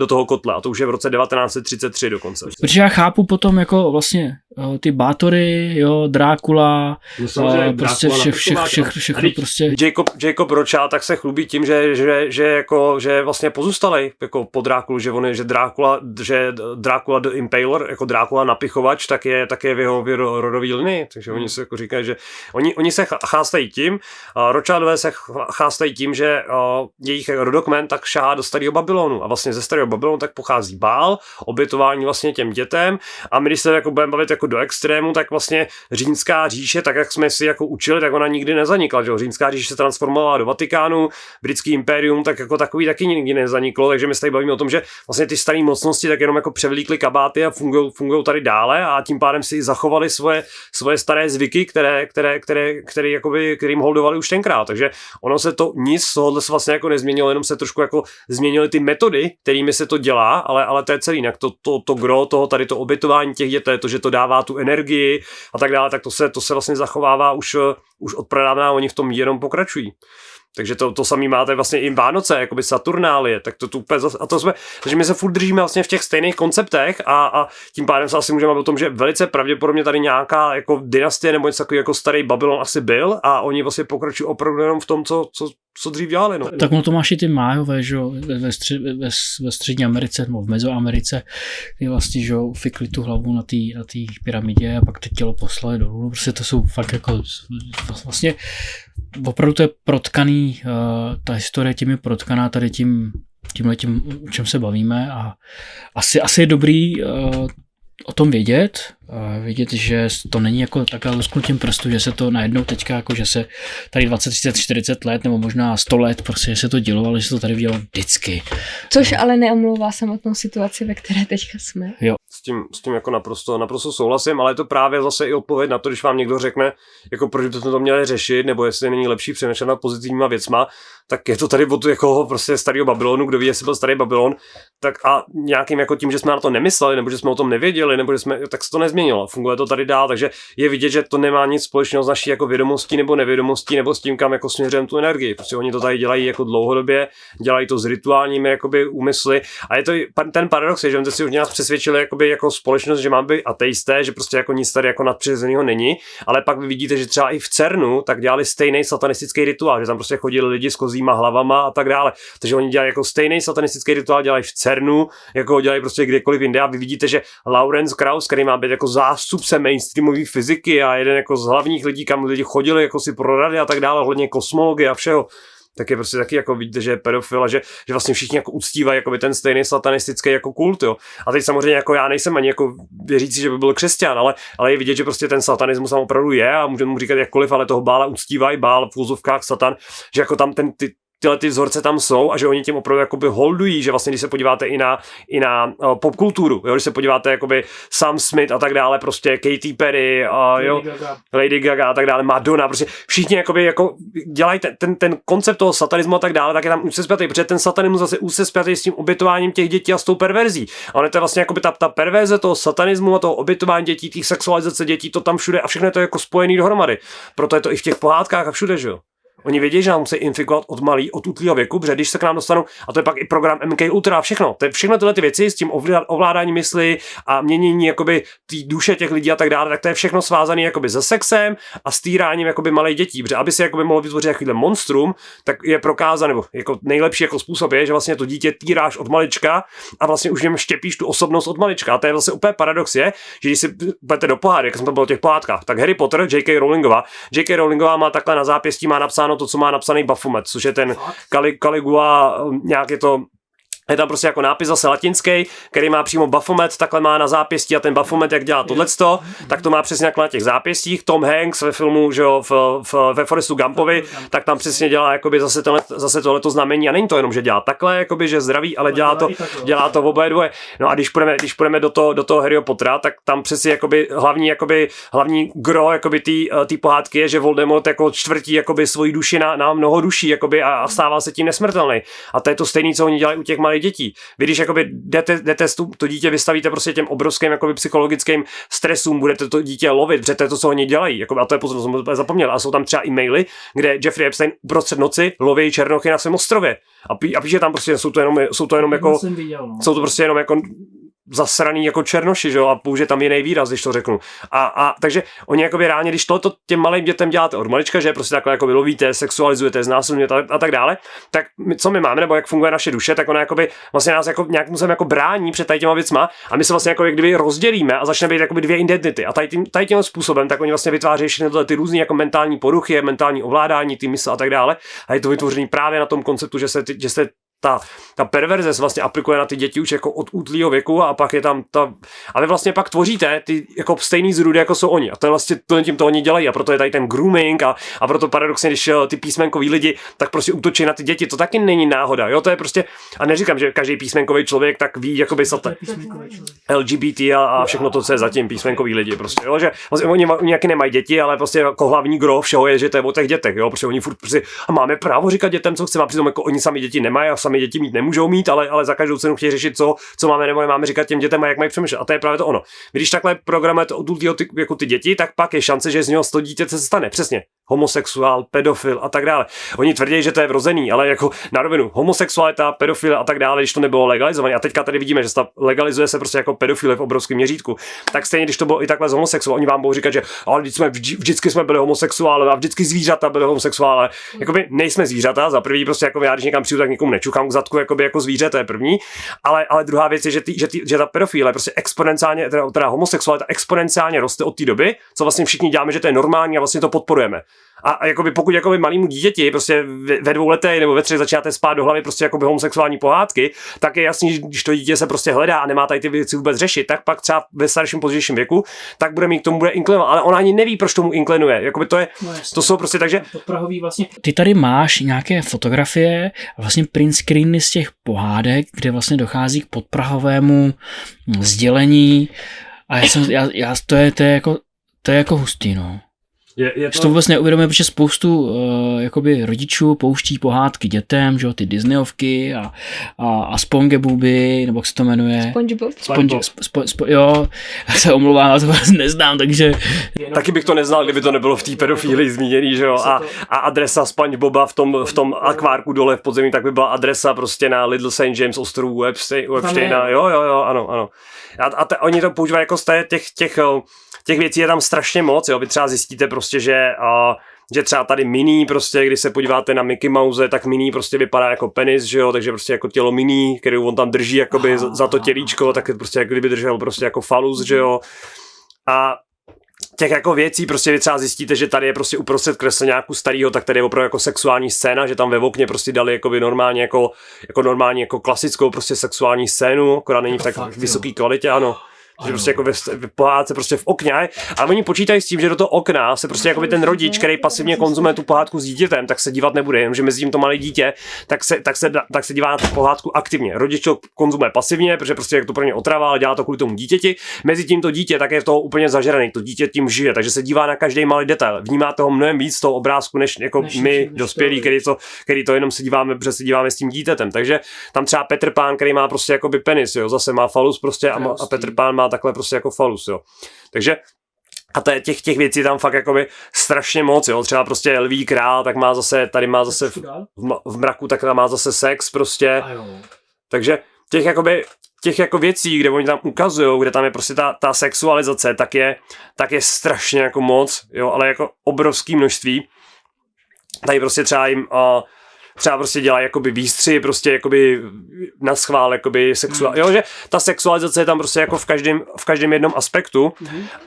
toho kotle, a to už je v roce 1933 dokonce. Protože já chápu potom jako vlastně ty Bátory, jo, Drákula, samozřejmě prostě všechno prostě. Jacob Rothschild tak se chlubí tím, že vlastně pozůstalej jako po Drákulu, že Drákula the Impaler, jako Drákula napichovač, tak je v jeho rodový linii, takže oni se jako říkají, že oni se chástají tím, Rothschildové se chástají tím, že jejich rodokmen tak šahá do starého Babylonu a vlastně ze starého Babylonu tak pochází Bál, obětování vlastně těm dětem a my když se jako budeme bavit jako do extrému, tak vlastně římská říše, tak jak jsme si jako učili, tak ona nikdy nezanikla, že římská říše se transformovala do Vatikánu, britský impérium tak jako takový taky nikdy nezaniklo, takže my se tady bavíme o tom, že vlastně ty staré mocnosti tak jenom jako převlíkly kabáty a fungují tady dále a tím pádem si zachovali svoje staré zvyky, kterým holdovali už tenkrát, takže ono se to nic z tohohle se vlastně jako nezměnilo, jenom se trošku jako změnily ty metody, kterými se to dělá, ale to je celý, jinak to gro toho tady to obětování těch dětí, to, že to dává tu energii a tak dále, tak to se vlastně zachovává už od pradávna, oni v tom jenom pokračují. Takže to samý máte vlastně i Vánoce, jakoby Saturnálie, tak to úplně zase, takže my se furt držíme vlastně v těch stejných konceptech a tím pádem se asi můžeme o tom, že velice pravděpodobně tady nějaká jako dynastie nebo něco takový jako starý Babylon asi byl a oni vlastně pokračují opravdu jenom v tom, co dřív dělali. No. Tak to máš i ty Májové, že ve Střední Americe nebo v Mezoamerice, kdy vlastně, že fikli tu hlavu na té pyramidě a pak to tělo poslali dolů. Prostě to jsou fakt jako vlastně opravdu to je protkaný, ta historie tím je protkaná tady tímhletím, o čem se bavíme a asi je dobrý o tom vědět, že to není jako takhle lusknutím prstu, že se to najednou teďka, jako že se tady 20, 30, 40 let nebo možná 100 let prostě se to dělo, ale že se to tady dělo vždycky. Což ale neomlouvá samotnou situaci, ve které teďka jsme. Jo. S tím jako naprosto souhlasím, ale je to právě zase i odpověď na to, když vám někdo řekne, jako proč bychom to měli řešit, nebo jestli není lepší přemýšlet nad pozitivníma věcma, tak je to tady od jako prostě starého Babylonu, kdo ví, jestli byl starý Babylon, tak a nějakým jako tím, že jsme na to nemysleli, nebo že jsme o tom nevěděli, nebo že jsme, tak se to nezměnilo. Funguje to tady dál, takže je vidět, že to nemá nic společného s naší jako vědomostí nebo nevědomostí, nebo s tím, kam jako směřujeme tu energii. Prostě oni to tady dělají jako dlouhodobě, dělají to s rituálními jakoby úmysly a je to ten paradox, že oni si už nás přesvědčili jako společnost, že máme být ateisté, že prostě jako nic tady jako nadpřirozeného není, ale pak vy vidíte, že třeba i v CERNu tak dělali stejný satanistický rituál, že tam prostě chodili lidi s kozíma hlavama a tak dále. Takže oni dělají jako stejný satanistický rituál, dělají v CERNu, jako ho dělají prostě kdekoliv jinde a vy vidíte, že Lawrence Krauss, který má být jako zástupce mainstreamové fyziky a jeden jako z hlavních lidí, kam lidi chodili jako si pro rady a tak dále, ohledně kosmologie a všeho, tak je prostě taky jako vidíte, že je pedofil a že vlastně všichni jako uctívají jako by ten stejný satanistický jako kult, jo. A teď samozřejmě jako já nejsem ani jako věřící, že by byl křesťan, ale je vidět, že prostě ten satanismus tam opravdu je a můžeme mu říkat jakkoliv, ale toho Bála uctívají, Bál v úzovkách satan, že jako tam tyhle ty vzorce tam jsou a že oni tím opravdu jakoby holdují, že vlastně když se podíváte i na popkulturu, jo, když se podíváte jakoby Sam Smith a tak dále, prostě Katy Perry, Lady Gaga a tak dále, Madonna, prostě všichni jakoby jako dělají ten koncept toho satanismu a tak dále, tak je tam úzce spjatý, protože ten satanismus zase úzce spjatý s tím obětováním těch dětí a s tou perverzí. A ono je to vlastně jakoby ta perverze toho satanismu a toho obětování dětí, těch sexualizace dětí, to tam všude a všechno je to jako spojený dohromady. Proto je to i v těch pohádkách a všude, že jo. Oni vědí, že nám musí infikovat od útlýho věku, protože když se k nám dostanou, a to je pak i program MK Ultra a všechno tyhle ty věci s tím ovládání mysli a měnění jakoby té duše těch lidí a tak dále, tak to je všechno svázané jakoby se sexem a stýráním jakoby malých dětí, protože aby si jakoby mohlo vytvořit takovýhle monstrum, tak je prokázané, nebo jako nejlepší jako způsob je, že vlastně to dítě týráš od malička a vlastně už něm štěpíš tu osobnost od malička. A to je vlastně úplně paradox je, že když si budete do pohádek, jak jsem to byl v těch pohádkách, tak Harry Potter, J.K. Rowlingová má takhle na zápěstí má napsáno to, co má napsaný Baphomet, což je ten Caligula, nějak je tam prostě jako nápis zase latinský, který má přímo Baphomet, takhle má na zápěstí a ten Baphomet, jak dělá tohleto, tak to má přesně jako na těch zápěstích. Tom Hanks ve filmu, že jo, ve Forrestu Gumpovi, tak tam přesně dělá jakoby zase tohleto znamení a není to jenom, že dělá takhle, jakoby, že zdraví, ale dělá to oboje dvoje. No a když půjdeme do toho Harryho Pottera, tak tam přesně hlavní gro jakoby té pohádky je, že Voldemort jako čtvrtí jakoby svoji duši na mnoho duší jakoby a stává se tím nesmrtelný. A to je to stejné, co oni dělají u těch malých dětí. Vy když jakoby jdete to dítě vystavíte prostě těm obrovským jakoby psychologickým stresům, budete to dítě lovit, protože to je to, co oni dělají. Jakoby, a to je pozor, jsem to zapomněl. A jsou tam třeba e-maily, kde Jeffrey Epstein uprostřed noci loví černochy na svém ostrově. A píše tam prostě, jsou to jenom jako, jsou to prostě jenom jako zasraný jako černoši, že jo, a použije tam jiný výraz, když to řeknu. A takže oni jakoby reálně, když tohleto těm malým dětem děláte od malička, že prostě takhle jakoby lovíte, sexualizujete, znásilňujete a tak dále, tak co my máme, nebo jak funguje naše duše, tak ona jakoby vlastně nás jako nějak musíme jako brání před tady těma věcma a my se vlastně jako kdyby rozdělíme a začne být jakoby dvě identity. A tady tím způsobem tak oni vlastně vytvářejí všechny ty různé jako mentální poruchy, mentální ovládání, ty mysl a tak dále. A je to vytvořený právě na tom konceptu, že se ta perverze se vlastně aplikuje na ty děti už jako od útlýho věku a pak je tam a vy vlastně pak tvoříte ty jako stejný zrůdy, jako jsou oni. A to je vlastně tím to oni dělají a proto je tady ten grooming a proto paradoxně, když ty písmenkoví lidi tak prostě útočí na ty děti, to taky není náhoda, jo, to je prostě, a neříkám, že každý písmenkový člověk tak ví, jakoby LGBT a všechno to, co je zatím písmenkový lidi, prostě, jo, že vlastně oni nějaký nemají děti, ale prostě jako hlavní gro všeho je, že to je o těch dětech, jo, protože oni furt prostě a máme právo říkat dětem, co chceme, a přitom jako oni sami děti nemají a sami děti mít nemůžou mít, ale za každou cenu chtějí řešit, co máme nebo nemáme říkat těm dětem a jak mají přemýšlet. A to je právě to ono. Když takhle programujete od jako ty děti, tak pak je šance, že z něho 100 dítě se stane. Přesně. Homosexuál, pedofil a tak dále. Oni tvrdí, že to je vrozený, ale jako na rovinu homosexualita, pedofil a tak dále, když to nebylo legalizované. A teďka tady vidíme, že se legalizuje se prostě jako pedofile v obrovském měřítku. Tak stejně, když to bylo i takhle z homosexuál, oni vám budou říkat, že ale vždycky jsme byli homosexuálové a vždycky zvířata byly homosexuálové. Jakoby nejsme zvířata, za první prostě jako já když někam přijdu, tak nikomu nečukám k zadku jako zvíře, to je první. Ale druhá věc je, že ta pedofíle prostě exponenciálně, teda homosexualita exponenciálně roste od té doby, co vlastně všichni děláme, že to je normální a vlastně to podporujeme. A jakoby pokud jakoby malýmu dítěti prostě ve 2 letech nebo ve 3 začínáte spát do hlavy prostě jakoby homosexuální pohádky, tak je jasný, že když to dítě se prostě hledá a nemá tady ty věci vůbec řešit, tak pak třeba ve starším pozdějším věku, tak bude mít k tomu bude inklinovat, ale ona ani neví, proč tomu inklinuje. Jakoby to jsou prostě takže podprahový vlastně. Ty tady máš nějaké fotografie, vlastně print screeny z těch pohádek, kde vlastně dochází k podprahovému sdělení a to je jako hustý, no. Je to vůbec neuvědomuje, protože spoustu jakoby rodičů pouští pohádky dětem, že jo, ty Disneyovky a Spongebobby, nebo jak se to jmenuje? SpongeBob. Jo, tak se omlouvám, já to vůbec neznám, takže... Taky bych to neznal, kdyby to nebylo v té pedofílii zmíněný, že jo, a adresa SpongeBoba v tom akvárku dole v podzemí, tak by byla adresa prostě na Little St. James ostrovu Epsteina, jo, ano. A oni to používají jako z těch věcí je tam strašně moc, jo, vy třeba zjistíte prostě, že třeba tady Minnie prostě, když se podíváte na Mickey Mouse, tak Minnie prostě vypadá jako penis, že jo, takže prostě jako tělo Minnie, který on tam drží jakoby za to tělíčko, tak je prostě jako kdyby držel prostě jako falus, že jo. A těch jako věcí prostě vy třeba zjistíte, že tady je prostě uprostřed kresle nějakou starýho, tak tady je opravdu jako sexuální scéna, že tam ve okně prostě dali jakoby normálně jako klasickou prostě sexuální scénu, akorát není v tak vysoké kvalitě, ano. Že prostě jako v pohádce prostě v okně, ale oni počítají s tím, že do toho okna se prostě jako by ten rodič, který pasivně konzumuje tu pohádku s dítětem, tak se dívat nebude, jenomže mezi tím to malé dítě, tak se dívá na tu pohádku aktivně. Rodič to konzumuje pasivně, protože prostě jak to pro ně otrava, ale dělá to kvůli tomu dítěti. Mezi tím to dítě tak je toho úplně zažraný, to dítě tím žije, takže se dívá na každý malý detail. Vnímá toho mnohem víc z toho obrázku, než jako my dospělí, který to jenom se díváme, protože se díváme s tím dítětem. Takže tam třeba Petr Pán, který má prostě jako by penis, jo, zase má falus prostě a Petr Pán má takhle prostě jako falus, jo. Takže a těch věcí tam fakt jakoby strašně moc, jo. Třeba prostě Lví král, tak má zase, tady má zase v mraku, tak má zase sex prostě. Takže těch jako věcí, kde oni tam ukazujou, kde tam je prostě ta sexualizace, tak je strašně jako moc, jo, ale jako obrovský množství. Tady prostě třeba jim třeba prostě dělají jakoby výstři, prostě jakoby na schvál, jakoby jo, že ta sexualizace je tam prostě jako v každém jednom aspektu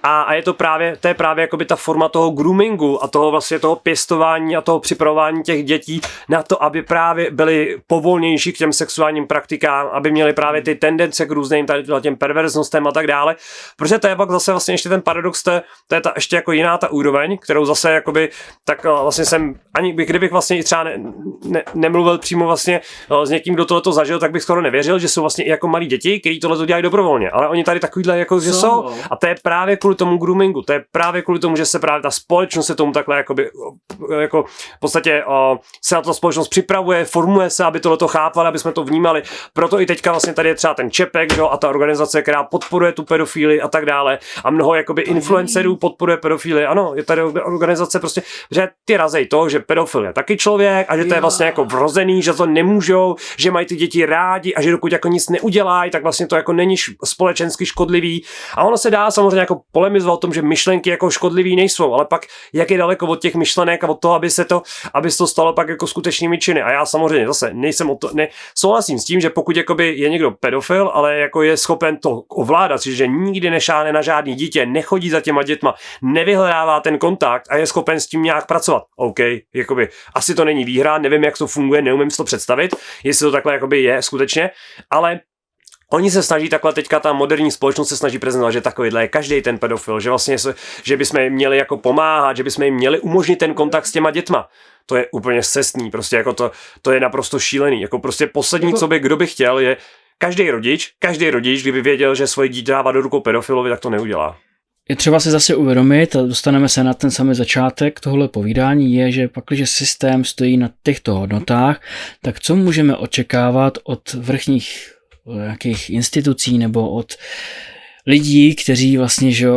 a je to právě jakoby ta forma toho groomingu a toho vlastně toho pěstování a toho připravování těch dětí na to, aby právě byli povolnější k těm sexuálním praktikám, aby měli právě ty tendence k různým těm perverznostem a tak dále, protože to je pak zase vlastně ještě ten paradox, to je ta ještě jako jiná ta úroveň, kterou zase jakoby, tak vlastně jsem, ani kdybych vlastně i třeba nemluvil přímo vlastně s někým, kdo tohleto zažil, tak bych skoro nevěřil, že jsou vlastně i jako malí děti, kteří tohleto dělají dobrovolně, ale oni tady takovýhle jako že jsou a to je právě kvůli tomu groomingu, to je právě kvůli tomu, že se právě ta společnost se tomu takhle jako v podstatě se na to společnost připravuje, formuje se, aby tohleto chápali, aby jsme to vnímali. Proto i teďka vlastně tady je třeba ten Čepek, a ta organizace, která podporuje tu pedofílii a tak dále a mnoho jakoby influencerů podporuje pedofílii. Ano, je tady organizace prostě, že ty razej to, že pedofil je taky člověk a že to je vlastně jako vrozený, že to nemůžou, že mají ty děti rádi a že dokud jako nic neudělají, tak vlastně to jako není společensky škodlivý. A ono se dá samozřejmě jako polemizovat o tom, že myšlenky jako škodlivý nejsou, ale pak jak je daleko od těch myšlenek a od toho, aby se to stalo pak jako skutečnými činy. A já samozřejmě zase nejsem souhlasím s tím, že pokud jakoby je někdo pedofil, ale jako je schopen to ovládat, že nikdy nešáhne na žádný dítě, nechodí za těma dětma, nevyhledává ten kontakt a je schopen s tím nějak pracovat. OK, jakoby asi to není výhra, nevím, jak to funguje, neumím si to představit, jestli to takhle jakoby je skutečně, ale oni se snaží takhle, teďka ta moderní společnost se snaží prezentovat, že takovýhle je každý ten pedofil, že vlastně že bychom jim měli jako pomáhat, že bychom jim měli umožnit ten kontakt s těma dětma. To je úplně scestný, prostě jako to je naprosto šílený. Jako prostě poslední, kdo by chtěl, je každý rodič, kdyby věděl, že svoje dítě dává do rukou pedofilovi, tak to neudělá. Je třeba si zase uvědomit, a dostaneme se na ten samý začátek tohle povídání, je, že pakliže systém stojí na těchto hodnotách, tak co můžeme očekávat od vrchních nějakých institucí nebo od lidí, kteří vlastně že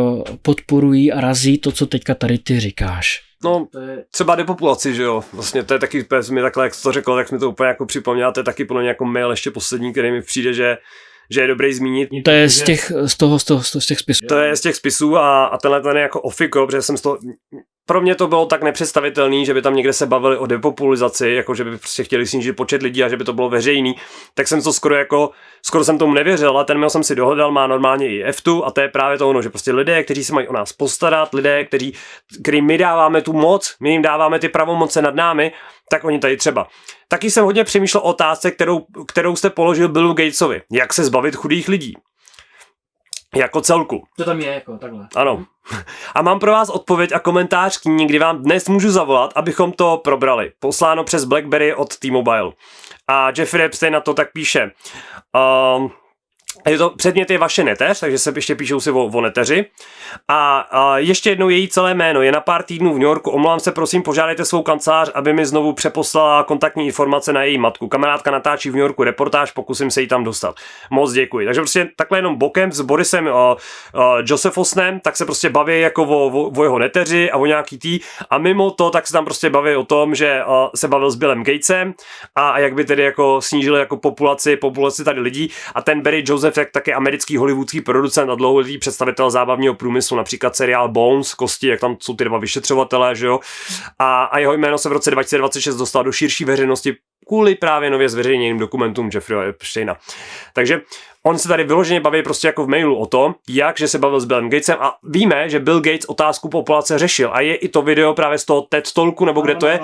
podporují a razí to, co teďka tady ty říkáš. No, třeba depopulaci, že jo, vlastně to je taky, mi takhle, jak jsi to řekl, tak mi to úplně jako připomněl, to je taky podle mě jako mail ještě poslední, který mi přijde, že je dobrý zmínit. To je z těch spisů. To je z těch spisů a tenhle ten je jako ofiko, protože jsem z toho, pro mě to bylo tak nepředstavitelný, že by tam někde se bavili o depopulizaci, jako že by prostě chtěli snížit počet lidí a že by to bylo veřejný, tak jsem to skoro jsem tomu nevěřil, a ten mail jsem si dohledal, má normálně i EFTu a to je právě to ono, že prostě lidé, kteří se mají o nás postarat, lidé, kterým my dáváme tu moc, my jim dáváme ty pravomoce nad námi, tak oni tady třeba. Taky jsem hodně přemýšlel o otázce, kterou jste položil Billu Gatesovi. Jak se zbavit chudých lidí? Jako celku. To tam je jako takhle. Ano. A mám pro vás odpověď a komentář k ní, kdy vám dnes můžu zavolat, abychom to probrali. Posláno přes BlackBerry od T-Mobile. A Jeffrey Epstein na to tak píše. Je to předmět je vaše neteř, takže se ještě píšou si o neteři. A ještě jednou její celé jméno je na pár týdnů v New Yorku. Omlouvám se, prosím, požádejte svou kancelář, aby mi znovu přeposlala kontaktní informace na její matku. Kamarádka natáčí v New Yorku reportáž, pokusím se jí tam dostat. Moc děkuji. Takže prostě takhle jenom bokem s Borisem Josephosnem, tak se prostě baví jako o jeho neteři a o nějaký tý. A mimo to, tak se tam prostě baví o tom, že se bavil s Billem Gatesem a jak by tedy jako snížili jako populaci tady lidí. A ten Barry Joseph, jak taky americký hollywoodský producent a dlouholetý představitel zábavního průmyslu, například seriál Bones, Kosti, jak tam jsou ty dva vyšetřovatelé, že jo. A jeho jméno se v roce 2026 dostal do širší veřejnosti kvůli právě nově zveřejněným dokumentům Jeffreyho Epsteina. Takže on se tady vyloženě baví prostě jako v mailu o tom, že se bavil s Billem Gatesem a víme, že Bill Gates otázku populace řešil a je i to video právě z toho TED Talku, nebo kde to je,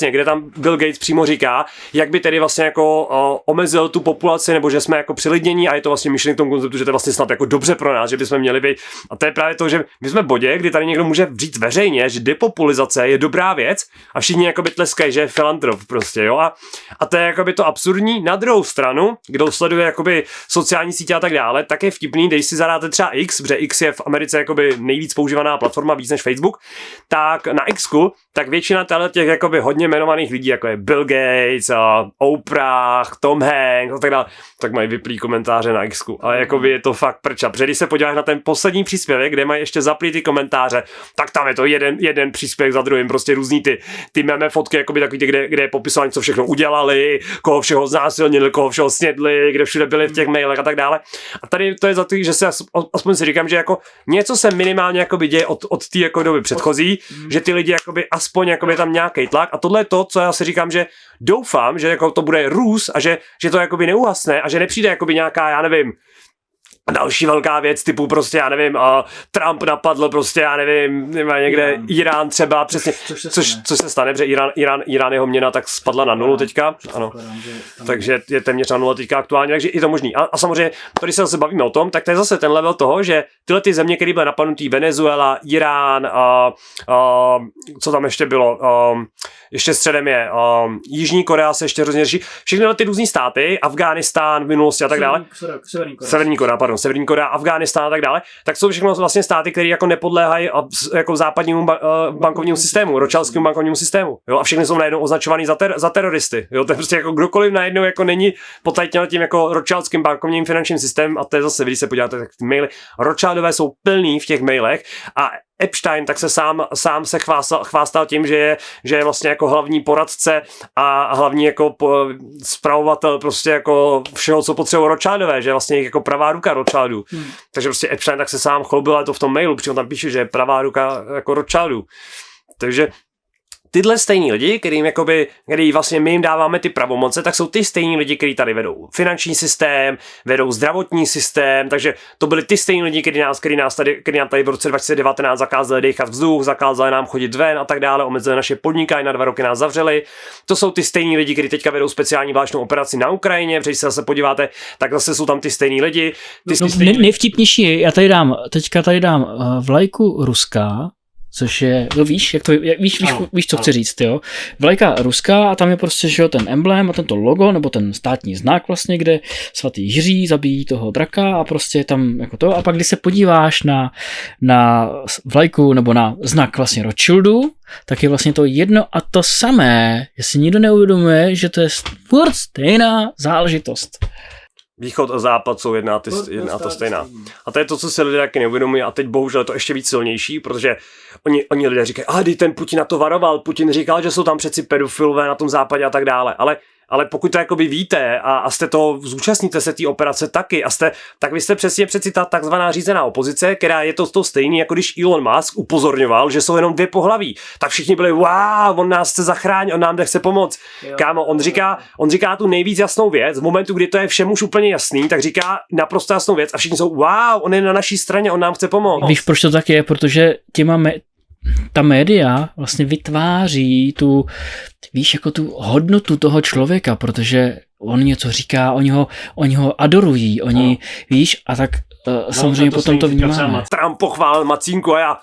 kde tam Bill Gates přímo říká, jak by tedy vlastně jako omezil tu populaci, nebo že jsme jako přilidnění a je to vlastně myšlení k tomu konceptu, že to je vlastně snad jako dobře pro nás, že bychom měli být. A to je právě to, že my jsme v bodě, kdy tady někdo může říct veřejně, že depopulizace je dobrá věc a všichni jako by tleskají, že je filantrop prostě, jo. A to je jako by to absurdní. Na druhou stranu, kdo sleduje jakoby sociální sítě a tak dále, tak je vtipný, když si zadáte třeba X, protože X je v Americe jakoby nejvíc používaná platforma, víc než Facebook, tak na Xku, tak většina těch jakoby hodně jmenovaných lidí, jako je Bill Gates, Oprah, Tom Hanks a tak dále, tak mají vyplý komentáře na Xku. Ale jakoby je to fakt prča. Protože když se podíváš na ten poslední příspěvek, kde mají ještě zaplý ty komentáře, tak tam je to jeden příspěvek za druhým, prostě různý ty meme fotky, jakoby takový, kde je popisování, co všechno udělali, koho všeho znásilnili, koho všeho snědli, kde všude byli v těch mailech a tak dále. A tady to je za to, že se aspoň si říkám, že jako něco se minimálně jakoby děje od té jako doby předchozí, že ty lidi jakoby aspoň jakoby tam nějaký tlak a tohle je to, co já si říkám, že doufám, že jako to bude růst a že to jakoby neuhasne a že nepřijde jakoby nějaká, já nevím, další velká věc typu prostě, já nevím, Trump napadl prostě, já nevím, někde Irán třeba, přesně, což se stane, protože Irán jeho měna tak spadla na nulu teďka, ano, takže je téměř na nule teďka aktuálně, takže je to možný. A samozřejmě, když se zase bavíme o tom, tak to je zase ten level toho, že tyhle ty země, které byly napadnutý, Venezuela, Irán, co tam ještě bylo, ještě středem je Jižní Korea se ještě hrozně řeší, všechny ty různý státy, Afghánistán v minulosti a tak dále, Severní Korea, Afghánistán a tak dále, tak jsou všechno vlastně státy, které jako nepodléhají jako západnímu bankovnímu systému, rothschildskému bankovnímu systému, jo, a všechny jsou najednou označovaný za teroristy, jo, to je prostě jako kdokoliv najednou jako není potajtěn tím jako rothschildským bankovním finančním systémem a to je zase, když se podíváte, tak ty maily, Rothschildové jsou plný v těch mailech a Epstein, tak se sám se chvástal tím, že je vlastně jako hlavní poradce a hlavní jako spravovatel prostě jako všeho, co potřebuje Rothschildové, že je vlastně jako pravá ruka Rothschildů. Takže prostě Epstein tak se sám chloubil, ale to v tom mailu, protože on tam píše, že je pravá ruka jako Rothschildů. Takže tyhle stejní lidi, který vlastně my jim dáváme ty pravomoce, tak jsou ty stejní lidi, kteří tady vedou finanční systém, vedou zdravotní systém, takže to byli ty stejní lidi, kteří nám tady v roce 2019 zakázali dechat vzduch, zakázali nám chodit ven a tak dále, omezili naše podnikání, na 2 roky nás zavřeli. To jsou ty stejní lidi, kteří teďka vedou speciální válečnou operaci na Ukrajině, protože se zase podíváte, tak zase jsou tam ty stejní lidi. Nejvtipnější, teďka tady dám vlajku Ruska, což je, víš, víš, co chci říct, jo. Vlajka ruská a tam je prostě, že jo, ten emblém a tento logo, nebo ten státní znak vlastně, kde svatý Jiří zabíjí toho draka a prostě tam jako to. A pak, když se podíváš na vlajku nebo na znak vlastně Rothschildu, tak je vlastně to jedno a to samé, jestli nikdo neuvědomuje, že to je furt stejná záležitost. Východ a západ jsou jedna a to stejná. A to je to, co se lidé taky neuvědomují a teď bohužel je to ještě víc silnější, protože oni lidé říkají, ten Putin na to varoval, Putin říkal, že jsou tam přeci pedofilové na tom západě a tak dále, ale pokud to jakoby víte a jste to, zúčastníte se té operace taky tak vy jste přeci ta takzvaná řízená opozice, která je to stejný, jako když Elon Musk upozorňoval, že jsou jenom 2 pohlaví. Tak všichni byli, wow, on nás chce zachránit, on nám chce pomoct. Kámo, on říká tu nejvíc jasnou věc, v momentu, kdy to je všem už úplně jasný, tak říká naprosto jasnou věc a všichni jsou, wow, on je na naší straně, on nám chce pomoct. Víš, proč to tak je? Protože ta média vlastně vytváří jako tu hodnotu toho člověka, protože on něco říká, oni ho adorují, víš, a tak samozřejmě to potom to vnímáme. Trump pochválil Macínku a já,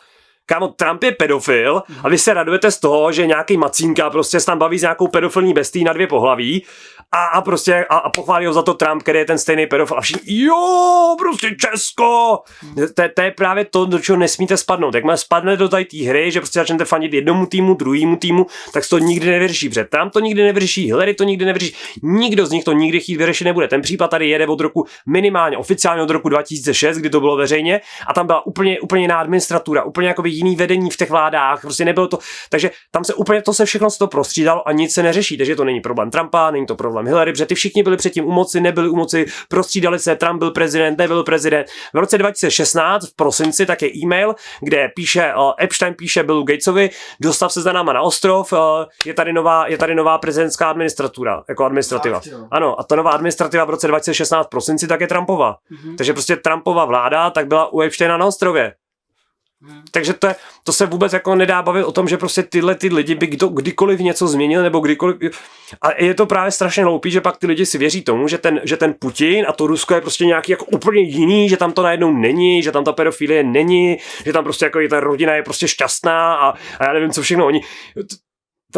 kámo, Trump je pedofil a vy se radujete z toho, že nějaký Macínka prostě se tam baví s nějakou pedofilní bestí na 2 pohlaví a pochválí ho za to Trump, který je ten stejný pedofil a všichni, jo, prostě Česko! To je právě to, do čeho nesmíte spadnout. Jakmile spadne do té hry, že prostě začnete fandit jednomu týmu, druhému týmu, tak to nikdy nevyřeší. Protože Trump to nikdy nevyřeší, Hillary to nikdy nevyřeší, nikdo z nich to nikdy chtít vyřešit nebude. Ten případ tady jede od roku minimálně oficiálně od roku 2006, kdy to bylo veřejně a tam byla úplně jiná administratura, úplně jakoby jiný vedení v těch vládách, prostě nebylo to, takže tam se úplně to se všechno z toho prostřídalo a nic se neřeší, takže to není problém Trumpa, není to problém Hillary, protože ty všichni byli předtím u moci, nebyli u moci, prostřídali se, Trump byl prezident, nebyl prezident. V roce 2016 v prosinci tak je e-mail, kde Epstein píše Billu Gatesovi, dostav se za náma na ostrov, je tady nová prezidentská administrativa. Ano, a ta nová administrativa v roce 2016 v prosinci tak je Trumpova. Takže prostě Trumpova vláda tak byla u Epsteina na ostrově. Takže to se vůbec jako nedá bavit o tom, že prostě ty lidi by kdykoliv něco změnil nebo kdykoliv. A je to právě strašně hloupý, že pak ty lidi si věří tomu, že ten Putin a to Rusko je prostě nějaký jako úplně jiný, že tam to najednou není, že tam ta pedofilie není, že tam prostě jako ta rodina je prostě šťastná a já nevím co všechno.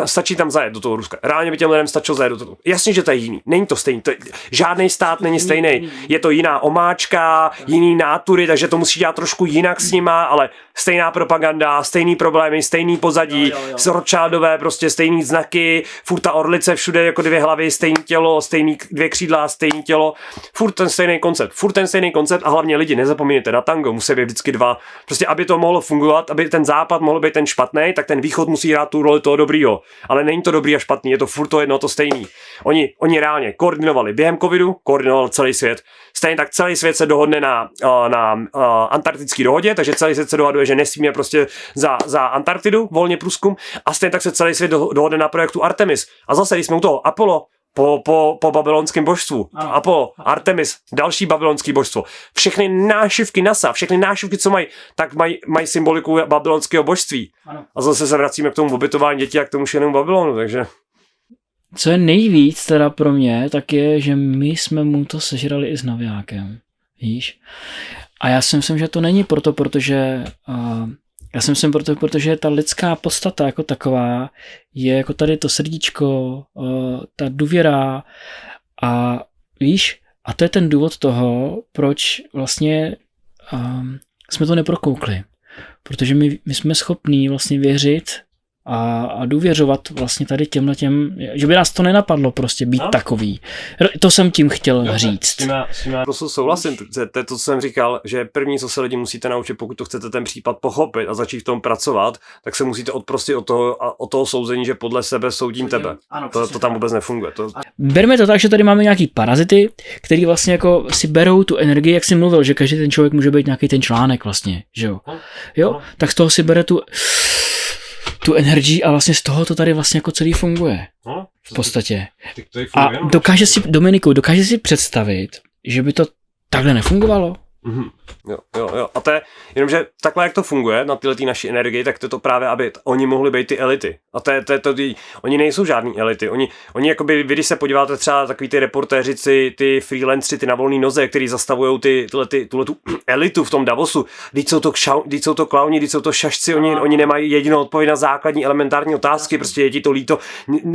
Stačí tam zajet do toho Ruska. Reálně by těm lidem stačilo zajet do toho. Jasně, že to je jiný. Není to stejný. Žádný stát není stejný. Je to jiná omáčka, jiný nátury, takže to musí dělat trošku jinak s nima, ale stejná propaganda, stejný problémy, stejný pozadí, Rothschildové, prostě stejný znaky, furt ta orlice všude jako 2 hlavy, stejný tělo, stejný 2 křídla, stejný tělo, furt ten stejný koncept a hlavně lidi, nezapomínejte, na tango musí být vždycky 2. Prostě aby to mohlo fungovat, aby ten západ mohl být ten špatný, tak ten východ musí hrát tu roli toho dobrýho. Ale není to dobrý a špatný, je to furt to jedno, to stejný. Oni reálně koordinovali během covidu, koordinoval celý svět. Stejně tak celý svět se dohodne na antarktické dohodě, takže celý svět se dohaduje, že nesmíme prostě za Antarktidu volně průzkum a stejně tak se celý svět dohodne na projektu Artemis. A zase, když jsme u toho Apollo, po babylonském božstvu. Apollo, Artemis, další babylonský božstvo. Všechny nášivky NASA, všechny nášivky, co mají, tak mají symboliku babylonského božství. Ano. A zase se vracíme k tomu obytování dětí a k tomu šenému Babylonu, takže... Co je nejvíc teda pro mě, tak je, že my jsme mu to sežrali i s navijákem. Víš? A já si myslím, že to není protože ta lidská podstata jako taková je jako tady to srdíčko, ta důvěra a víš, a to je ten důvod toho, proč vlastně jsme to neprokoukli. Protože my jsme schopní vlastně věřit a důvěřovat vlastně tady těm, že by nás to nenapadlo prostě být takový. To jsem tím chtěl říct. Prostě souhlasím, to je to, co jsem říkal, že první, co se lidi musíte naučit, pokud to chcete ten případ pochopit a začít v tom pracovat, tak se musíte odprostit od toho souzení, že podle sebe soudím tebe. Ano, to tam vůbec nefunguje. Berme to tak, že tady máme nějaký parazity, který vlastně jako si berou tu energii, jak jsi mluvil, že každý ten člověk může být nějaký ten článek vlastně, že jo? Jo, tak z toho si bere tu energii a vlastně z toho to tady vlastně jako celý funguje. V podstatě. A dokáže si představit, že by to takhle nefungovalo? Jo. A to je, jenomže takhle, jak to funguje na tyhle naší energii, tak to právě, aby oni mohli být ty elity. A oni nejsou žádný elity. Oni jakoby, vy když se podíváte třeba takový ty reportéřici, ty freelanceri, ty na volný noze, který zastavují tuhletu elitu v tom Davosu, když jsou to klauni, když jsou to šašci, oni nemají jedinou odpověď na základní elementární otázky, prostě je ti to líto,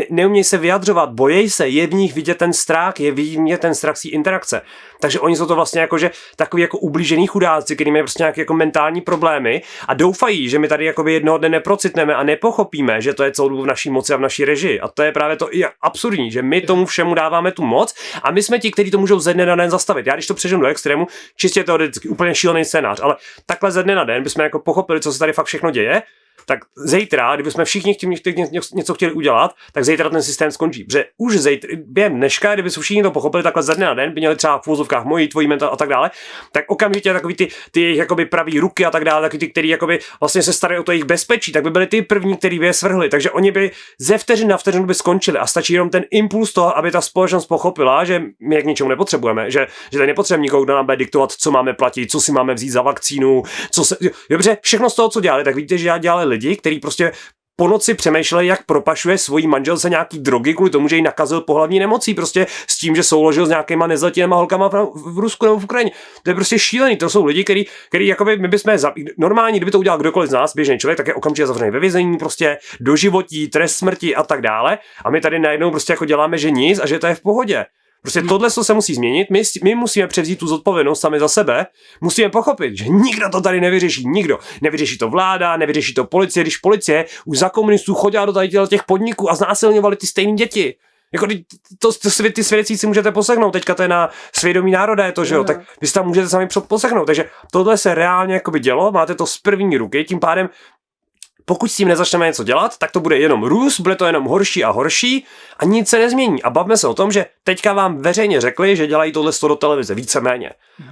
neumějí se vyjadřovat, bojejí se, je v nich vidět ten strach, je v nich ten strach z interakce. Takže oni jsou to vlastně jakože takový jako ublížený chudáci, který mají prostě nějaké jako mentální problémy a doufají, že my tady jakoby jednoho dne neprocitneme a nepochopíme, že to je celou dobu v naší moci a v naší režii. A to je právě to i absurdní, že my tomu všemu dáváme tu moc a my jsme ti, kteří to můžou ze dne na den zastavit. Já když to přeženu do extrému, čistě teoreticky, úplně šílený scénář, ale takhle ze dne na den bychom jako pochopili, co se tady fakt všechno děje. Tak zítra, kdybychom všichni něco chtěli udělat, tak zítra ten systém skončí. Protože už během dneška, kdyby se všichni to pochopili takhle ze dne na den, by měli třeba v úvozovkách moji, tvojí mental a tak dále, tak okamžitě takový ty jejich jakoby pravý ruky a tak dále, takový ty, který jakoby vlastně se starají o to jejich bezpečí, tak by byli ty první, který by je svrhli. Takže oni by ze vteřin na vteřinu by skončili a stačí jenom ten impuls toho, aby ta společnost pochopila, že my k ničemu nepotřebujeme, že tady nepotřebujeme nikoho, kdo nám bude diktovat, co máme platit, co si máme vzít za vakcínu, dobře, všechno z toho, co dělali, tak vidíte, že dělali lidi, kteří prostě po noci přemýšleli, jak propašuje svojí manželce nějaký drogy kvůli tomu, že jí nakazil pohlavní nemocí, prostě s tím, že souložil s nějakýma nezletilýma holkama v Rusku nebo v Ukrajině. To je prostě šílený. To jsou lidi, který jakoby my bychom normálně, kdyby to udělal kdokoliv z nás, běžný člověk, tak je okamžitě zavřený ve vězení, prostě doživotí, trest smrti a tak dále. A my tady najednou prostě jako děláme, že nic a že to je v pohodě. Prostě tohle se musí změnit, my musíme převzít tu zodpovědnost sami za sebe, musíme pochopit, že nikdo to tady nevyřeší, nikdo. Nevyřeší to vláda, nevyřeší to policie, když policie už za komunistů chodila do tady těch podniků a znásilňovali ty stejné děti. Jako ty svědectví si můžete poslechnout, teďka to je na svědomí národa, je to, že jo, tak vy si tam můžete sami poslechnout, takže tohle se reálně jakoby dělo, máte to z první ruky, tím pádem pokud s tím nezačneme něco dělat, tak to bude jenom růst, bude to jenom horší a horší a nic se nezmění. A bavme se o tom, že teďka vám veřejně řekli, že dělají tohle do televize, víceméně.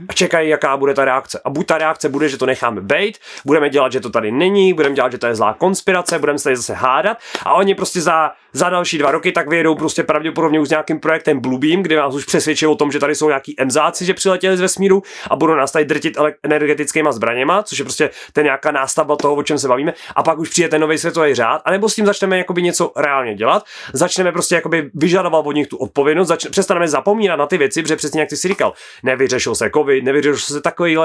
A čekají, jaká bude ta reakce. A buď ta reakce bude, že to necháme bejt, budeme dělat, že to tady není, budeme dělat, že to je zlá konspirace, budeme se tady zase hádat a oni prostě za další 2 roky tak vyjedou prostě pravděpodobně už s nějakým projektem Bluebeam, kde vás už přesvědčí o tom, že tady jsou nějaký emzáci, že přiletěli z vesmíru a budou nás tady drtit energetickýma zbraněma, což je prostě ten nějaká nástavba toho, o čem se bavíme, a pak už přijde ten nový světový řád, anebo s tím začneme jakoby něco reálně dělat, začneme prostě jakoby vyžadovat od nich tu odpovědnost, přestaneme zapomínat na ty věci, protože přesně jak ty si říkal, nevyřešil se covid, nevyřešil se takový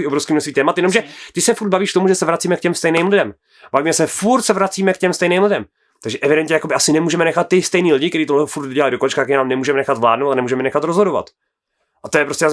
obrovský množství témat, jenomže ty se furt bavíš tomu, že se vracíme k těm stejným lidem. Bavíme se furt se vracíme k těm stejným lidem. Takže evidentně jakoby asi nemůžeme nechat ty stejný lidi, kteří tohle furt dělají do kolečka, nám nemůžeme nechat vládnout a nemůžeme nechat rozhodovat. A to je prostě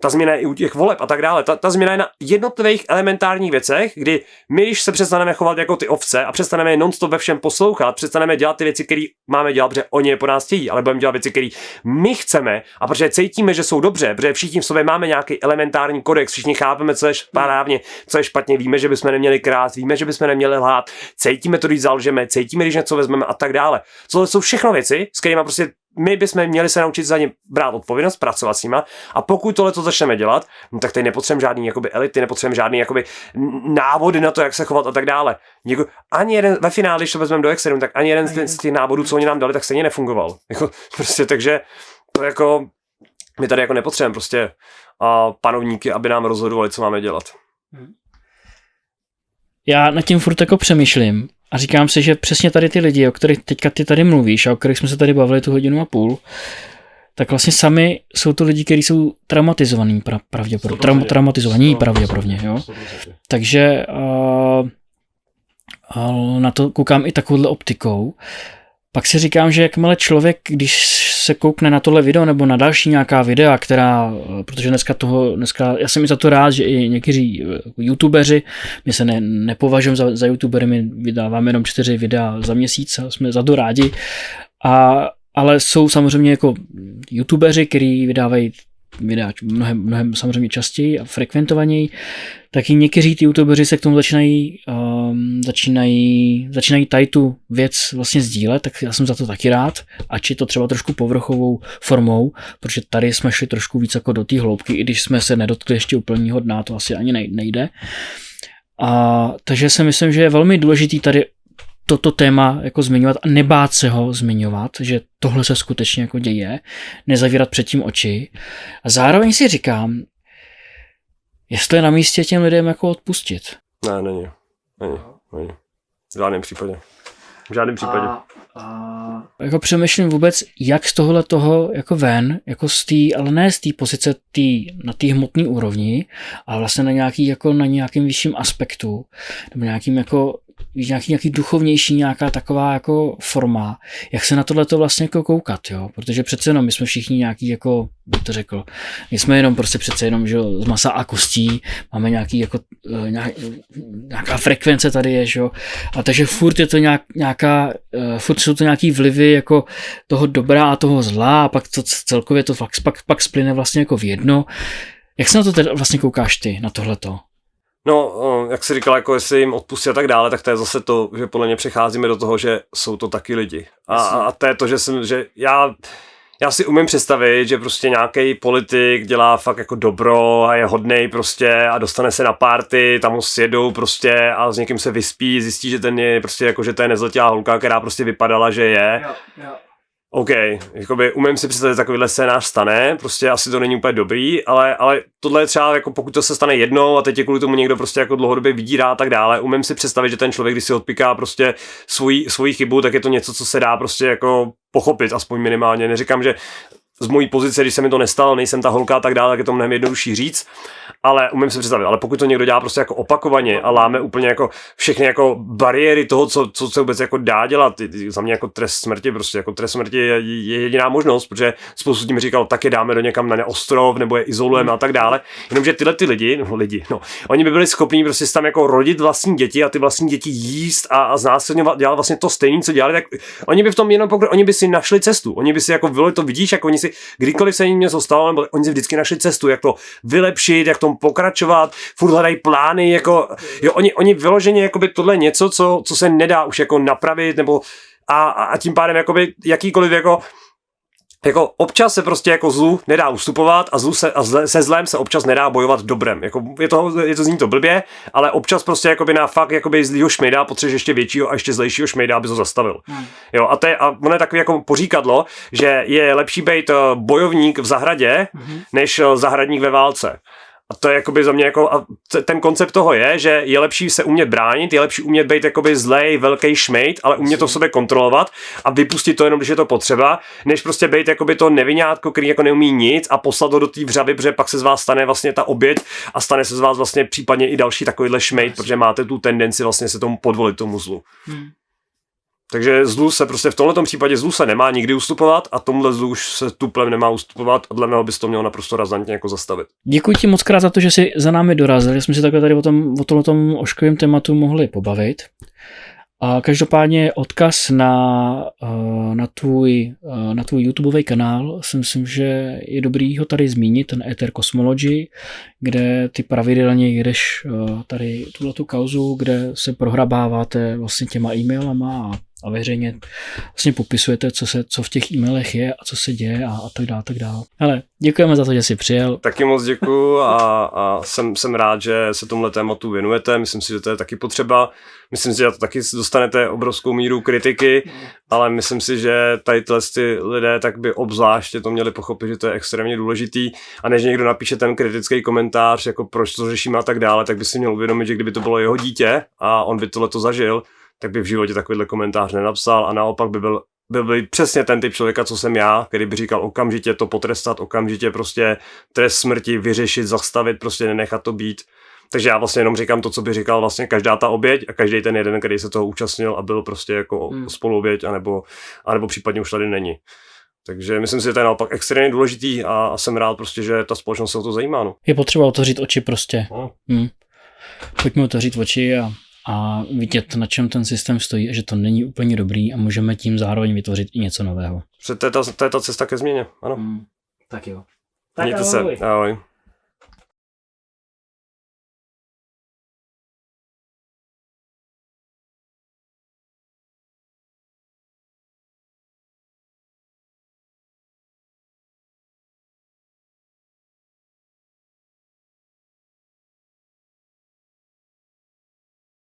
ta změna je i u těch voleb a tak dále. Ta změna je na jednotlivých elementárních věcech, kdy my, když se přestaneme chovat jako ty ovce a přestaneme non-stop ve všem poslouchat, přestaneme dělat ty věci, které máme dělat, protože oni je po nás chtějí, ale budeme dělat věci, které my chceme a protože cítíme, že jsou dobře, protože všichni v sobě máme nějaký elementární kodex, všichni chápeme, co je správně, co je špatně, víme, že bychom neměli krást, víme, že bychom neměli lhát, cítíme to, když zalžeme, cítíme, když něco vezmeme a tak dále. To jsou všechno věci, s kterými prostě my bychom měli se naučit za ně brát odpovědnost, pracovat s nima a pokud tohle to začneme dělat, no tak tady nepotřebujeme žádný jakoby elity, nepotřebujeme žádný jakoby návody na to, jak se chovat a tak dále. Ani jeden, ve finále, když to vezmeme do extrému, tak ani jeden z těch návodů, co oni nám dali, tak stejně nefungoval. Prostě takže to jako my tady jako nepotřebujeme prostě panovníky, aby nám rozhodovali, co máme dělat. Já nad tím furt jako přemýšlím a říkám si, že přesně tady ty lidi, o kterých teďka ty tady mluvíš a o kterých jsme se tady bavili tu 1,5 hodiny, tak vlastně sami jsou to lidi, kteří jsou traumatizovaní pravděpodobně. Traumatizovaní pravděpodobně, jo. Takže na to koukám i takovouhle optikou. Pak si říkám, že jakmile člověk, když se koukne na tohle video nebo na další nějaká videa, protože dneska já jsem i za to rád, že i někteří youtubeři, my se nepovažujeme za youtubery, my vydáváme jenom 4 videa za měsíc a jsme za to rádi, ale jsou samozřejmě jako youtubeři, kteří vydávají videa mnohem samozřejmě častěji a frekventovaněji, tak i někteří ty youtubeři se k tomu začínají tady tu věc vlastně sdílet, tak já jsem za to taky rád, ač je to třeba trošku povrchovou formou, protože tady jsme šli trošku víc jako do té hloubky, i když jsme se nedotkli ještě úplného dna, to asi ani nejde. Takže si myslím, že je velmi důležitý tady toto téma jako zmiňovat a nebát se ho zmiňovat, že tohle se skutečně jako děje, nezavírat předtím oči. A zároveň si říkám, jestli je na místě těm lidem jako odpustit. Ne, není. V žádném případě. Jako přemýšlím vůbec, jak z tohle toho jako ven, jako ale ne z té pozice na té hmotné úrovni, ale vlastně na nějakým vyšším aspektu, nebo nějaký duchovnější, nějaká taková jako forma, jak se na tohleto vlastně jako koukat, jo, protože přece jenom my jsme všichni nějaký jako, bych to řekl, my jsme jenom prostě přece jenom, že jo, z masa a kostí, máme nějaká frekvence tady je, že jo, a takže furt je to furt jsou to nějaký vlivy jako toho dobra a toho zla a pak to celkově to pak splyne vlastně jako v jedno. Jak se na to teda vlastně koukáš ty, na tohleto? No, jak jsi říkal, jako jestli jim odpustí a tak dále, tak to je zase to, že podle mě přecházíme do toho, že jsou to taky lidi. A to je to, že já si umím představit, že prostě nějaký politik dělá fakt jako dobro a je hodnej prostě a dostane se na party, tam ho sjedou prostě a s někým se vyspí, zjistí, že ten je prostě jako, že to je nezletilá holka, která prostě vypadala, že je. Jo. OK, jakoby umím si představit, že takovýhle scénář stane, prostě asi to není úplně dobrý, ale tohle je třeba, jako pokud to se stane jednou a teď je kvůli tomu někdo prostě jako dlouhodobě vydírá a tak dále, umím si představit, že ten člověk, když si odpiká prostě svoji chybu, tak je to něco, co se dá prostě jako pochopit, aspoň minimálně. Neříkám, že z mojí pozice, když se mi to nestalo, nejsem ta holka a tak dále, tak je to mnohem jednodušší říct, ale umím si představit, ale pokud to někdo dělá prostě jako opakovaně a láme úplně jako všechny jako bariéry toho, co se vůbec jako dá dělat, za mě jako trest smrti, prostě jako trest smrti je jediná možnost, protože spoustu tím říkal, tak je dáme do někam na ostrov, nebo je izolujeme a tak dále, jenomže tyhle ty lidi, oni by byli schopní prostě tam jako rodit vlastní děti a ty vlastní děti jíst a znásilňovat, dělat vlastně to stejné, co dělali, tak oni by v tom jenom oni by si našli cestu, oni by si jako to vidíš, jako oni si kdykoliv se jim něco stalo, nebo oni si vždycky našli cestu, jak to vylepšit, jak tom pokračovat, furt hledají plány, jako, jo, oni vyloženě, jakoby tohle něco, co se nedá už jako napravit, nebo a tím pádem, jakoby, jakýkoliv, jako občas se prostě jako zlu nedá ustupovat a se zlem se občas nedá bojovat dobrem. Jako je to zní to blbě, ale občas prostě jakoby na fakt jakoby zlýho šmejda potřebuješ ještě většího a ještě zlejšího šmejda, aby to zastavil. Jo, a ono je takový jako poříkadlo, že je lepší být bojovník v zahradě, než zahradník ve válce. A to je jakoby za mě jako, a ten koncept toho je, že je lepší se umět bránit, je lepší umět být jakoby zlej, velký šmejt, ale umět to v sobě kontrolovat a vypustit to jenom, když je to potřeba, než prostě být jakoby to nevinátko, který jako neumí nic a poslat ho do té vřavy, protože pak se z vás stane vlastně ta oběť a stane se z vás vlastně případně i další takovýhle šmejt, protože máte tu tendenci vlastně se tomu podvolit tomu zlu. Takže zlu se prostě v tomhletom případě zlu se nemá nikdy ustupovat a tomhle zlu už se tuplem nemá ustupovat a dle mého bys to měl naprosto razantně jako zastavit. Děkuji ti moc krát za to, že jsi za námi dorazil, že jsme si takhle tady o tomhletom ošklivém tématu mohli pobavit. A každopádně odkaz na tvůj YouTubeový kanál, si myslím, že je dobrý ho tady zmínit, ten Ether Cosmology, kde ty pravidelně jedeš tady tuhletu kauzu, kde se prohrabáváte vlastně těma e-mailama a veřejně vlastně popisujete, co v těch e-mailech je a co se děje a tak dále. Hele, děkujeme za to, že jsi přijel. Taky moc děkuju a jsem rád, že se tomhle tématu věnujete. Myslím si, že to je taky potřeba. Myslím si, že to taky dostanete obrovskou míru kritiky, ale myslím si, že tady ty lidé tak by obzvláště to měli pochopit, že to je extrémně důležitý. A než někdo napíše ten kritický komentář, jako proč to řešíme a tak dále, tak by si měl uvědomit, že kdyby to bylo jeho dítě a on by tohleto zažil, tak by v životě takovýhle komentář nenapsal a naopak by byl přesně ten typ člověka, co jsem já, který by říkal okamžitě to potrestat, okamžitě prostě trest smrti vyřešit, zastavit, prostě nenechat to být. Takže já vlastně jenom říkám to, co by říkal vlastně každá ta oběť a každý ten jeden, který se toho účastnil a byl prostě jako spoluoběť, anebo případně už tady není. Takže myslím si, že to je naopak extrémně důležitý a jsem rád prostě, že ta společnost se o to zajímá. No. Je potřeba otevřít oči prostě. No. Pojďme otevřít oči a vidět, na čem ten systém stojí a že to není úplně dobrý a můžeme tím zároveň vytvořit i něco nového. To je ta cesta ke změně, ano. Tak jo. Mějte se, ahoj.